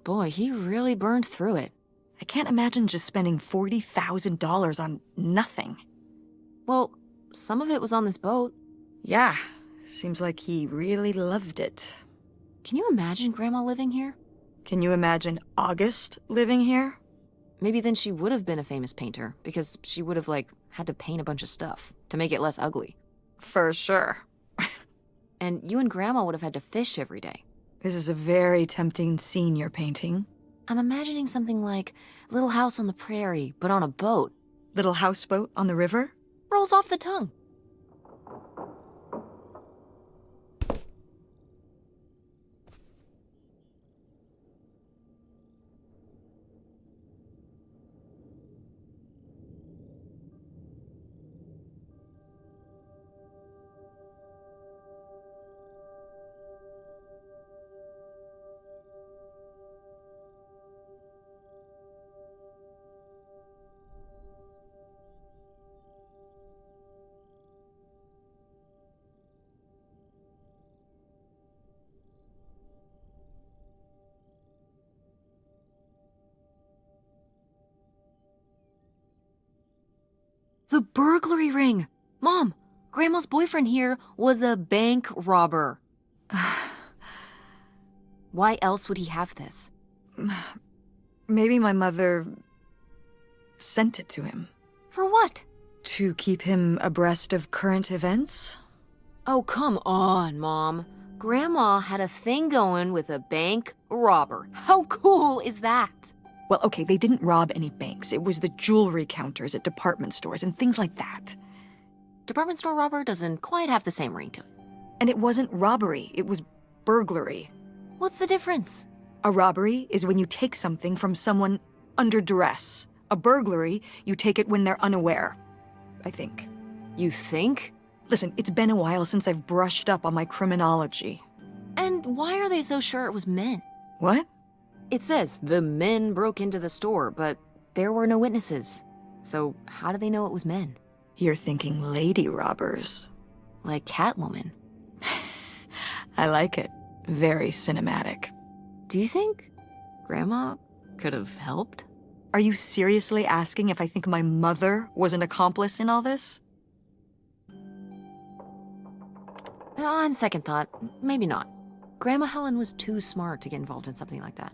Boy, he really burned through it. I can't imagine just spending $40,000 on nothing. Well, some of it was on this boat. Yeah, seems like he really loved it. Can you imagine Grandma living here? Can you imagine August living here? Maybe then she would have been a famous painter, because she would have, like, had to paint a bunch of stuff to make it less ugly. For sure. And you and Grandma would have had to fish every day. This is a very tempting scene you're painting. I'm imagining something like Little House on the Prairie, but on a boat. Little houseboat on the river? Rolls off the tongue. The burglary ring! Mom, Grandma's boyfriend here was a bank robber. Why else would he have this? Maybe my mother sent it to him. For what? To keep him abreast of current events? Oh, come on, Mom. Grandma had a thing going with a bank robber. How cool is that? Well, okay, they didn't rob any banks. It was the jewelry counters at department stores and things like that. Department store robber doesn't quite have the same ring to it. And it wasn't robbery, it was burglary. What's the difference? A robbery is when you take something from someone under duress. A burglary, you take it when they're unaware. I think. You think? Listen, it's been a while since I've brushed up on my criminology. And why are they so sure it was men? What? It says the men broke into the store, but there were no witnesses. So how do they know it was men? You're thinking lady robbers. Like Catwoman. I like it. Very cinematic. Do you think Grandma could have helped? Are you seriously asking if I think my mother was an accomplice in all this? On second thought, maybe not. Grandma Helen was too smart to get involved in something like that.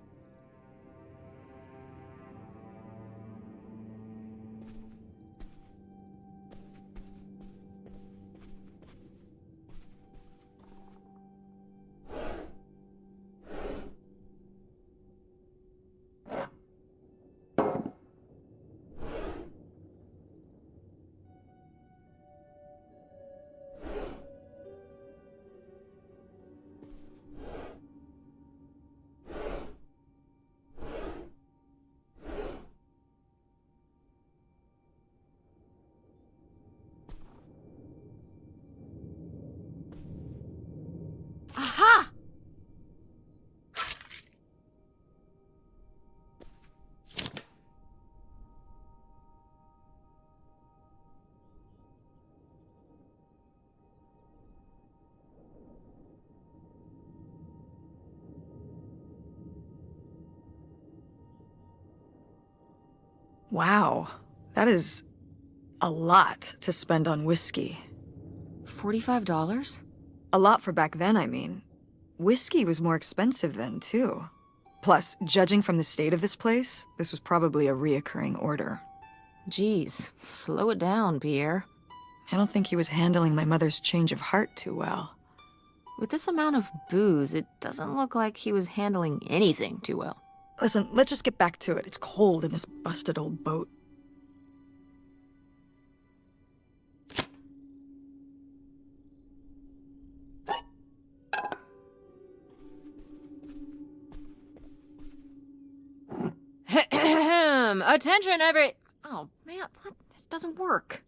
Aha! Wow, that is a lot to spend on whiskey. $45? A lot for back then, I mean. Whiskey was more expensive then, too. Plus, judging from the state of this place, this was probably a reoccurring order. Geez, slow it down, Pierre. I don't think he was handling my mother's change of heart too well. With this amount of booze, it doesn't look like he was handling anything too well. Listen, let's just get back to it. It's cold in this busted old boat. Attention, Oh, man, what? This doesn't work.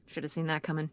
Should have seen that coming.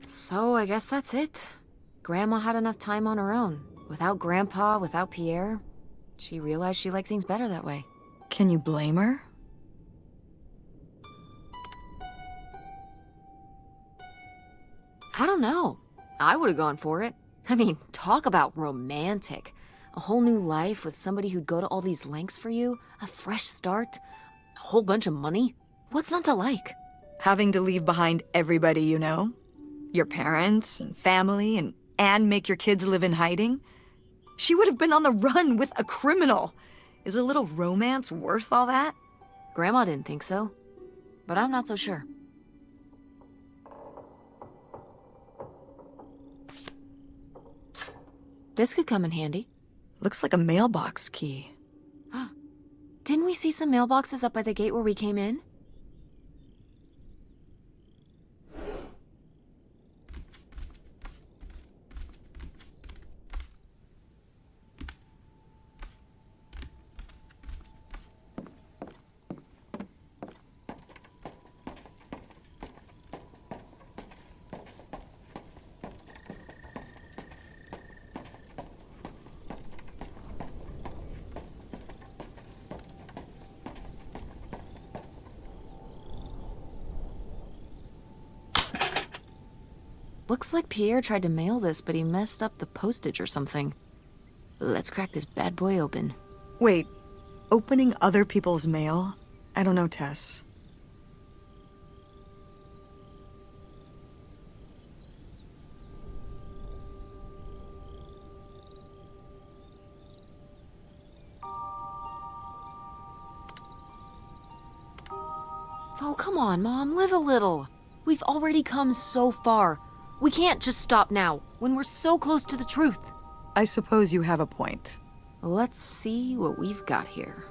So I guess that's it. Grandma had enough time on her own. Without Grandpa, without Pierre. She realized she liked things better that way. Can you blame her? I don't know. I would have gone for it. I mean, talk about romantic. A whole new life with somebody who'd go to all these lengths for you, a fresh start, a whole bunch of money. What's not to like? Having to leave behind everybody you know? Your parents and family and make your kids live in hiding? She would have been on the run with a criminal. Is a little romance worth all that? Grandma didn't think so, but I'm not so sure. This could come in handy. Looks like a mailbox key. Didn't we see some mailboxes up by the gate where we came in? Looks like Pierre tried to mail this, but he messed up the postage or something. Let's crack this bad boy open. Wait, opening other people's mail? I don't know, Tess. Oh, come on, Mom, live a little. We've already come so far. We can't just stop now, when we're so close to the truth. I suppose you have a point. Let's see what we've got here.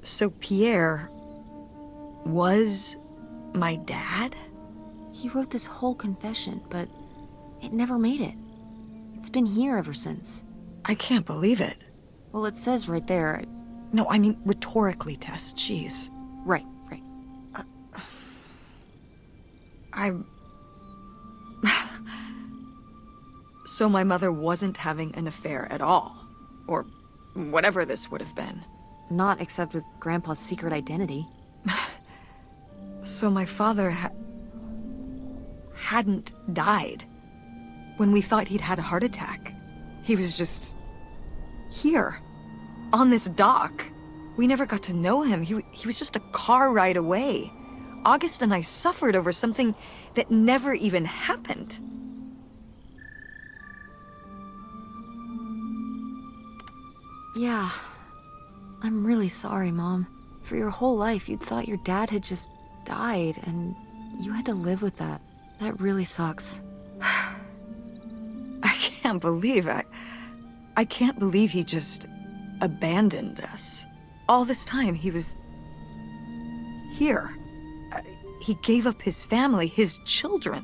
So Pierre was my dad? He wrote this whole confession, but it never made it. It's been here ever since. I can't believe it. Well, it says right there. No, I mean rhetorically, Tess. Jeez. Right. So my mother wasn't having an affair at all. Or whatever this would have been. Not except with Grandpa's secret identity. So my father hadn't died. When we thought he'd had a heart attack. He was just here. On this dock. We never got to know him. He was just a car ride away. August and I suffered over something that never even happened. Yeah. I'm really sorry, Mom. For your whole life, you'd thought your dad had just died, and you had to live with that. That really sucks. I can't believe I can't believe he just abandoned us. All this time, he was here. He gave up his family, his children.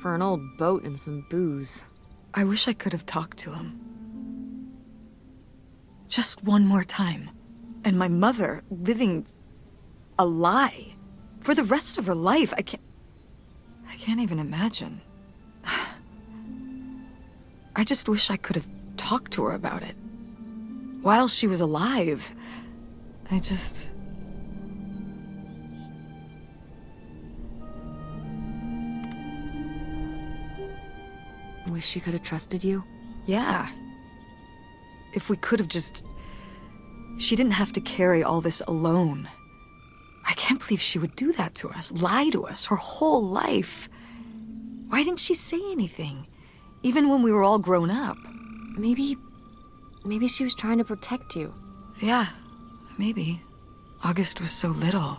For an old boat and some booze. I wish I could have talked to him. Just one more time. And my mother living a lie for the rest of her life. I can't even imagine. I just wish I could have talked to her about it. While she was alive. Wish she could have trusted you? Yeah. If we could have just... She didn't have to carry all this alone. I can't believe she would do that to us, lie to us her whole life. Why didn't she say anything? Even when we were all grown up. Maybe she was trying to protect you. Yeah, maybe. August was so little.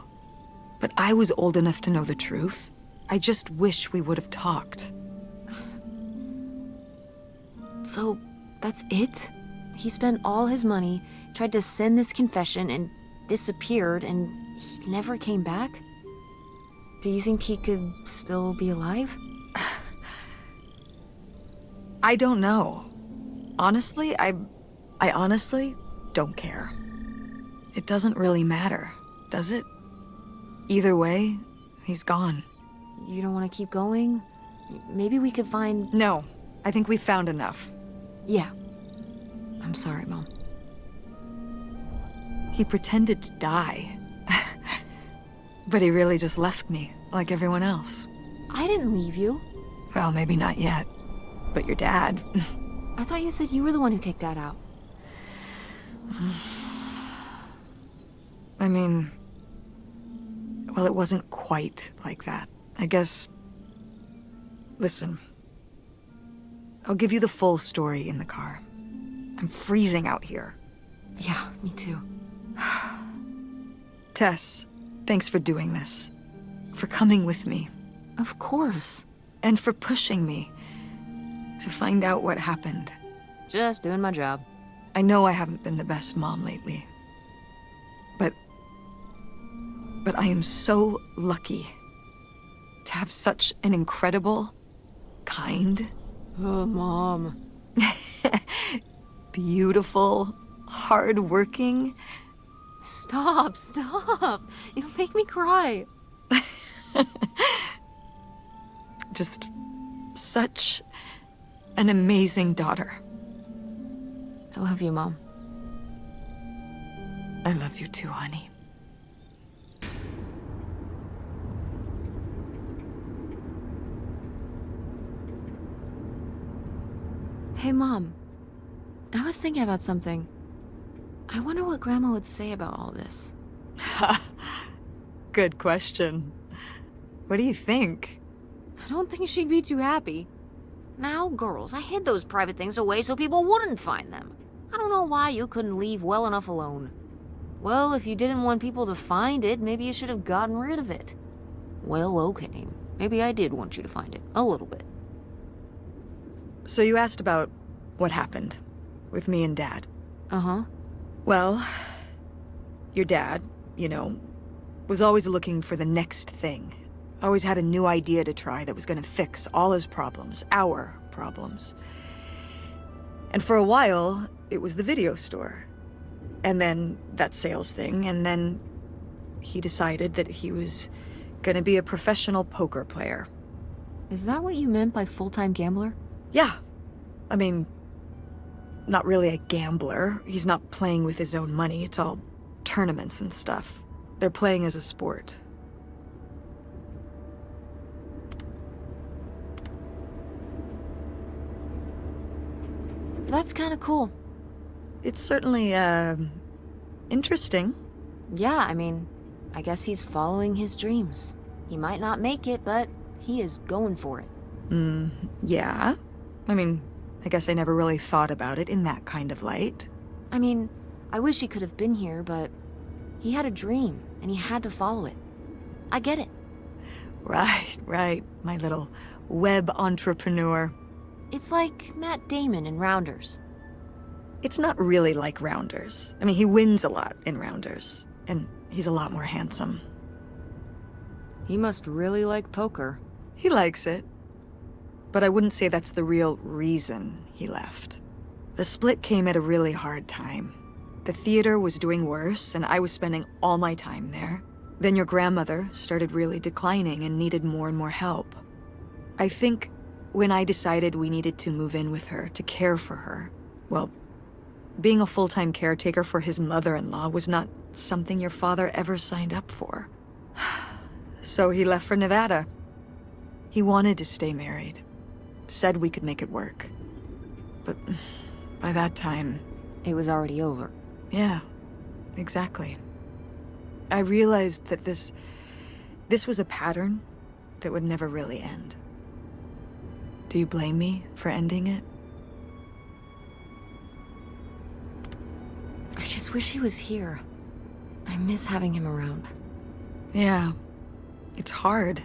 But I was old enough to know the truth. I just wish we would have talked. So, that's it? He spent all his money, tried to send this confession, and disappeared, and he never came back? Do you think he could still be alive? I don't know. Honestly, I honestly don't care. It doesn't really matter, does it? Either way, he's gone. You don't want to keep going? Maybe we could find... No, I think we've found enough. Yeah. I'm sorry, Mom. He pretended to die. But he really just left me, like everyone else. I didn't leave you. Well, maybe not yet. But your dad... I thought you said you were the one who kicked Dad out. I mean... Well, it wasn't quite like that. I guess... Listen. I'll give you the full story in the car. I'm freezing out here. Yeah, me too. Tess, thanks for doing this. For coming with me. Of course. And for pushing me to find out what happened. Just doing my job. I know I haven't been the best mom lately. But I am so lucky to have such an incredible, kind, Oh, Mom. beautiful, hardworking... Stop. You'll make me cry. Just such an amazing daughter. I love you, Mom. I love you too, honey. Hey, Mom. I was thinking about something. I wonder what Grandma would say about all this. Good question. What do you think? I don't think she'd be too happy. Now, girls, I hid those private things away so people wouldn't find them. I don't know why you couldn't leave well enough alone. Well, if you didn't want people to find it, maybe you should have gotten rid of it. Well, okay. Maybe I did want you to find it. A little bit. So you asked about what happened with me and Dad. Uh-huh. Well, your dad, you know, was always looking for the next thing. Always had a new idea to try that was gonna fix all his problems, our problems. And for a while, it was the video store. And then that sales thing, and then he decided that he was gonna be a professional poker player. Is that what you meant by full-time gambler? Yeah. I mean, not really a gambler. He's not playing with his own money. It's all tournaments and stuff. They're playing as a sport. That's kind of cool. It's certainly, interesting. Yeah, I mean, I guess he's following his dreams. He might not make it, but he is going for it. Yeah. I mean, I guess I never really thought about it in that kind of light. I mean, I wish he could have been here, but he had a dream, and he had to follow it. I get it. Right, my little web entrepreneur. It's like Matt Damon in Rounders. It's not really like Rounders. I mean, he wins a lot in Rounders, and he's a lot more handsome. He must really like poker. He likes it. But I wouldn't say that's the real reason he left. The split came at a really hard time. The theater was doing worse, and I was spending all my time there. Then your grandmother started really declining and needed more and more help. I think when I decided we needed to move in with her to care for her, well, being a full-time caretaker for his mother-in-law was not something your father ever signed up for. So he left for Nevada. He wanted to stay married. Said we could make it work. But by that time... It was already over. Yeah, exactly. I realized that this was a pattern that would never really end. Do you blame me for ending it? I just wish he was here. I miss having him around. Yeah. It's hard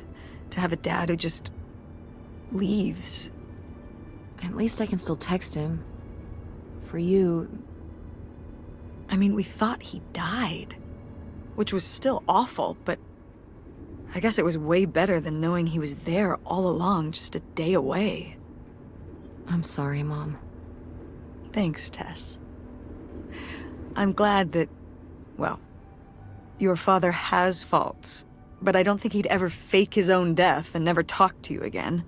to have a dad who just leaves. At least I can still text him. For you... I mean, we thought he died, which was still awful, but I guess it was way better than knowing he was there all along, just a day away. I'm sorry, Mom. Thanks, Tess. I'm glad that, well, your father has faults, but I don't think he'd ever fake his own death and never talk to you again.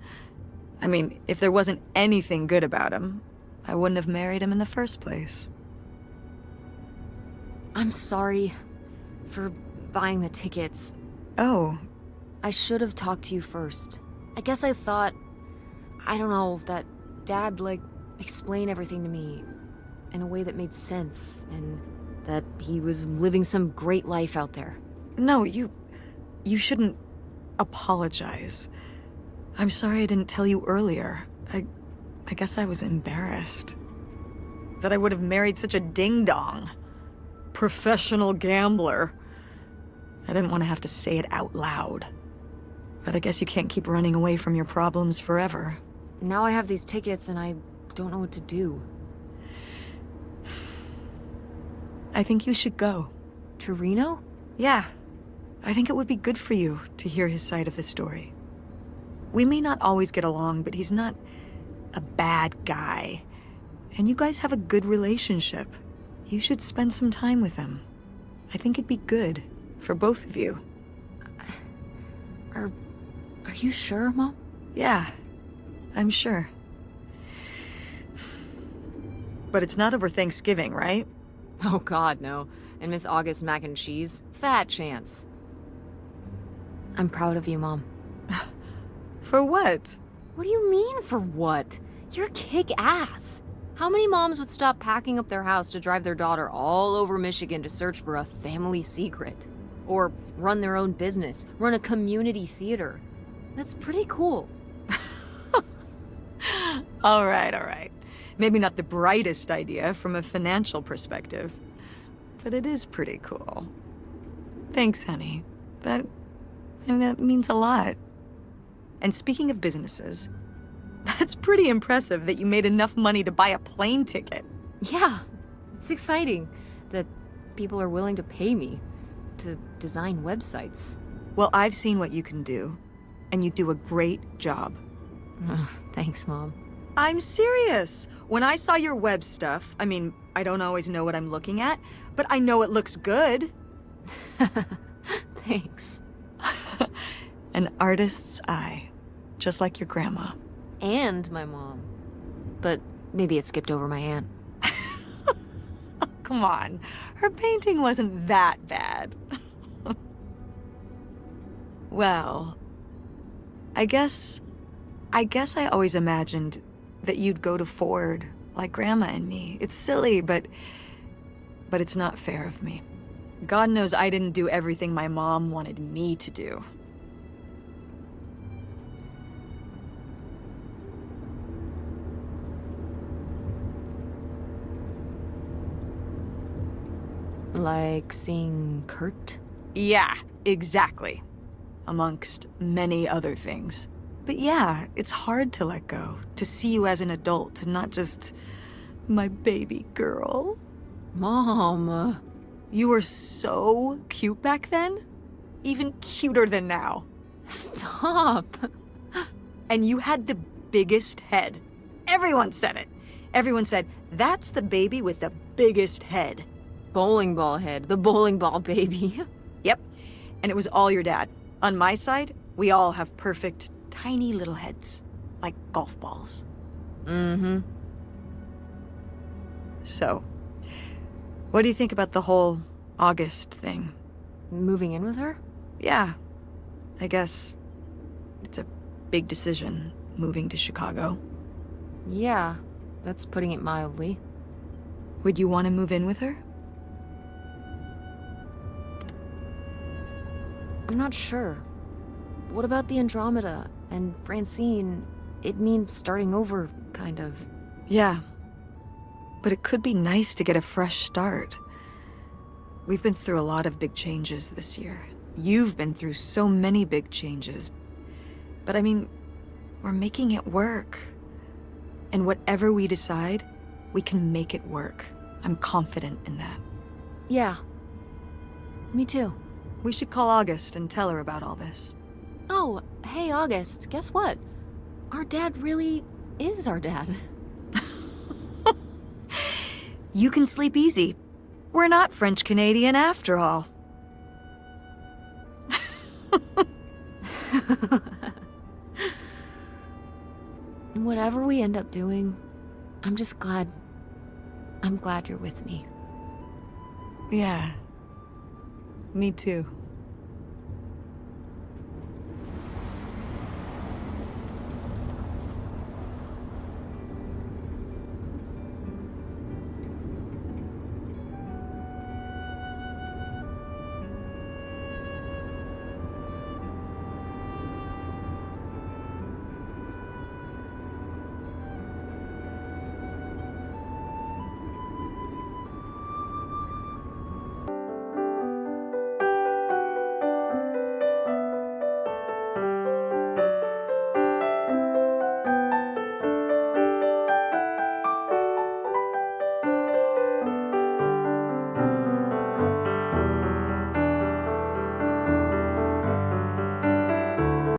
I mean, if there wasn't anything good about him, I wouldn't have married him in the first place. I'm sorry for buying the tickets. Oh. I should have talked to you first. I guess I thought, I don't know, that Dad, explain everything to me in a way that made sense, and that he was living some great life out there. No, you shouldn't apologize. I'm sorry I didn't tell you earlier. I guess I was embarrassed. That I would have married such a ding-dong. Professional gambler. I didn't want to have to say it out loud. But I guess you can't keep running away from your problems forever. Now I have these tickets and I don't know what to do. I think you should go. To Reno? Yeah. I think it would be good for you to hear his side of the story. We may not always get along, but he's not a bad guy. And you guys have a good relationship. You should spend some time with him. I think it'd be good for both of you. Are you sure, Mom? Yeah, I'm sure. But it's not over Thanksgiving, right? Oh God, no. And Miss August mac and cheese? Fat chance. I'm proud of you, Mom. For what? What do you mean, for what? You're kick-ass. How many moms would stop packing up their house to drive their daughter all over Michigan to search for a family secret? Or run their own business, run a community theater? That's pretty cool. All right. Maybe not the brightest idea from a financial perspective, but it is pretty cool. Thanks, honey. That means a lot. And speaking of businesses, that's pretty impressive that you made enough money to buy a plane ticket. Yeah, it's exciting that people are willing to pay me to design websites. Well, I've seen what you can do, and you do a great job. Thanks, Mom. I'm serious. When I saw your web stuff, I mean, I don't always know what I'm looking at, but I know it looks good. Thanks. An artist's eye, just like your grandma. And my mom. But maybe it skipped over my aunt. Come on, her painting wasn't that bad. Well, I guess I always imagined that you'd go to Ford, like Grandma and me. It's silly, but it's not fair of me. God knows I didn't do everything my mom wanted me to do. Like seeing Kurt? Yeah, exactly. Amongst many other things. But yeah, it's hard to let go, to see you as an adult, not just my baby girl. Mom. You were so cute back then. Even cuter than now. Stop. And you had the biggest head. Everyone said it. Everyone said, that's the baby with the biggest head. Bowling ball head. The bowling ball baby. Yep. And it was all your dad. On my side, we all have perfect, tiny little heads. Like golf balls. Mm-hmm. So, what do you think about the whole August thing? Moving in with her? Yeah. I guess it's a big decision, moving to Chicago. Yeah, that's putting it mildly. Would you want to move in with her? I'm not sure. What about the Andromeda and Francine? It means starting over, kind of. Yeah. But it could be nice to get a fresh start. We've been through a lot of big changes this year. You've been through so many big changes. But I mean, we're making it work. And whatever we decide, we can make it work. I'm confident in that. Yeah. Me too. We should call August and tell her about all this. Oh, hey, August, guess what? Our dad really is our dad. You can sleep easy. We're not French-Canadian after all. Whatever we end up doing, I'm glad you're with me. Yeah. Me too.